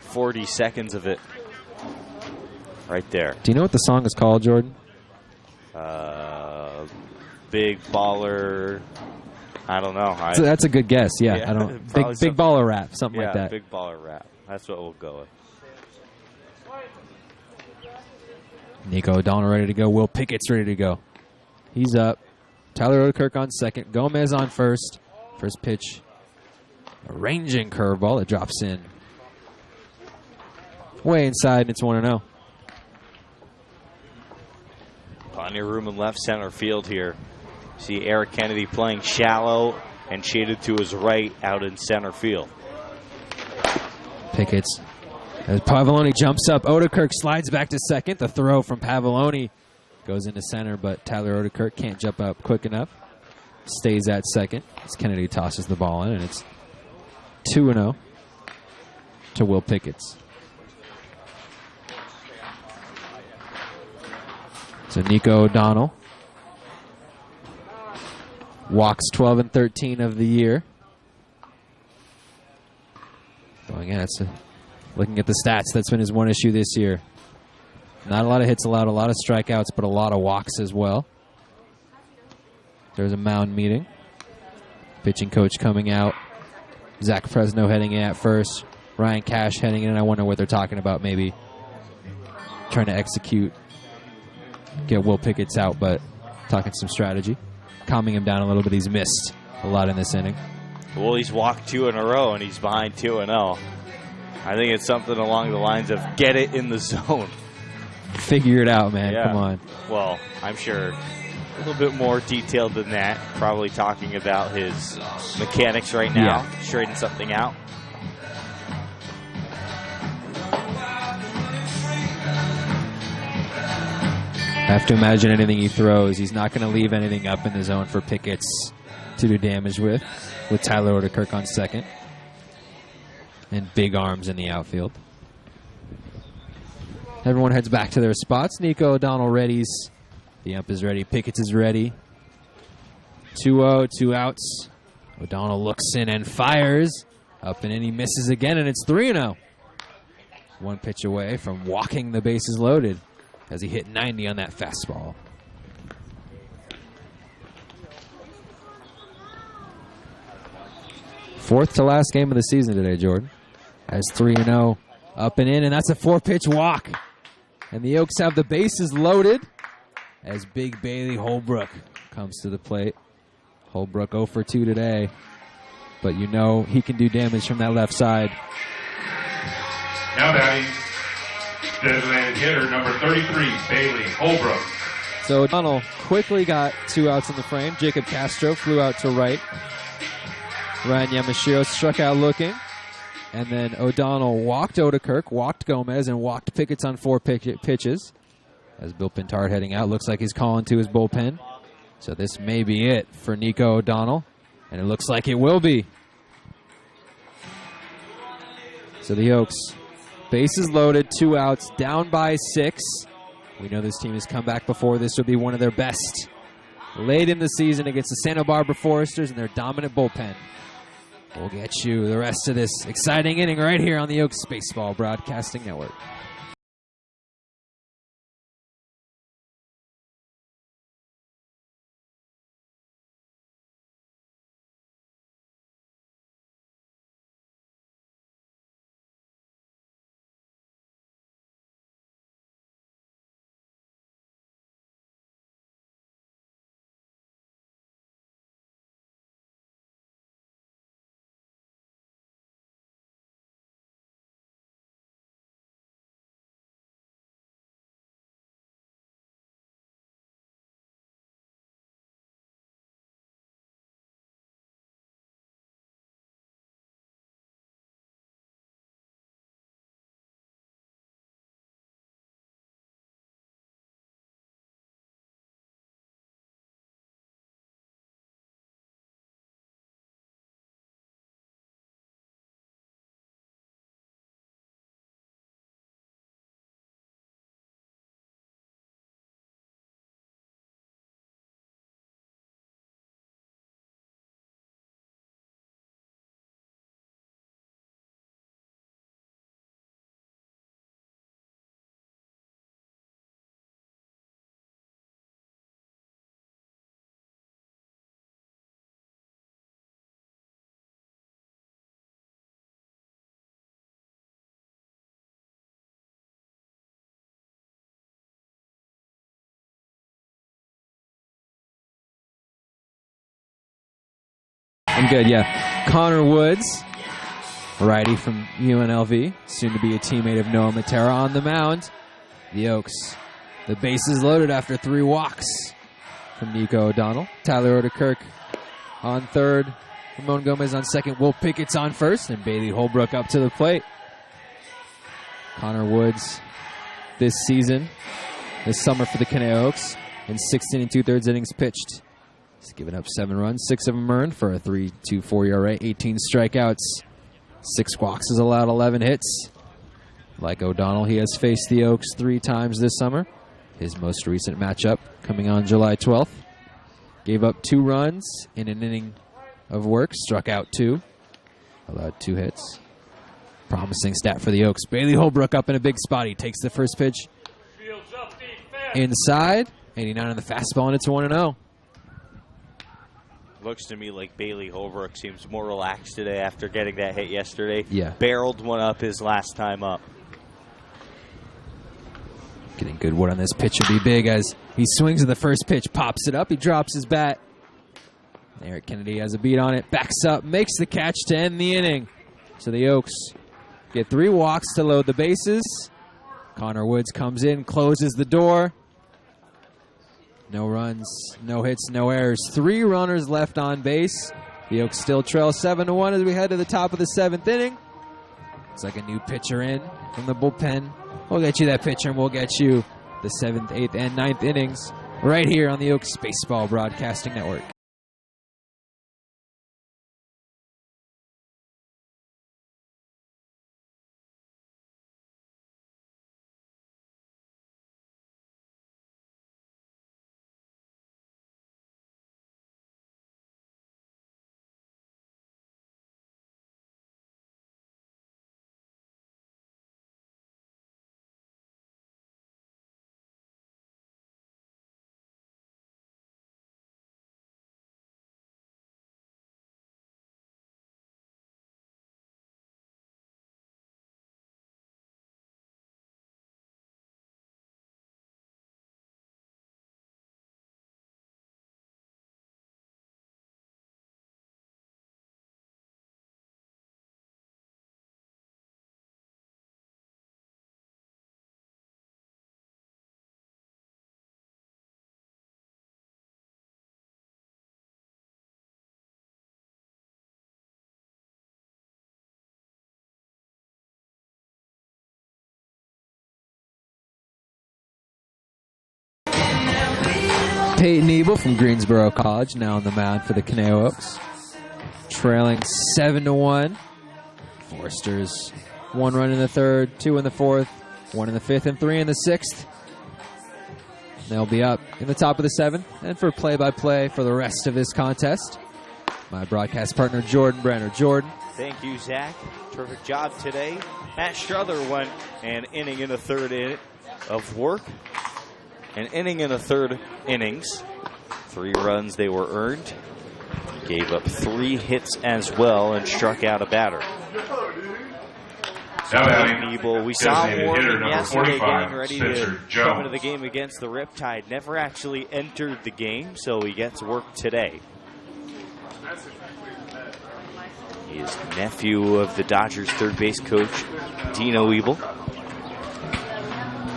40 seconds of it right there. Do you know what the song is called, Jordan? Big Baller. I don't know. That's a good guess. Yeah, I don't. Big baller rap, something like that. Big Baller rap. That's what we'll go with. Nico O'Donnell ready to go. Will Pickett's ready to go. He's up. Tyler Oedekerk on second. Gomez on first. First pitch. A ranging curveball that drops in. Way inside, and it's 1-0. Plenty of room in left center field here. See Eric Kennedy playing shallow and shaded to his right out in center field. Pickett's. As Pavulon jumps up, Oedekerk slides back to second. The throw from Pavulon goes into center, but Tyler Oedekerk can't jump up quick enough. Stays at second as Kennedy tosses the ball in, and it's 2-0 to Will Pickett's. So Nico O'Donnell walks 12 and 13 of the year. Going in, looking at the stats, that's been his one issue this year. Not a lot of hits allowed, a lot of strikeouts, but a lot of walks as well. There's a mound meeting. Pitching coach coming out. Zach Fresno heading in at first. Ryan Cash heading in. I wonder what they're talking about, maybe trying to execute. Get Will Pickett's out, but talking some strategy. Calming him down a little bit. He's missed a lot in this inning. Well, he's walked 2 in a row, and he's behind 2-0. I think it's something along the lines of get it in the zone. Figure it out, man. Yeah. Come on. Well, I'm sure a little bit more detailed than that. Probably talking about his mechanics right now. Yeah. Straighten something out. I have to imagine anything he throws, he's not going to leave anything up in the zone for Pickett's to do damage with Tyler Oedekerk on second. And big arms in the outfield. Everyone heads back to their spots. Nico O'Donnell readies. The ump is ready. Pickett's is ready. 2-0, 2 outs. O'Donnell looks in and fires. Up and in, he misses again, and it's 3-0. One pitch away from walking the bases loaded as he hit 90 on that fastball. Fourth to last game of the season today, Jordan. As 3-0, up and in, and that's a 4-pitch walk. And the Oaks have the bases loaded as Big Bailey Holbrook comes to the plate. Holbrook 0 for 2 today, but you know he can do damage from that left side. Now batting, designated hitter number 33, Bailey Holbrook. So O'Donnell quickly got 2 outs in the frame. Jacob Castro flew out to right. Ryan Yamashiro struck out looking. And then O'Donnell walked Oedekerk, walked Gomez, and walked Pickett's on 4 pitches. As Bill Pintard heading out, looks like he's calling to his bullpen. So this may be it for Nico O'Donnell. And it looks like it will be. So the Oaks Bases loaded, 2 outs, down by 6. We know this team has come back before. This would be one of their best late in the season against the Santa Barbara Foresters and their dominant bullpen. We'll get you the rest of this exciting inning right here on the Oaks Baseball Broadcasting Network. I'm good, yeah. Connor Woods, righty from UNLV, soon to be a teammate of Noah Matera on the mound. The Oaks, the bases loaded after 3 walks from Nico O'Donnell. Tyler Oedekerk on third. Ramon Gomez on second. Will Pickett's on first, and Bailey Holbrook up to the plate. Connor Woods this summer for the Conejo Oaks, in 16 2/3 innings pitched. He's given up 7 runs, 6 of them earned for a 3.24 ERA, 18 strikeouts, 6 walks, has allowed 11 hits. Like O'Donnell, he has faced the Oaks 3 times this summer. His most recent matchup coming on July 12th. Gave up 2 runs in an inning of work, struck out 2, allowed 2 hits. Promising stat for the Oaks. Bailey Holbrook up in a big spot. He takes the first pitch inside, 89 on the fastball, and it's 1-0. Looks to me like Bailey Holbrook seems more relaxed today after getting that hit yesterday. Yeah. Barreled one up his last time up. Getting good wood on this pitch would be big as he swings at the first pitch, pops it up, he drops his bat. Eric Kennedy has a beat on it, backs up, makes the catch to end the inning. So the Oaks get 3 walks to load the bases. Connor Woods comes in, closes the door. No runs, no hits, no errors. 3 runners left on base. The Oaks still trail 7-1 as we head to the top of the 7th inning. Looks like a new pitcher in from the bullpen. We'll get you that pitcher, and we'll get you the 7th, 8th, and 9th innings right here on the Oaks Baseball Broadcasting Network. Peyton Ebel from Greensboro College now on the mound for the Conejo Oaks. Trailing 7-1. Foresters 1 run in the third, 2 in the fourth, 1 in the fifth, and 3 in the sixth. They'll be up in the top of the seventh. And for play-by-play for the rest of this contest, my broadcast partner, Jordan Brenner. Jordan. Thank you, Zach. Terrific job today. Matt Struther went an inning in the third of work. An inning in the third innings. 3 runs they were earned. Gave up 3 hits as well and struck out a batter. We saw Morgan yesterday getting ready to come into the game against the Riptide. Never actually entered the game, so he gets work today. He is nephew of the Dodgers third base coach, Dino Ebel.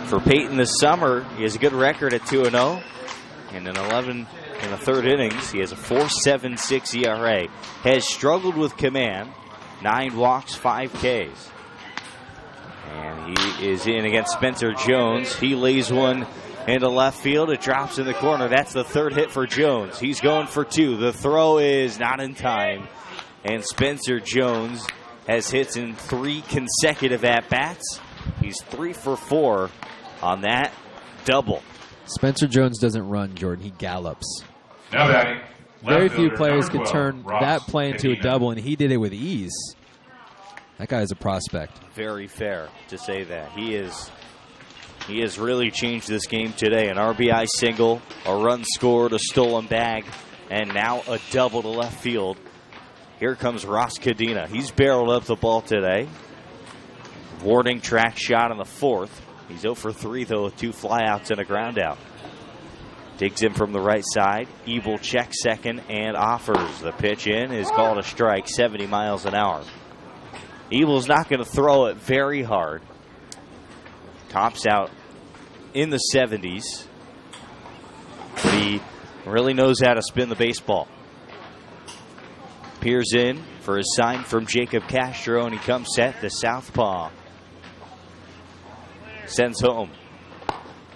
For Peyton this summer, he has a good record at 2-0. And in 11 in the third innings, he has a 4.76 ERA. Has struggled with command, 9 walks, 5 Ks. And he is in against Spencer Jones. He lays one into left field. It drops in the corner. That's the third hit for Jones. He's going for 2. The throw is not in time. And Spencer Jones has hits in 3 consecutive at-bats. He's 3 for 4 on that double. Spencer Jones doesn't run, Jordan. He gallops. Now batting. Very few players could turn that play into a double, and he did it with ease. That guy is a prospect. Very fair to say that. He has really changed this game today. An RBI single, a run scored, a stolen bag, and now a double to left field. Here comes Ross Cadena. He's barreled up the ball today. Warning track shot in the fourth. He's 0 for 3, though, with 2 flyouts and a ground out. Digs in from the right side. Ebel checks second and offers. The pitch in is called a strike, 70 miles an hour. Ebel's not going to throw it very hard. Tops out in the 70s. But he really knows how to spin the baseball. Peers in for his sign from Jacob Castro, and he comes set the southpaw. Sends home.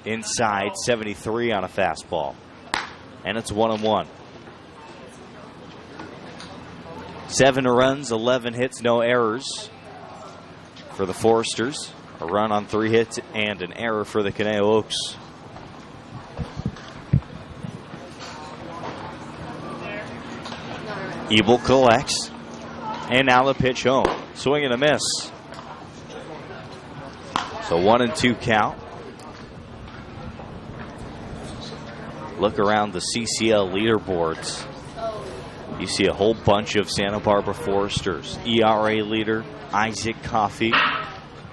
Inside 73 on a fastball. And it's 1-1. 7 runs, 11 hits, no errors for the Foresters. A run on 3 hits and an error for the Conejo Oaks. Ebel collects. And now the pitch home. Swing and a miss. So 1-2 count. Look around the CCL leaderboards. You see a whole bunch of Santa Barbara Foresters. ERA leader, Isaac Coffey,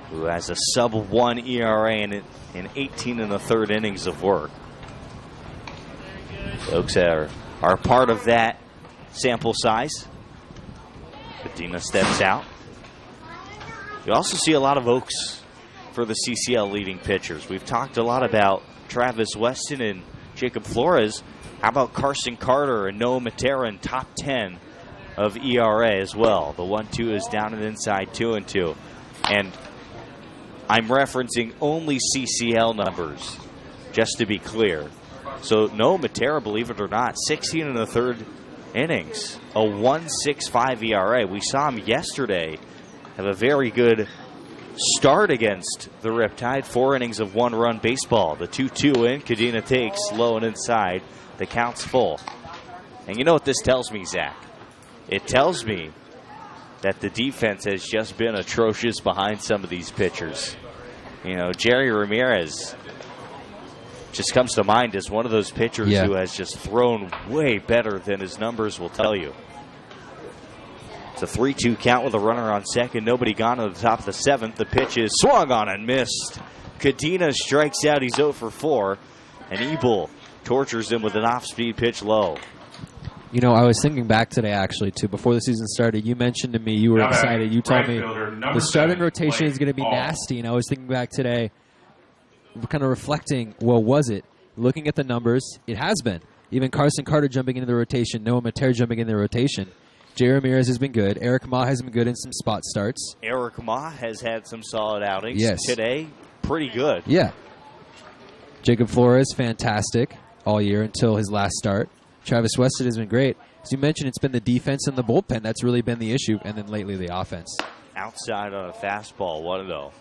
who has a sub-1 ERA in 18 in the third innings of work. The Oaks are part of that sample size. Cadena steps out. You also see a lot of Oaks for the CCL leading pitchers. We've talked a lot about Travis Weston and Jacob Flores. How about Carson Carter and Noah Matera in top 10 of ERA as well? The 1-2 is down and inside 2-2. And I'm referencing only CCL numbers, just to be clear. So Noah Matera, believe it or not, 16 in the third innings, a 1.65 ERA. We saw him yesterday have a very good start against the Riptide. 4 innings of 1-run baseball. The 2-2 in, Cadena takes low and inside. The count's full. And you know what this tells me, Zach? It tells me that the defense has just been atrocious behind some of these pitchers. You know, Jerry Ramirez just comes to mind as one of those pitchers who has just thrown way better than his numbers will tell you. It's a 3-2 count with a runner on second. Nobody gone to the top of the 7th. The pitch is swung on and missed. Cadena strikes out. He's 0 for 4. And Ebel tortures him with an off-speed pitch low. You know, I was thinking back today, actually, too. Before the season started, you mentioned to me you were excited. You told me the starting rotation is going to be nasty. And I was thinking back today, kind of reflecting, well, was it? Looking at the numbers, it has been. Even Carson Carter jumping into the rotation, Noah Matera jumping in the rotation. Jay Ramirez has been good. Eric Ma has been good in some spot starts. Eric Ma has had some solid outings. Yes. Today, pretty good. Yeah. Jacob Flores, fantastic all year until his last start. Travis Weston has been great. As you mentioned, it's been the defense and the bullpen that's really been the issue, and then lately the offense. outside on a fastball, 1-0.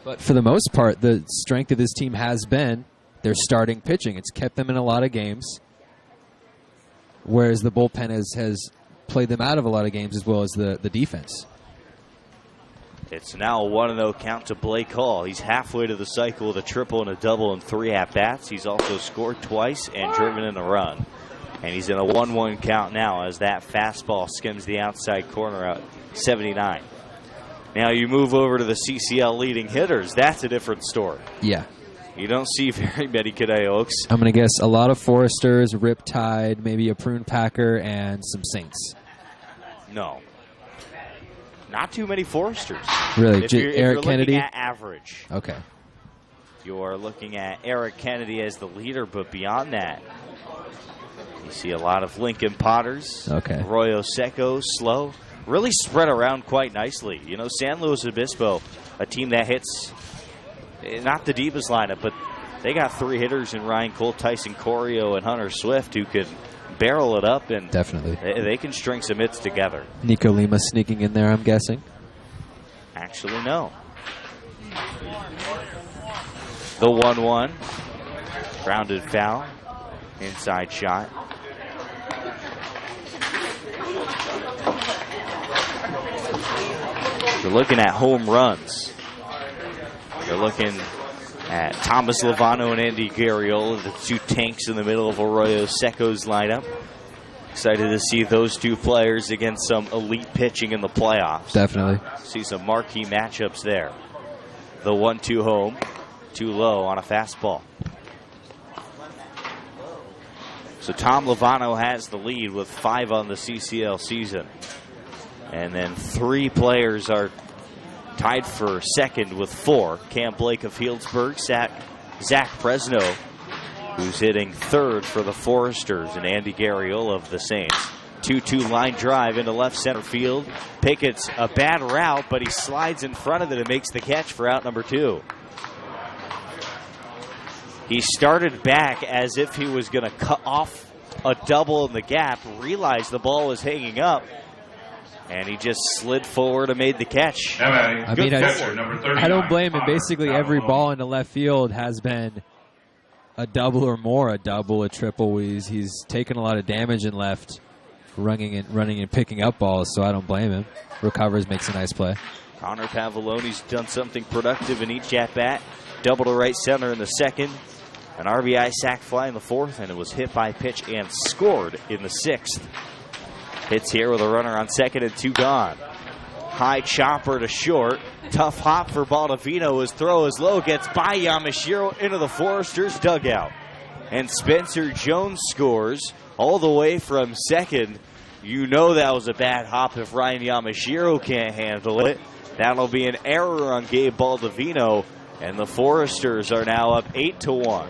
But for the most part, the strength of this team has been their starting pitching. It's kept them in a lot of games, whereas the bullpen has played them out of a lot of games, as well as the defense. It's now a 1-0 count to Blake Hall. He's halfway to the cycle with a triple and a double and 3 at-bats. He's also scored twice and driven in a run. And he's in a 1-1 count now as that fastball skims the outside corner out 79. Now you move over to the CCL leading hitters. That's a different story. Yeah. You don't see very many Conejo's. I'm going to guess a lot of Foresters, Riptide, maybe a Prune Packer, and some Saints. No. Not too many Foresters. Really? If you're Eric Kennedy? Looking at average. Okay. You are looking at Eric Kennedy as the leader, but beyond that, you see a lot of Lincoln Potters. Okay. Arroyo Seco, Slow. Really spread around quite nicely. You know, San Luis Obispo, a team that hits not the deepest lineup, but they got 3 hitters in Ryan Cole, Tyson Corio, and Hunter Swift who could barrel it up, and definitely they can string some hits together. Nico Lima sneaking in there, I'm guessing. Actually, no. The 1-1. Grounded foul. Inside shot. You're looking at home runs. You're looking at Thomas Lovano and Andy Garriola, the 2 tanks in the middle of Arroyo Seco's lineup. Excited to see those 2 players against some elite pitching in the playoffs. Definitely. See some marquee matchups there. The 1-2 home, too low on a fastball. So Tom Lovano has the lead with 5 on the CCL season. And then 3 players are tied for second with 4. Cam Blake of Healdsburg, Zach Fresno, who's hitting 3rd for the Foresters, and Andy Garriola of the Saints. 2-2 line drive into left center field. Pickett's a bad route, but he slides in front of it and makes the catch for out number 2. He started back as if he was going to cut off a double in the gap, realized the ball was hanging up, and he just slid forward and made the catch. I mean, I don't blame him. Basically, every ball into left field has been a double or more, a double, a triple. He's taken a lot of damage in left, running and picking up balls, so I don't blame him. Recovers, makes a nice play. Conor Pavulon, done something productive in each at-bat. Double to right center in the second. An RBI sac fly in the 4th, and it was hit by pitch and scored in the 6th. Hits here with a runner on second and 2 gone. High chopper to short. Tough hop for Baldovino. His throw is low. Gets by Yamashiro into the Foresters dugout. And Spencer Jones scores all the way from second. You know that was a bad hop if Ryan Yamashiro can't handle it. That'll be an error on Gabe Baldovino. And the Foresters are now up 8-1.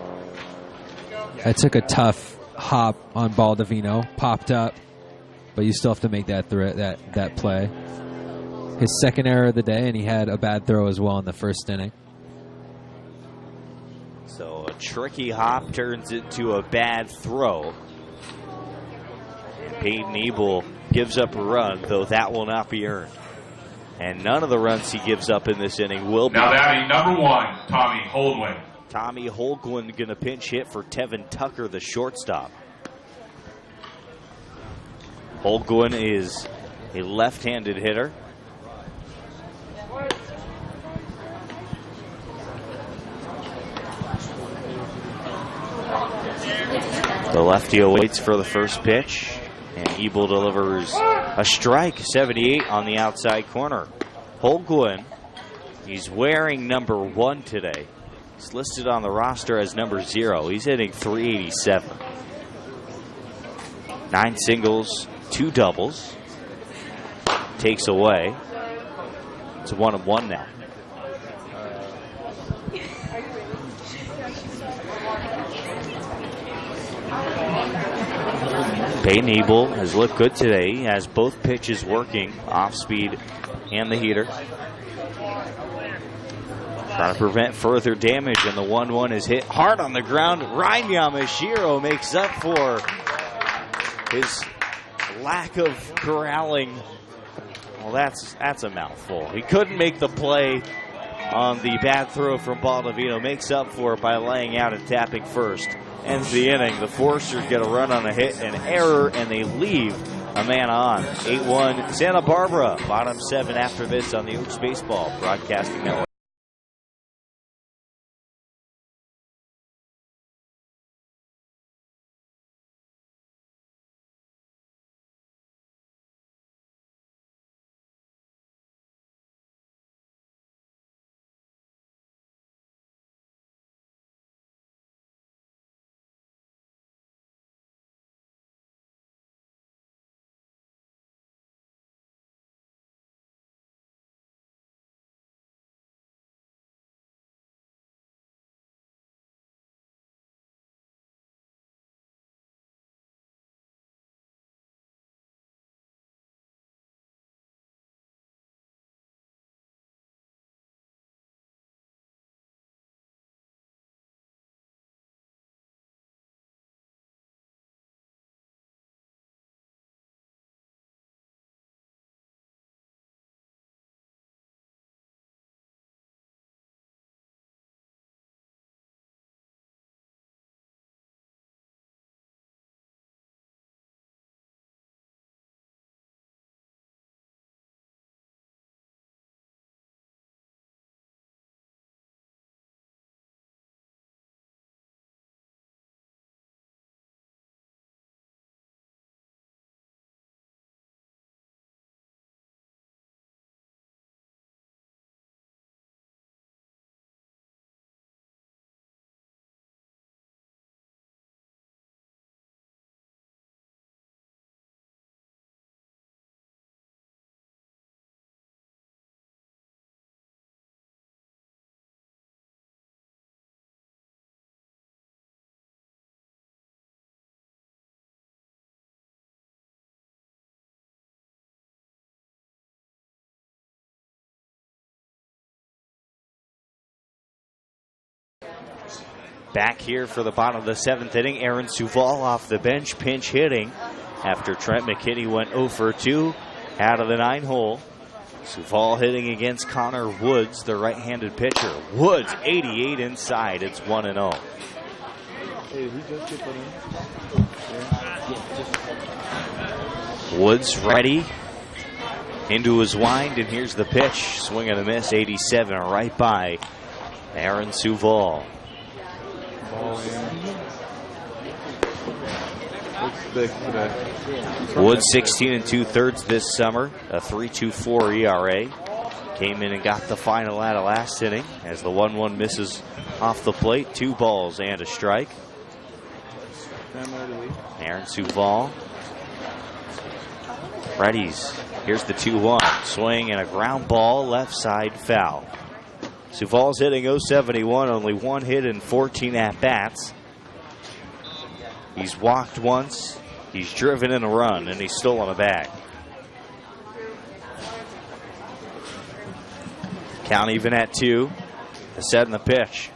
I took a tough hop on Baldovino. Popped up. But you still have to make that play. His second error of the day, and he had a bad throw as well in the 1st inning. So a tricky hop turns into a bad throw. And Peyton Ebel gives up a run, though that will not be earned. And none of the runs he gives up in this inning will be. Now batting number 1, Tommy Holdwin. Tommy Holguin going to pinch hit for Tevin Tucker, the shortstop. Holguin is a left-handed hitter. The lefty awaits for the first pitch, and Ebel delivers a strike, 78 on the outside corner. Holguin, he's wearing number 1 today. He's listed on the roster as number 0. He's hitting .387. 9 singles, 2 doubles. Takes away. It's 1-1 now. Peyton Ebel has looked good today. He has both pitches working, off speed and the heater. Trying to prevent further damage, and the 1-1 is hit hard on the ground. Ryan Yamashiro makes up for his lack of corralling Well, that's a mouthful. He couldn't make the play on the bad throw from Baldovino. Makes up for it by laying out and tapping first. Ends the inning. The Foresters get a run on a hit and error, and they leave a man on. 8-1 Santa Barbara. Bottom 7 after this on the Oaks Baseball Broadcasting Network. Back here for the bottom of the 7th inning, Aaron Suval off the bench, pinch hitting after Trent McKinney went 0 for 2 out of the 9-hole. Suval hitting against Connor Woods, the right-handed pitcher. Woods, 88 inside. It's 1-0. Woods ready into his wind, and here's the pitch. Swing and a miss, 87, right by Aaron Suval. Woods 16 2/3 this summer, a 3.24 ERA. Came in and got the final out of last inning as the 1-1 misses off the plate. 2 balls and a strike. Aaron Suval readies. Here's the 2-1 swing and a ground ball, left side foul. Suval's hitting .071, only 1 hit and 14 at-bats. He's walked once, he's driven in a run, and he's stolen a bag. Count even at 2. The set and the pitch.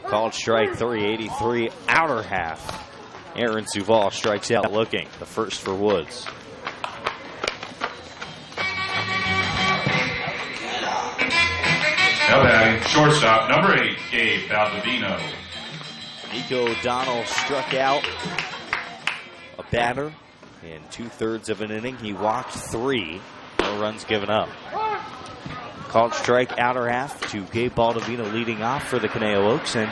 Called strike 3, 83, outer half. Aaron Suval strikes out looking. The first for Woods. Now batting, shortstop, number 8, Gabe Baldovino. Nico O'Donnell struck out a batter in 2/3 of an inning. He walked 3. No runs given up. Called strike, outer half to Gabe Baldovino leading off for the Conejo Oaks. And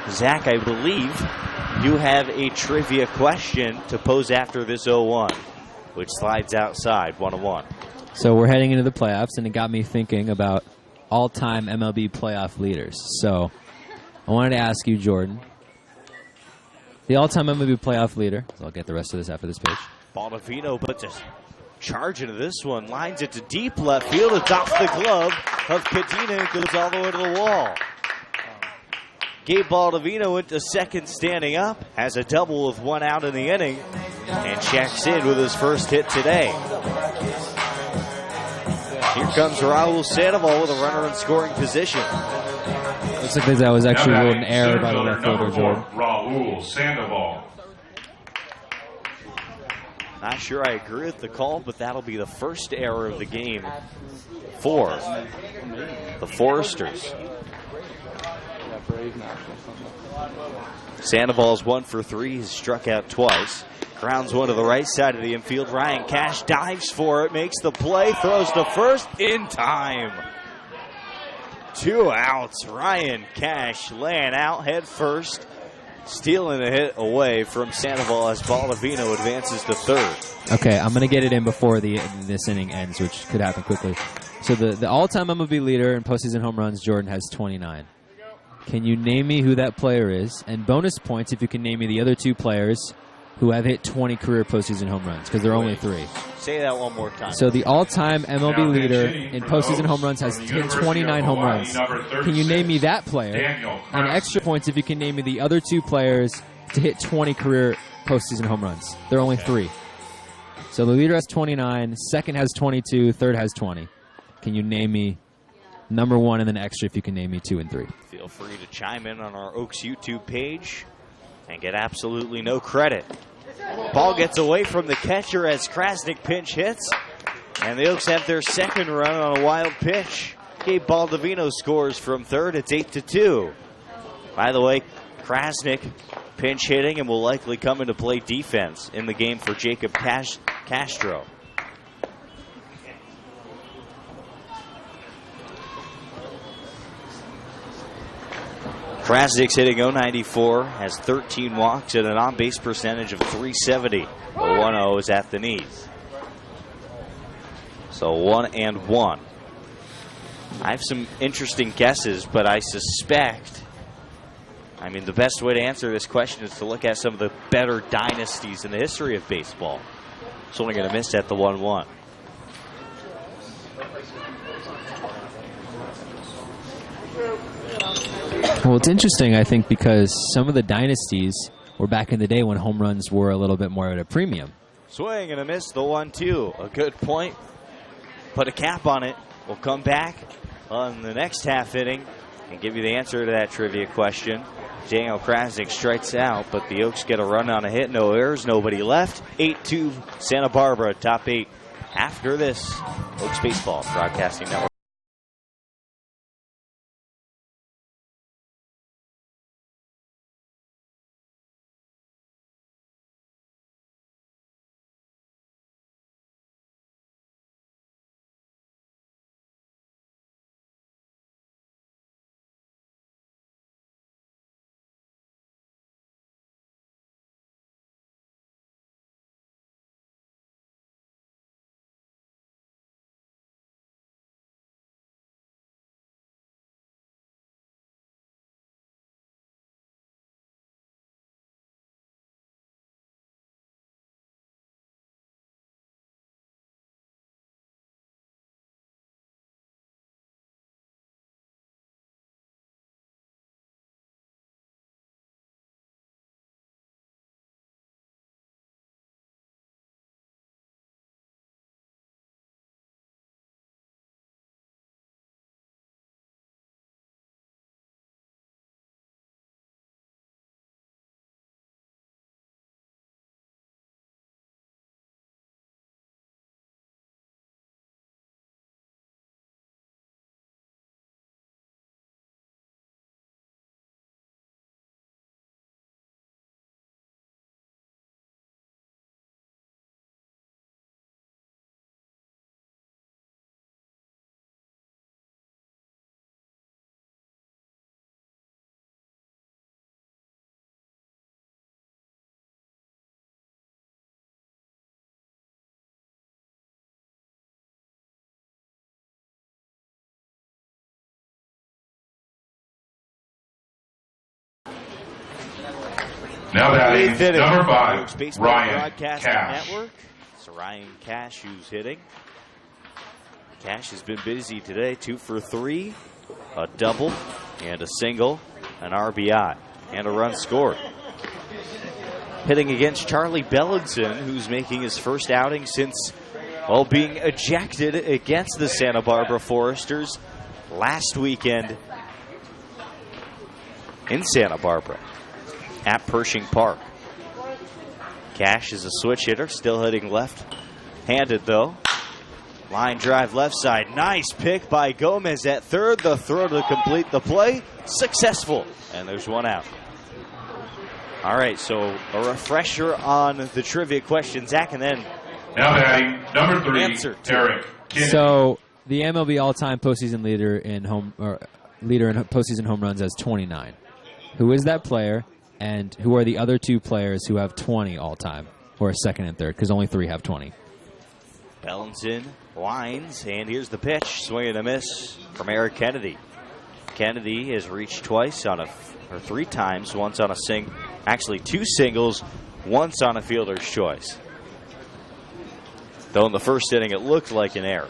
Zach, I believe you have a trivia question to pose after this 0-1, which slides outside 1-1. So we're heading into the playoffs, and it got me thinking about all-time MLB playoff leaders. So I wanted to ask you, Jordan, the all-time MLB playoff leader. So I'll get the rest of this after this pitch. Baldovino puts a charge into this one, lines it to deep left field. It's off the glove of Cadena and goes all the way to the wall. Gabe Baldovino into second standing up, has a double with 1 out in the inning, and checks in with his first hit today. Here comes Raul Sandoval with a runner in scoring position. Looks like that was actually ruled an error by the left fielder, Jordan. Raul Sandoval. Not sure I agree with the call, but that'll be the first error of the game for the Foresters. Sandoval's 1 for 3. He's struck out twice. Grounds one to the right side of the infield. Ryan Cash dives for it, makes the play, throws to first in time. 2 outs. Ryan Cash laying out head first, stealing a hit away from Sandoval as Baldovino advances to third. Okay, I'm going to get it in before this inning ends, which could happen quickly. So the all-time MLB leader in postseason home runs, Jordan, has 29. Can you name me who that player is? And bonus points if you can name me the other 2 players who have hit 20 career postseason home runs, because there are only 3. Say that one more time. So the all-time MLB leader in postseason home runs has hit 29 home runs. Can you name me that player? And extra points if you can name me the other 2 players to hit 20 career postseason home runs. There are only 3. So the leader has 29, second has 22, third has 20. Can you name me number 1 and then extra if you can name me 2 and 3? Feel free to chime in on our Oaks YouTube page and get absolutely no credit. Ball gets away from the catcher as Krasnick pinch hits, and the Oaks have their second run on a wild pitch. Gabe Baldovino scores from third. It's 8-2. By the way, Krasnick pinch hitting and will likely come into play defense in the game for Jacob Castro. Krasnick's hitting .094, has 13 walks and an on-base percentage of .370. The 1-0 is at the knees. So 1-1. I have some interesting guesses, but I suspect, the best way to answer this question is to look at some of the better dynasties in the history of baseball. So only going to miss at the 1-1. Well, it's interesting, I think, because some of the dynasties were back in the day when home runs were a little bit more at a premium. Swing and a miss, the 1-2. A good point. Put a cap on it. We'll come back on the next half inning and give you the answer to that trivia question. Daniel Krasnick strikes out, but the Oaks get a run on a hit. No errors, nobody left. 8-2 Santa Barbara, top 8 after this. Oaks Baseball Broadcasting Network. Now batting, number 5, Oaks Baseball Ryan Broadcasting Cash. Network. It's Ryan Cash who's hitting. Cash has been busy today, 2 for 3, a double and a single, an RBI, and a run scored. Hitting against Charlie Bellinson, who's making his first outing since, being ejected against the Santa Barbara Foresters last weekend in Santa Barbara at Pershing Park. Cash is a switch hitter, still hitting left-handed though. Line drive left side. Nice pick by Gomez at third. The throw to complete the play. Successful. And there's one out. All right, so a refresher on the trivia question, Zach, and then now batting number 3, answer Eric Kennedy. So the MLB all-time postseason leader in postseason home runs has 29. Who is that player, and who are the other 2 players who have 20 all-time, who are second and third? Because only 3 have 20. Bellinson lines, and here's the pitch. Swing and a miss from Eric Kennedy. Kennedy has reached twice or 3 times, once on a actually 2 singles, once on a fielder's choice. Though in the first inning it looked like an error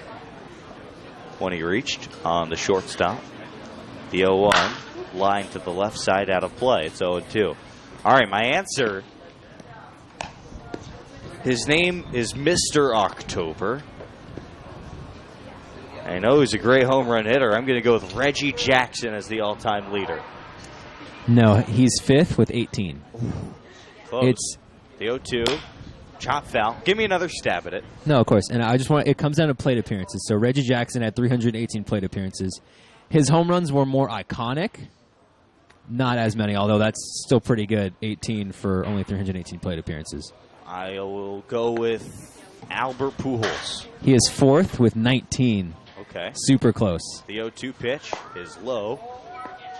when he reached on the shortstop. The 0-1 line to the left side out of play. It's 0-2. All right, my answer. His name is Mr. October. I know he's a great home run hitter. I'm going to go with Reggie Jackson as the all-time leader. No, he's 5th with 18. Close. It's the 0-2. Chop foul. Give me another stab at it. No, of course. And I just want it comes down to plate appearances. So Reggie Jackson had 318 plate appearances. His home runs were more iconic. Not as many, although that's still pretty good. 18 for only 318 plate appearances. I will go with Albert Pujols. He is 4th with 19. Okay. Super close. The 0-2 pitch is low.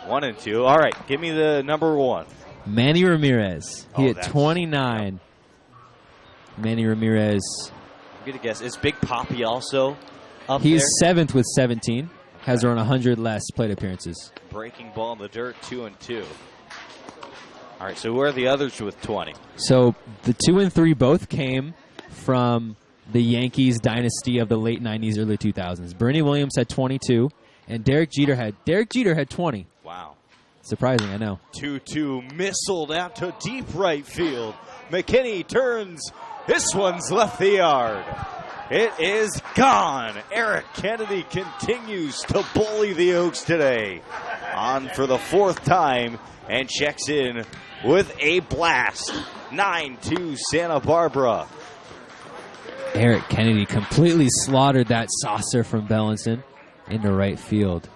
1 and 2. All right, give me the number 1. Manny Ramirez. He had that's 29. Manny Ramirez. I'm going to guess. Is Big Papi also up He's there? 7th with 17. Has around 100 less plate appearances. Breaking ball in the dirt, 2 and 2. All right, so who are the others with 20? So the 2 and 3 both came from the Yankees dynasty of the late 90s, early 2000s. Bernie Williams had 22, and Derek Jeter had 20. Wow. Surprising, I know. 2-2 missiled out to deep right field. McKinney turns. This one's left the yard. It is gone. Eric Kennedy continues to bully the Oaks today. On for the 4th time and checks in with a blast. 9-2 Santa Barbara. Eric Kennedy completely slaughtered that saucer from Bellinson into right field.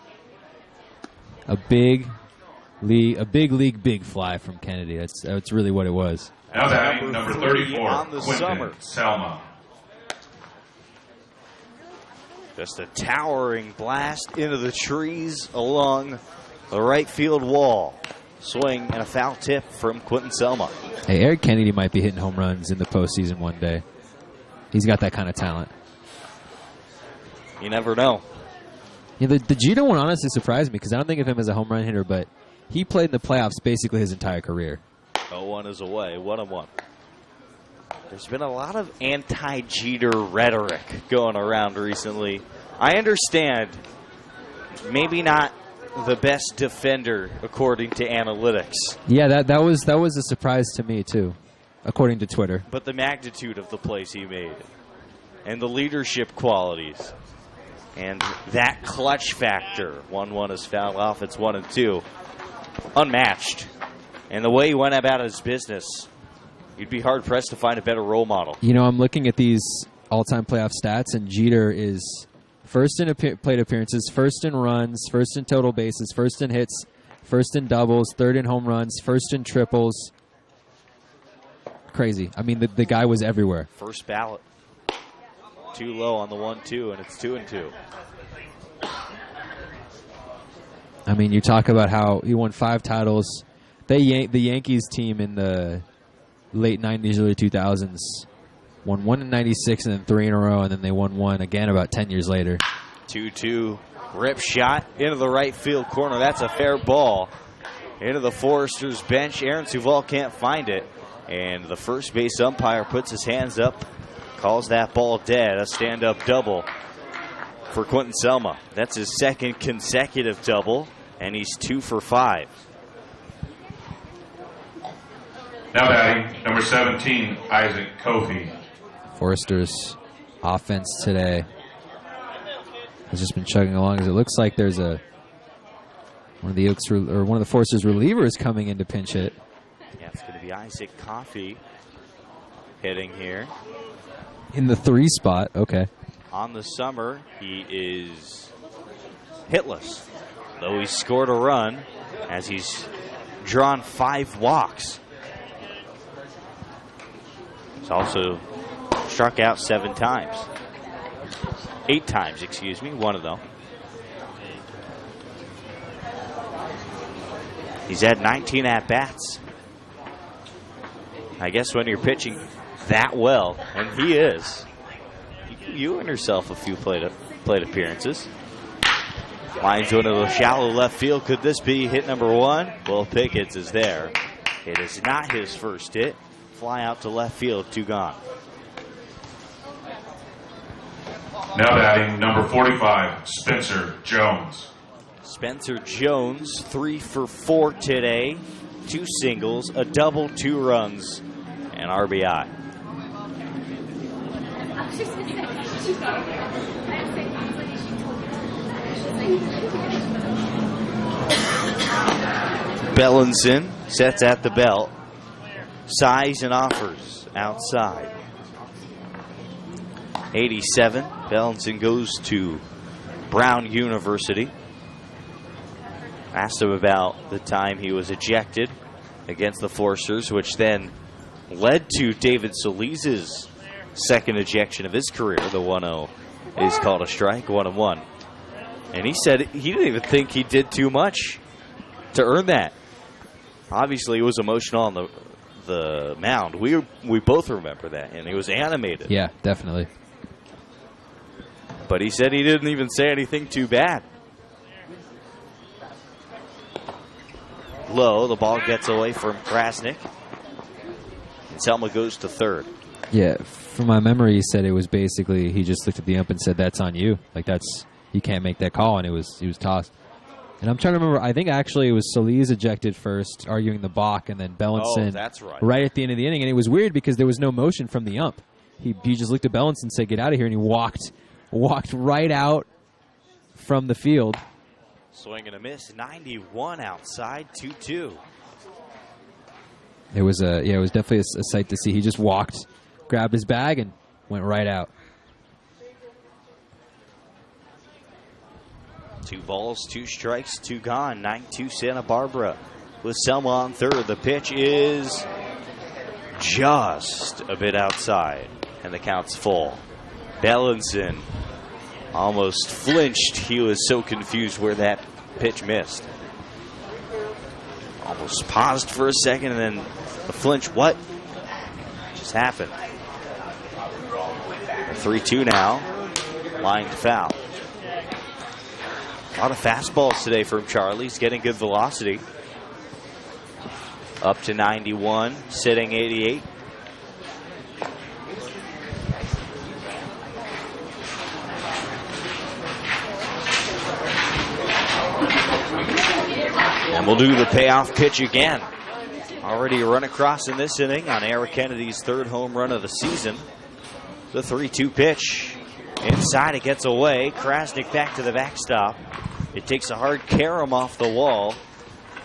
A big league big fly from Kennedy. That's really what it was. Now batting number 34, on the Quinton summer. Selma. Just a towering blast into the trees along the right field wall. Swing and a foul tip from Quinton Selma. Hey, Eric Kennedy might be hitting home runs in the postseason one day. He's got that kind of talent. You never know. Yeah, the Jeter one honestly surprised me because I don't think of him as a home run hitter, but he played in the playoffs basically his entire career. 0-1 is away. 1-1. There's been a lot of anti-Jeter rhetoric going around recently. I understand maybe not the best defender according to analytics. Yeah, that was a surprise to me too, according to Twitter. But the magnitude of the plays he made and the leadership qualities and that clutch factor. 1-1 is fouled off. It's 1-2. Unmatched. And the way he went about his business, you'd be hard-pressed to find a better role model. You know, I'm looking at these all-time playoff stats, and Jeter is first in plate appearances, first in runs, first in total bases, first in hits, first in doubles, third in home runs, first in triples. Crazy. I mean, the guy was everywhere. First ballot. Too low on the 1-2, and it's 2-2. I mean, you talk about how he won 5 titles. The Yankees team in the late 90s, early 2000s won 1 in 96 and then 3 in a row, and then they won 1 again about 10 years later. 2-2. Rip shot into the right field corner. That's a fair ball. Into the Foresters bench. Aaron Suval can't find it. And the first base umpire puts his hands up, calls that ball dead. A stand-up double for Quinton Selma. That's his second consecutive double, and he's 2 for 5. Now batting number 17, Isaac Kofi. Foresters' offense today has just been chugging along as it looks like there's one of the Foresters relievers coming in to pinch hit. Yeah, it's going to be Isaac Coffey. hitting here. In the 3 spot, okay. On the summer, he is hitless, though he scored a run as he's drawn 5 walks. He's also struck out 7 times. 8 times, excuse me, one of them. He's had 19 at-bats. I guess when you're pitching that well, and he is, you earn yourself a few plate appearances. Lines one to the shallow left field. Could this be hit number 1? Well, Pickett's is there. It is not his first hit. Fly out to left field, 2 gone. Now batting number 45, Spencer Jones. Spencer Jones, 3 for 4 today. 2 singles, a double, 2 runs, and RBI. Bellinson sets at the belt. Sighs and offers outside. 87. Bellinson goes to Brown University. Asked him about the time he was ejected against the Foresters, which then led to David Solis's second ejection of his career. The 1-0 is called a strike, 1-1. And he said he didn't even think he did too much to earn that. Obviously, it was emotional on the mound. We both remember that, and he was animated. Yeah, definitely. But he said he didn't even say anything too bad. Low, the ball gets away from Krasnick. And Selma goes to third. Yeah, from my memory, he said it was basically he just looked at the ump and said, "That's on you. Like you can't make that call," and he was tossed. And I'm trying to remember. I think actually it was Solis ejected first, arguing the balk, and then Bellinson. Oh, that's right. Right at the end of the inning, and it was weird because there was no motion from the ump. He just looked at Bellinson and said, "Get out of here," and he walked right out from the field. Swing and a miss, 91 outside, 2-2. It was definitely a sight to see. He just walked, grabbed his bag, and went right out. 2 balls, 2 strikes, 2 gone. 9-2 Santa Barbara with Selma on third. The pitch is just a bit outside, and the count's full. Bellinson almost flinched. He was so confused where that pitch missed. Almost paused for a second, and then the flinch. What just happened? 3-2 now. Lined foul. A lot of fastballs today from Charlie. He's getting good velocity. Up to 91, sitting 88. And we'll do the payoff pitch again. Already a run across in this inning on Eric Kennedy's 3rd home run of the season. The 3-2 pitch. Inside, it gets away. Krasnick back to the backstop. It takes a hard carom off the wall.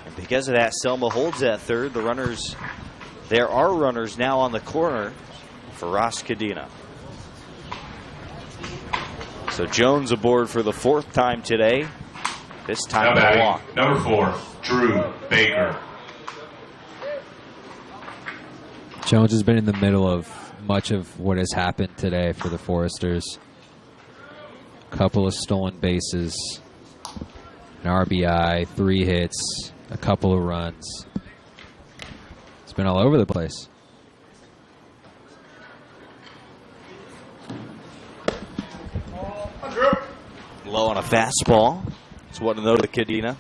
And because of that, Selma holds at third. There are runners now on the corner for Ross Cadena. So Jones aboard for the 4th time today. This time now to walk. Number 4, Drew Baker. Jones has been in the middle of much of what has happened today for the Foresters. A couple of stolen bases, an RBI, 3 hits, a couple of runs. It's been all over the place. Low on a fastball. It's 1-0 to Cadena.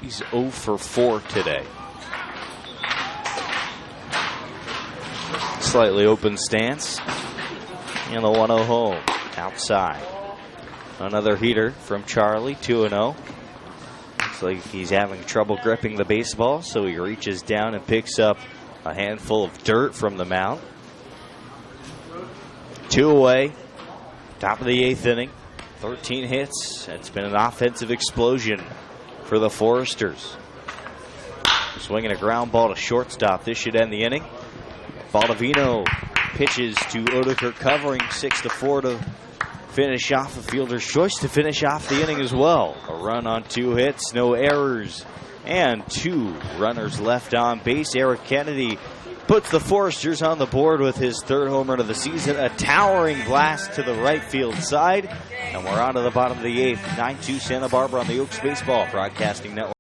He's 0 for 4 today. Slightly open stance. And the 1-0 home. Outside. Another heater from Charlie. 2-0. Looks like he's having trouble gripping the baseball, so he reaches down and picks up a handful of dirt from the mound. 2 away. Top of the 8th inning. 13 hits. It's been an offensive explosion for the Foresters. Swinging a ground ball to shortstop. This should end the inning. Baldovino pitches to Oedekerk, covering 6-4 to finish off a fielder's choice to finish off the inning as well. A run on 2 hits, no errors, and 2 runners left on base. Eric Kennedy puts the Foresters on the board with his 3rd home run of the season. A towering blast to the right field side. And we're on to the bottom of the 8th. 9-2 Santa Barbara on the Oaks Baseball Broadcasting Network.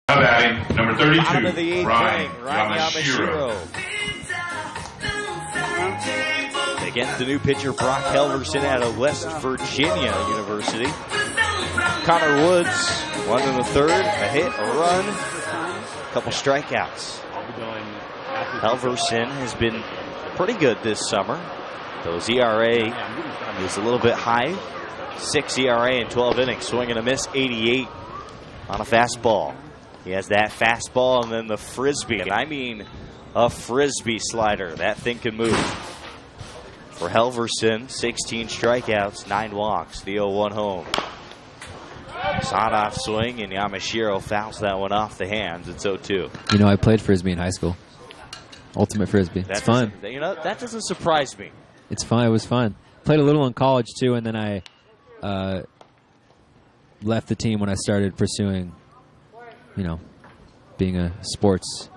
Now batting, number 32, Bottom of the 8th Ryan inning, Ryan Yamashiro. Against the new pitcher, Brock Helverson out of West Virginia University. Connor Woods, 1 1/3, a hit, a run, a couple strikeouts. Helverson has been pretty good this summer, though his ERA is a little bit high. 6 ERA in 12 innings, swing and a miss, 88 on a fastball. He has that fastball and then the frisbee, and I mean a frisbee slider. That thing can move. For Helverson, 16 strikeouts, 9 walks, the 0-1 home. Sawed-off swing, and Yamashiro fouls that one off the hands. It's 0-2. You know, I played frisbee in high school. Ultimate frisbee. It's fun. You know, that doesn't surprise me. It's fun. It was fun. Played a little in college too, and then I left the team when I started pursuing, being a sports.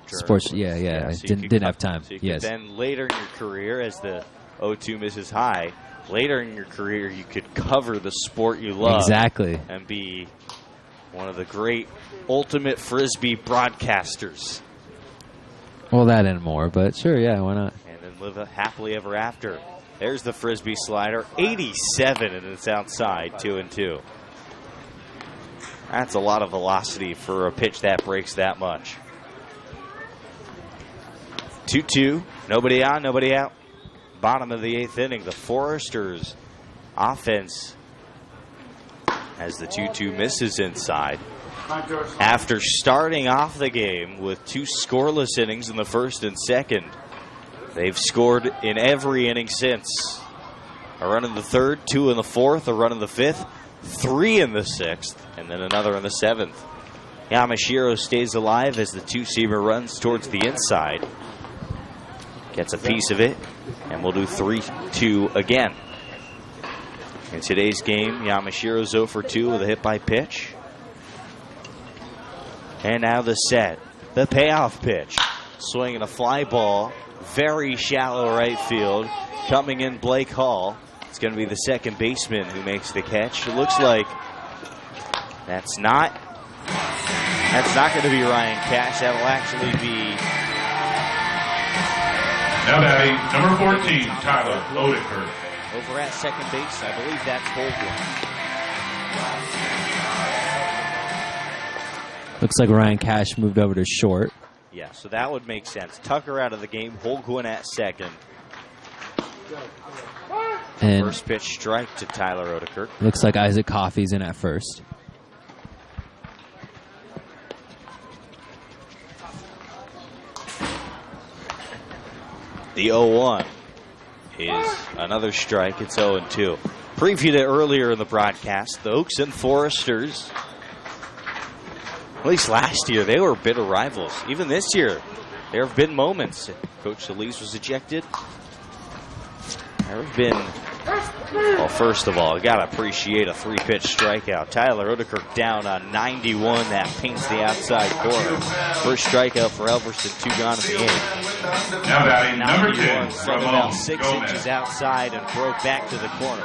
Sure. Sports. Yeah. So I didn't have time. So yes. Then later in your career, as the 0-2 misses high, later in your career, you could cover the sport you love. Exactly. And be one of the great ultimate frisbee broadcasters. Well, that and more, but sure, yeah, why not? And then live happily ever after. There's the frisbee slider, 87, and it's outside, 2-2. That's a lot of velocity for a pitch that breaks that much. 2-2, nobody on, nobody out. Bottom of the 8th inning, the Foresters offense as the 2-2 misses inside. After starting off the game with 2 scoreless innings in the first and second, they've scored in every inning since. A run in the 3rd, 2 in the 4th, a run in the 5th, 3 in the 6th, and then another in the 7th. Yamashiro stays alive as the 2-seamer runs towards the inside. Gets a piece of it, and we'll do 3-2 again. In today's game, Yamashiro's 0 for 2 with a hit by pitch. And now the set. The payoff pitch. Swinging a fly ball very shallow right field. Coming in, Blake Hall. It's going to be the second baseman who makes the catch. It looks like that's not going to be Ryan Cash. That will actually be... Now batting, number 14, Tyler Oedekerk. Over at second base, I believe that's Holguin. Looks like Ryan Cash moved over to short. Yeah, so that would make sense. Tucker out of the game, Holguin at second. And first pitch strike to Tyler Oedekerk. Looks like Isaac Coffey's in at first. The 0-1 is another strike. It's 0-2. Previewed it earlier in the broadcast. The Oaks and Foresters, at least last year, they were bitter rivals. Even this year, there have been moments. Coach Solis was ejected. There have been, well, first of all, you got to appreciate a 3-pitch strikeout. Tyler Oedekerk down on 91. That paints the outside corner. First strikeout for Elverson, 2 gone in the 8th. Now batting, number 10, from about 6 inches outside and broke back to the corner.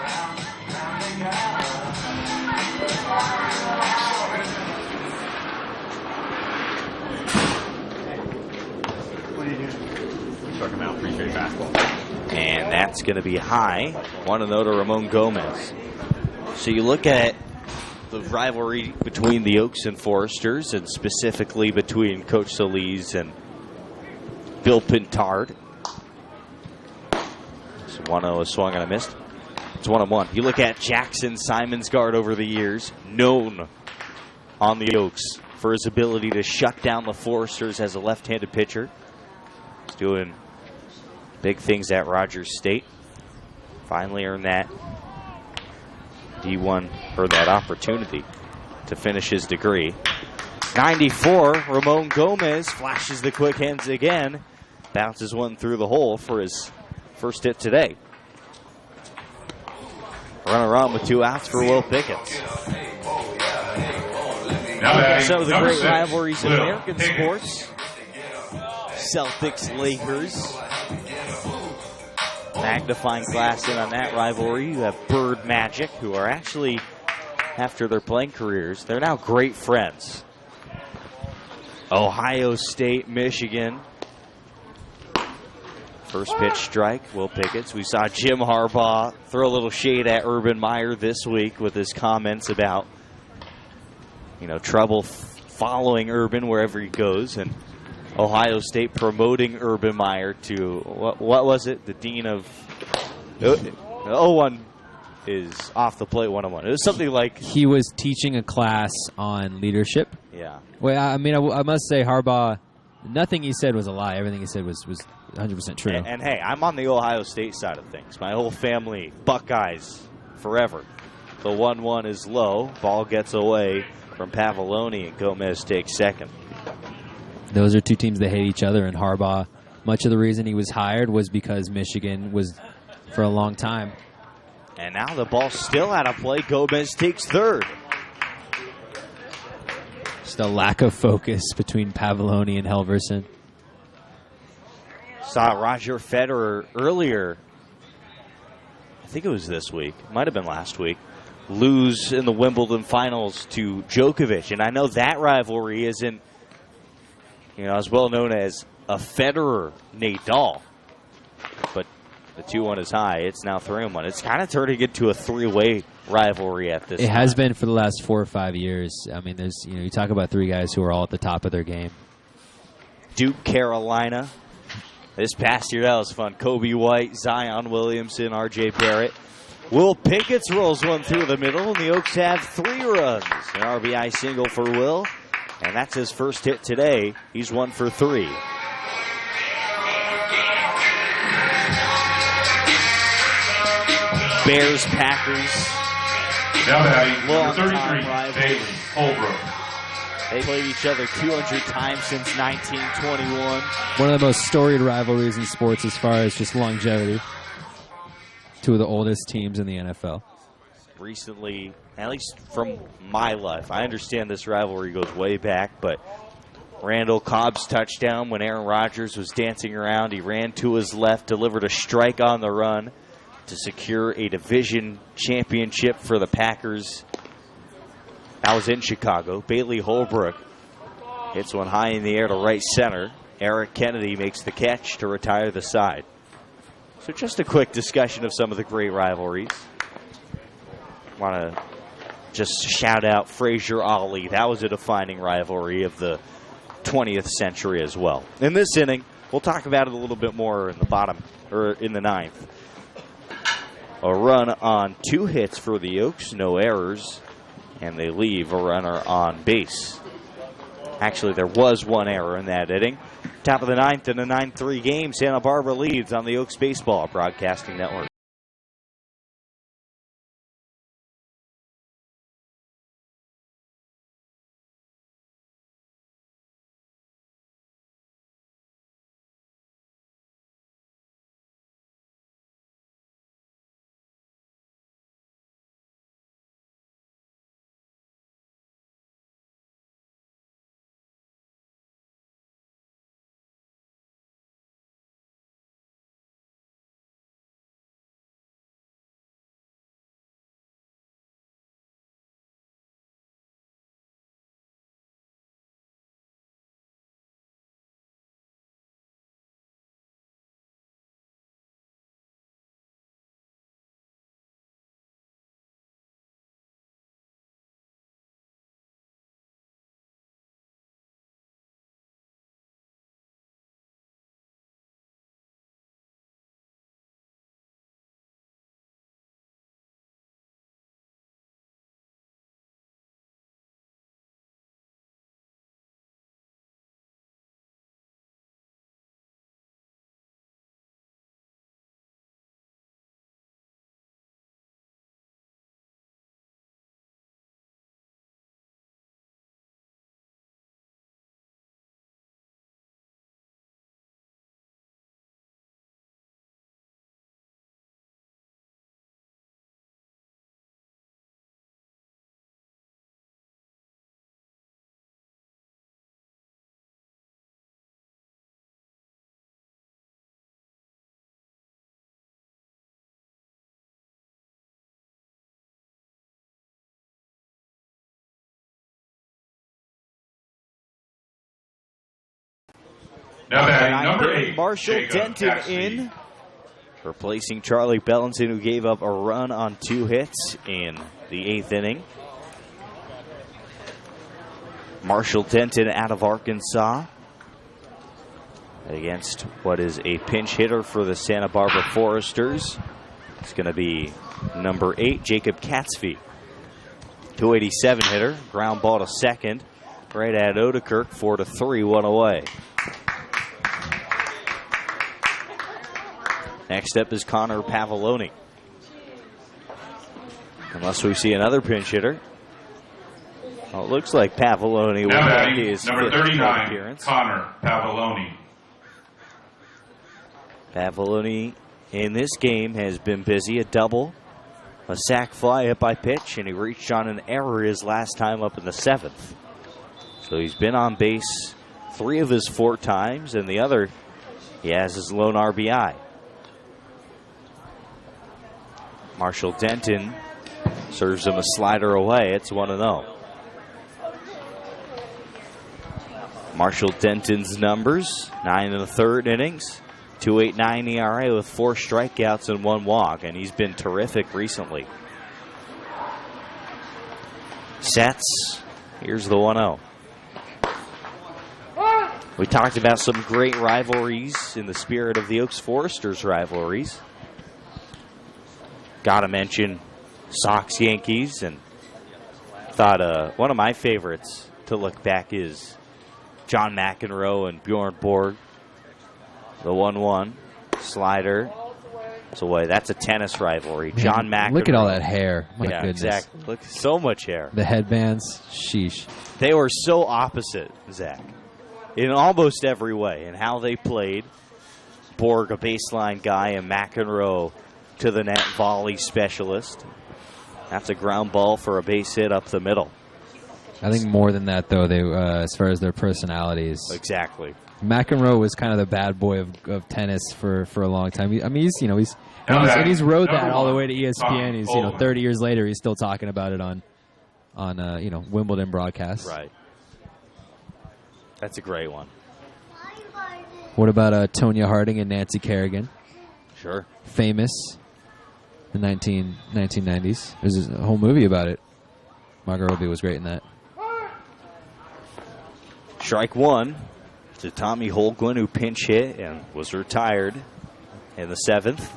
Talking about free basketball. And that's going to be high. 1-0 to Ramon Gomez. So you look at the rivalry between the Oaks and Foresters, and specifically between Coach Solis and Bill Pintard. So 1-0 is swung and a missed. It's 1-1. You look at Jackson Simonsgard over the years, known on the Oaks for his ability to shut down the Foresters as a left-handed pitcher. He's doing big things at Rogers State. Finally earned that D1, or that opportunity to finish his degree. 94, Ramon Gomez flashes the quick hands again. Bounces one through the hole for his first hit today. Runner on with 2 outs for Will Pickett. Some of the great rivalries in American sports. Celtics, Lakers. Magnifying glass in on that rivalry. You have Bird Magic, who are actually, after their playing careers, they're now great friends. Ohio State, Michigan. First pitch strike, Will Pickett's. We saw Jim Harbaugh throw a little shade at Urban Meyer this week with his comments about, trouble following Urban wherever he goes, and Ohio State promoting Urban Meyer to, what was it? The dean of 0-1 is off the plate 1-1. It was something like he was teaching a class on leadership. Yeah. Well, I mean, I must say Harbaugh, nothing he said was a lie. Everything he said was 100% true. And hey, I'm on the Ohio State side of things. My whole family, Buckeyes, forever. The 1-1 is low. Ball gets away from Pavulon, and Gomez takes second. Those are two teams that hate each other, and Harbaugh, much of the reason he was hired was because Michigan was for a long time. And now the ball's still out of play. Gomez takes third. Just a lack of focus between Pavulon and Helverson. Saw Roger Federer earlier, I think it was this week, might have been last week, lose in the Wimbledon finals to Djokovic. And I know that rivalry isn't, as well known as a Federer-Nadal. But the 2-1 is high. It's now 3-1. It's kind of turning into a 3-way rivalry at this time. It has been for the last 4 or 5 years. I mean, there's you talk about 3 guys who are all at the top of their game. Duke, Carolina. This past year, that was fun. Kobe White, Zion Williamson, R.J. Barrett. Will Pickett rolls one through the middle, and the Oaks have 3 runs. An RBI single for Will, and that's his first hit today. He's 1 for 3. Bears, Packers. Now batting, number 33, Bailey Holbrook. They played each other 200 times since 1921. One of the most storied rivalries in sports as far as just longevity. 2 of the oldest teams in the NFL. Recently, at least from my life, I understand this rivalry goes way back, but Randall Cobb's touchdown when Aaron Rodgers was dancing around. He ran to his left, delivered a strike on the run to secure a division championship for the Packers. That was in Chicago. Bailey Holbrook hits one high in the air to right center. Eric Kennedy makes the catch to retire the side. So just a quick discussion of some of the great rivalries. Want to just shout out Frazier Ali. That was a defining rivalry of the 20th century as well. In this inning, we'll talk about it a little bit more in the bottom, or in the ninth. A run on 2 hits for the Oaks, no errors, and they leave a runner on base. Actually, there was 1 error in that inning. Top of the ninth in a 9-3 game. Santa Barbara leads on the Oaks Baseball Broadcasting Network. Now batting number 8, Marshall Jacob Denton Cassidy. in, replacing Charlie Bellinson, who gave up a run on 2 hits in the 8th inning. Marshall Denton out of Arkansas against what is a pinch hitter for the Santa Barbara Foresters. It's going to be number 8, Jacob Catsby. 287 hitter, ground ball to second, right at Oedekerk, 4-3, 1 away. Next up is Conor Pavulon. Unless we see another pinch hitter. Well, it looks like Pavulon will Now make his number 5th 39, appearance. Conor Pavulon. Pavulon in this game has been busy. A double, a sac fly hit by pitch, and he reached on an error his last time up in the 7th. So he's been on base 3 of his 4 times, and the other he has his lone RBI. Marshall Denton serves him a slider away. It's 1-0. Marshall Denton's numbers, 9 1/3 innings, 2.89 ERA with 4 strikeouts and 1 walk, and he's been terrific recently. Sets, here's the 1-0. We talked about some great rivalries in the spirit of the Oaks Foresters rivalries. Got to mention Sox Yankees, and thought one of my favorites to look back is John McEnroe and Bjorn Borg. The 1-1 slider. It's away. That's a tennis rivalry. John McEnroe. Look at all that hair. My yeah, goodness. exactly. Look, so much hair. The headbands. Sheesh. They were so opposite, Zach, in almost every way, in how they played. Borg, a baseline guy, and McEnroe to the net volley specialist. That's a ground ball for a base hit up the middle. I think more than that, though, they as far as their personalities. Exactly. McEnroe was kind of the bad boy of tennis for a long time. He's rode that all the way to ESPN. He's 30 years later, he's still talking about it on Wimbledon broadcasts. Right. That's a great one. What about Tonya Harding and Nancy Kerrigan? Sure. Famous. The 1990s. There's a whole movie about it. Margot Robbie was great in that. Strike one to Tommy Holguin, who pinch hit and was retired in the 7th.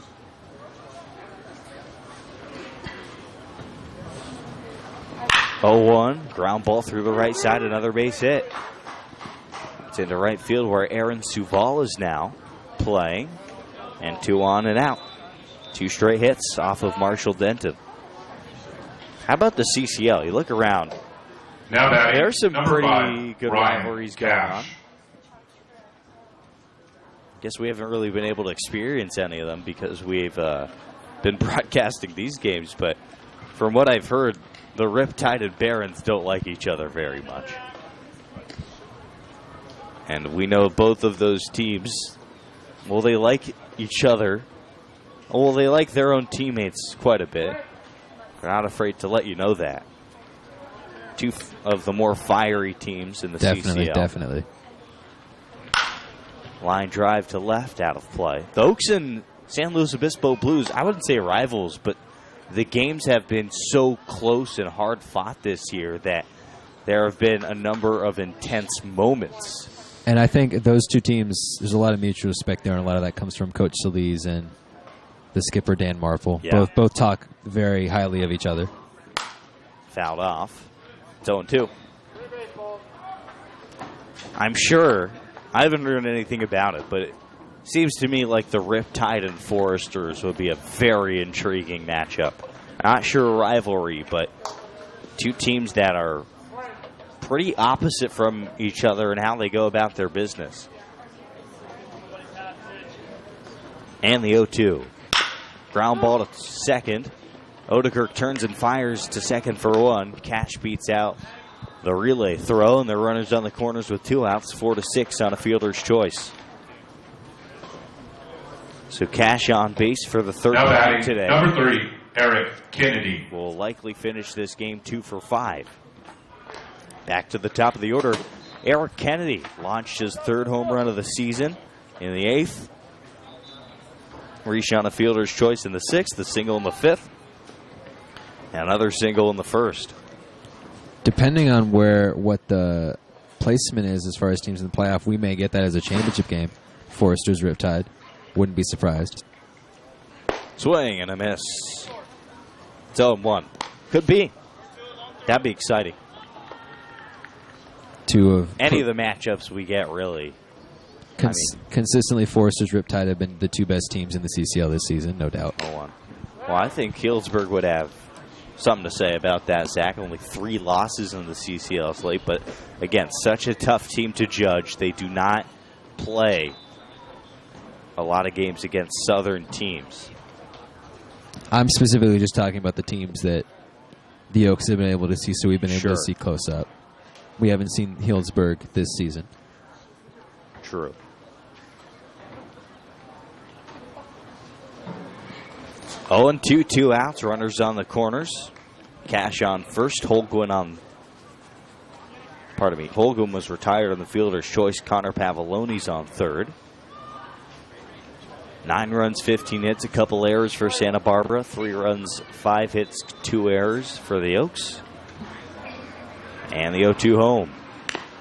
Oh, 1 ground ball through the right side, another base hit. It's into right field where Aaron Suval is now playing, and 2 on and out. 2 straight hits off of Marshall Denton. How about the CCL? You look around. Now batting, there's some pretty 5, good Ryan rivalries going on. Cash. Guess we haven't really been able to experience any of them because we've been broadcasting these games. But from what I've heard, the Riptide and Barons don't like each other very much. And we know both of those teams, well, they like each other. Well, they like their own teammates quite a bit. They're not afraid to let you know that. 2 of the more fiery teams in the CCL. Definitely. Line drive to left, out of play. The Oaks and San Luis Obispo Blues, I wouldn't say rivals, but the games have been so close and hard fought this year that there have been a number of intense moments. And I think those 2 teams, there's a lot of mutual respect there, and a lot of that comes from Coach Solis and the skipper Dan Marple. Yeah. Both talk very highly of each other. Fouled off. It's 0-2. I'm sure, I haven't heard anything about it, but it seems to me like the Riptide and Foresters would be a very intriguing matchup. Not sure a rivalry, but 2 teams that are pretty opposite from each other in how they go about their business. And the 0-2. Ground ball to second. Oedekerk turns and fires to second for 1. Cash beats out the relay throw, and the runners on the corners with 2 outs, 4-6 on a fielder's choice. So Cash on base for the 3rd time today. Number 3, Eric Kennedy. Will likely finish this game 2 for 5. Back to the top of the order. Eric Kennedy launched his 3rd home run of the season in the 8th. Reach on a fielder's choice in the 6th, the single in the 5th, and another single in the 1st. Depending on what the placement is as far as teams in the playoff, we may get that as a championship game. Foresters Riptide. Wouldn't be surprised. Swing and a miss. It's 0-1. Could be. That'd be exciting. Any of the matchups we get, really. Consistently, Foresters Riptide have been the 2 best teams in the CCL this season, no doubt. 0-1. Well, I think Healdsburg would have something to say about that, Zach. Only 3 losses in the CCL slate, but again, such a tough team to judge. They do not play a lot of games against Southern teams. I'm specifically just talking about the teams that the Oaks have been able to see, so we've been able to see close up. We haven't seen Healdsburg this season. True. Oh, and 2 outs. Runners on the corners. Cash on first. Holguin was retired on the fielder's choice. Conor Pavuloni's on 3rd. 9 runs, 15 hits, a couple errors for Santa Barbara. 3 runs, 5 hits, 2 errors for the Oaks. And the 0-2 home.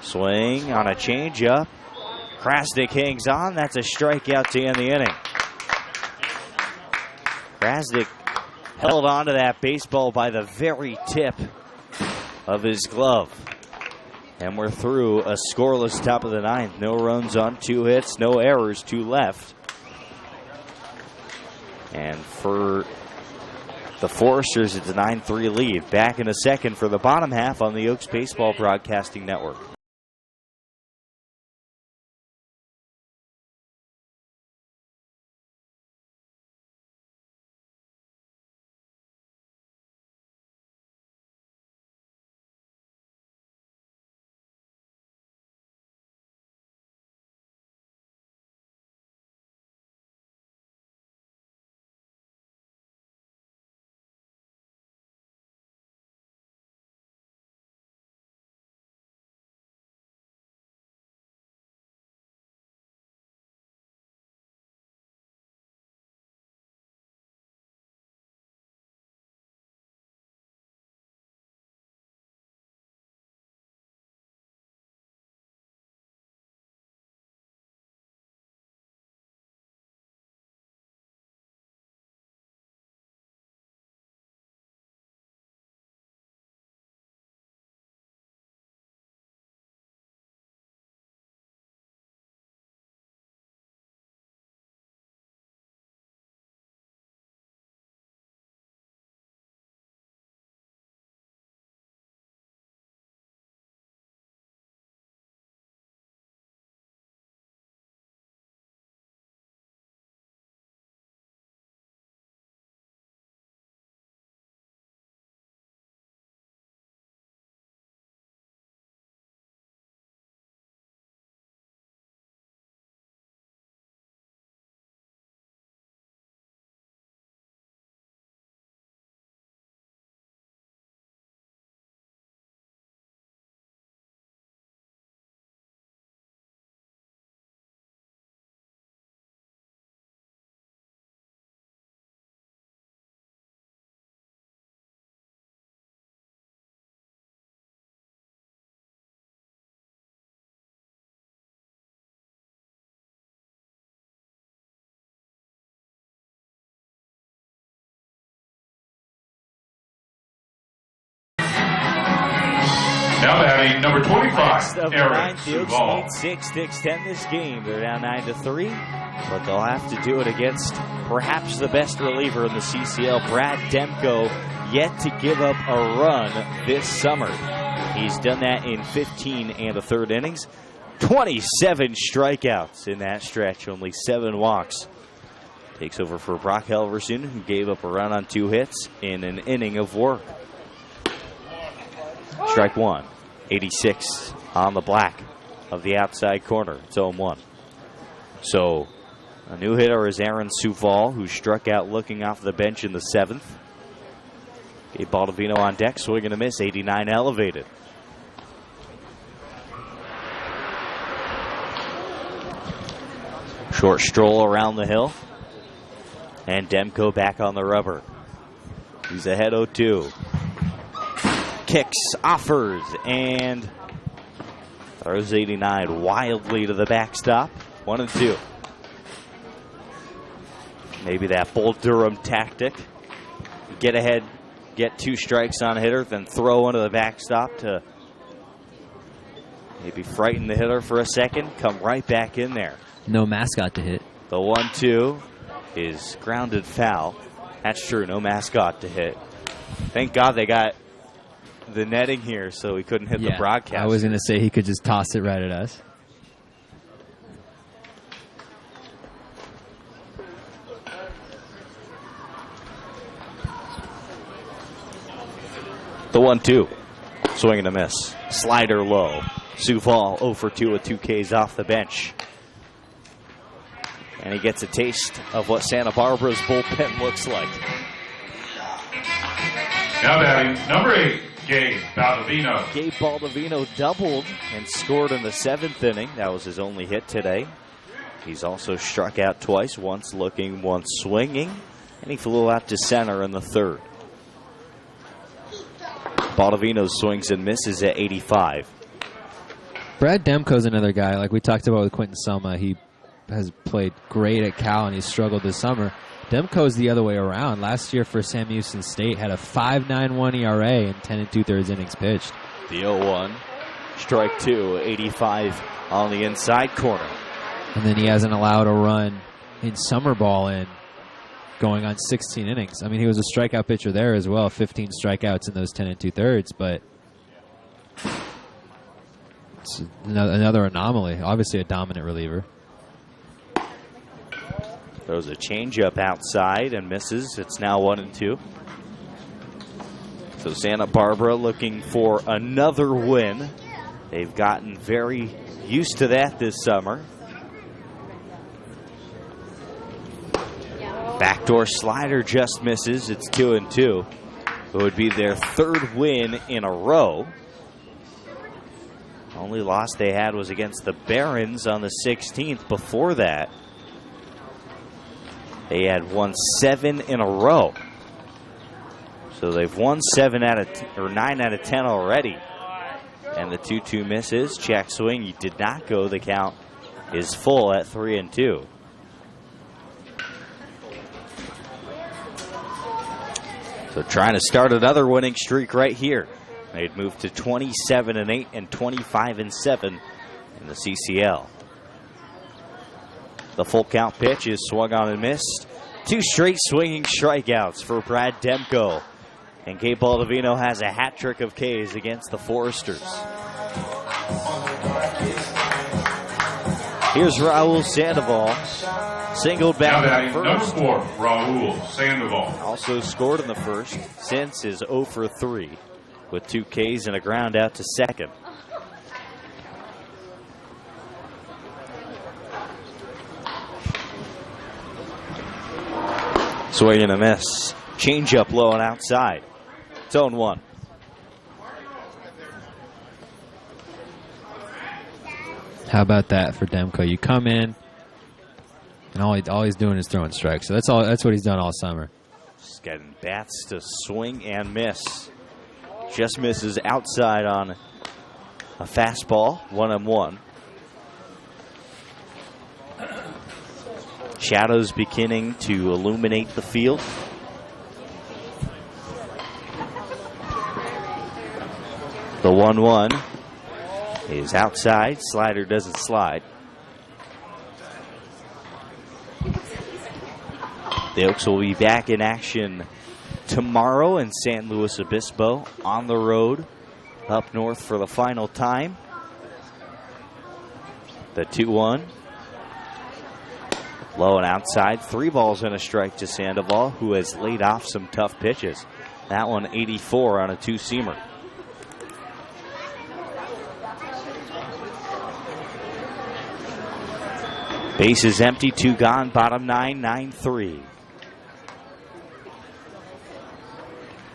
Swing on a changeup. Krasnick hangs on. That's a strikeout to end the inning. Krasnick held on to that baseball by the very tip of his glove. And we're through a scoreless top of the 9th. No runs on 2 hits, no errors, 2 left. And for the Foresters, it's a 9-3 lead. Back in a second for the bottom half on the Oaks Baseball Broadcasting Network. Now batting number 25, Next of the Eric ninth, the Oaks Duval. need 6 to extend this game. They're down 9-3, but they'll have to do it against perhaps the best reliever in the CCL, Brad Demco, yet to give up a run this summer. He's done that in 15 1/3 innings. 27 strikeouts in that stretch, only 7 walks. Takes over for Brock Helverson, who gave up a run on 2 hits in an inning of work. Strike one. 86 on the black of the outside corner. It's 0-1. So a new hitter is Aaron Suval, who struck out looking off the bench in the 7th. Gabe Baldovino on deck, swing and a miss, 89 elevated. Short stroll around the hill. And Demco back on the rubber. He's ahead 0-2. Kicks, offers, and throws 89 wildly to the backstop. 1-2. Maybe that Bull Durham tactic. Get ahead, get 2 strikes on a hitter, then throw one to the backstop to maybe frighten the hitter for a second. Come right back in there. No mascot to hit. The 1-2 is grounded foul. That's true, no mascot to hit. Thank God they got the netting here so he couldn't hit the broadcast. I was going to say he could just toss it right at us. The 1-2. Swing and a miss. Slider low. Suval 0 for 2 with 2 Ks off the bench. And he gets a taste of what Santa Barbara's bullpen looks like. Now batting number 8, Gabe Baldovino. Gabe Baldovino doubled and scored in the 7th inning. That was his only hit today. He's also struck out twice, once looking, once swinging. And he flew out to center in the 3rd. Baldovino swings and misses at 85. Brad Demco's another guy, like we talked about with Quentin Selma. He has played great at Cal, and he's struggled this summer. Demco's the other way around. Last year for Sam Houston State, had a 5.91 ERA in 10 2/3 innings pitched. The 0-1, strike 2, 85 on the inside corner. And then he hasn't allowed a run in summer ball in going on 16 innings. I mean, he was a strikeout pitcher there as well, 15 strikeouts in those 10 2/3, but it's another anomaly. Obviously a dominant reliever. Throws a changeup outside and misses. It's now 1-2. So Santa Barbara looking for another win. They've gotten very used to that this summer. Backdoor slider just misses. It's 2-2. It would be their 3rd win in a row. Only loss they had was against the Barons on the 16th. Before that, they had won 7 in a row. So they've won 9 out of 10 already. And the 2-2 misses. Check swing. He did not go. The count is full at 3-2. So trying to start another winning streak right here. They'd moved to 27-8 and 25-7 in the CCL. The full count pitch is swung on and missed. 2 straight swinging strikeouts for Brad Demco. And Gabe Baldovino has a hat trick of Ks against the Foresters. Here's Raul Sandoval. Singled back in the first. Number 4, Raul Sandoval. Also scored in the first. Since is 0 for 3 with 2 Ks and a ground out to second. Swing and a miss. Change up low and outside. It's 0-1. How about that for Demco? You come in, and all he's doing is throwing strikes. So that's what he's done all summer. Just getting bats to swing and miss. Just misses outside on a fastball. 1-1. Shadows beginning to illuminate the field. The 1-1 is outside. Slider doesn't slide. The Oaks will be back in action tomorrow in San Luis Obispo on the road up north for the final time. The 2-1. Low and outside. 3 balls and a strike to Sandoval, who has laid off some tough pitches. That one 84 on a 2-seamer. Base is empty, 2 gone, bottom 9, 9-3.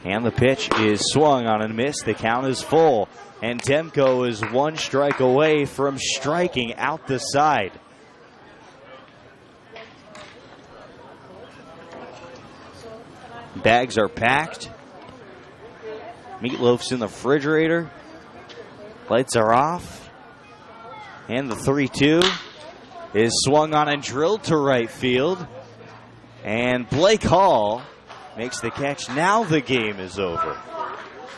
And the pitch is swung on and missed. The count is full. And Demco is 1 strike away from striking out the side. Bags are packed. Meatloaf's in the refrigerator. Lights are off. And the 3-2 is swung on and drilled to right field. And Blake Hall makes the catch. Now the game is over.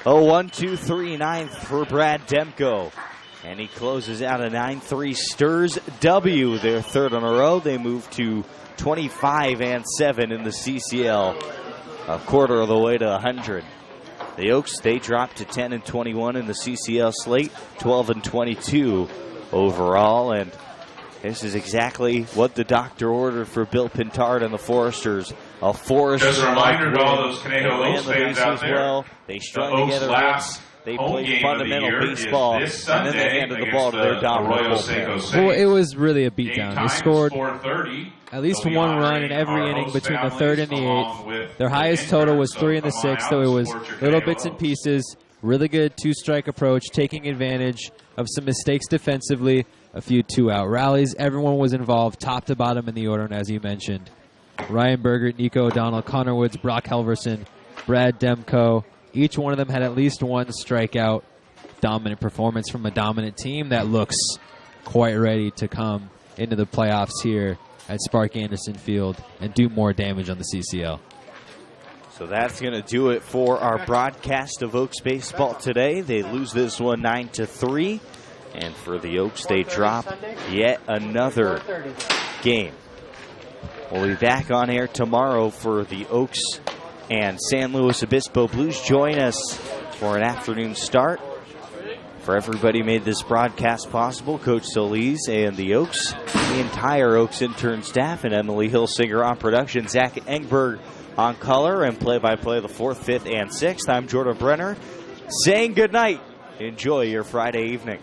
A 1-2-3 ninth for Brad Demco. And he closes out a 9-3 Sturs W, their 3rd in a row. They move to 25-7 in the CCL. A quarter of the way to 100. The Oaks, they dropped to 10-21 in the CCL slate, 12-22 overall. And this is exactly what the doctor ordered for Bill Pintard and the Foresters. A forest. Just a reminder to all those Conejo Oaks fans out there. Well. They strung together. They played fundamental baseball, and then they handed the ball to their dominant bullpen. Well, it was really a beatdown. They scored at least 1 run in every inning between the 3rd and the 8th. Their highest total was 3 in the 6th, so it was little bits and pieces. Really good 2-strike approach, taking advantage of some mistakes defensively, a few 2-out rallies. Everyone was involved, top to bottom in the order, and as you mentioned, Ryan Berger, Nico O'Donnell, Connor Woods, Brock Helverson, Brad Demco. Each one of them had at least 1 strikeout. Dominant performance from a dominant team that looks quite ready to come into the playoffs here at Spark Anderson Field and do more damage on the CCL. So that's going to do it for our broadcast of Oaks baseball today. They lose this one 9-3. And for the Oaks, they drop yet another game. We'll be back on air tomorrow for the Oaks and San Luis Obispo Blues. Join us for an afternoon start. For everybody who made this broadcast possible, Coach Solis and the Oaks, the entire Oaks intern staff, and Emily Hilsinger on production, Zach Engberg on color, and play-by-play the 4th, 5th, and 6th. I'm Jordan Brenner saying good night. Enjoy your Friday evening.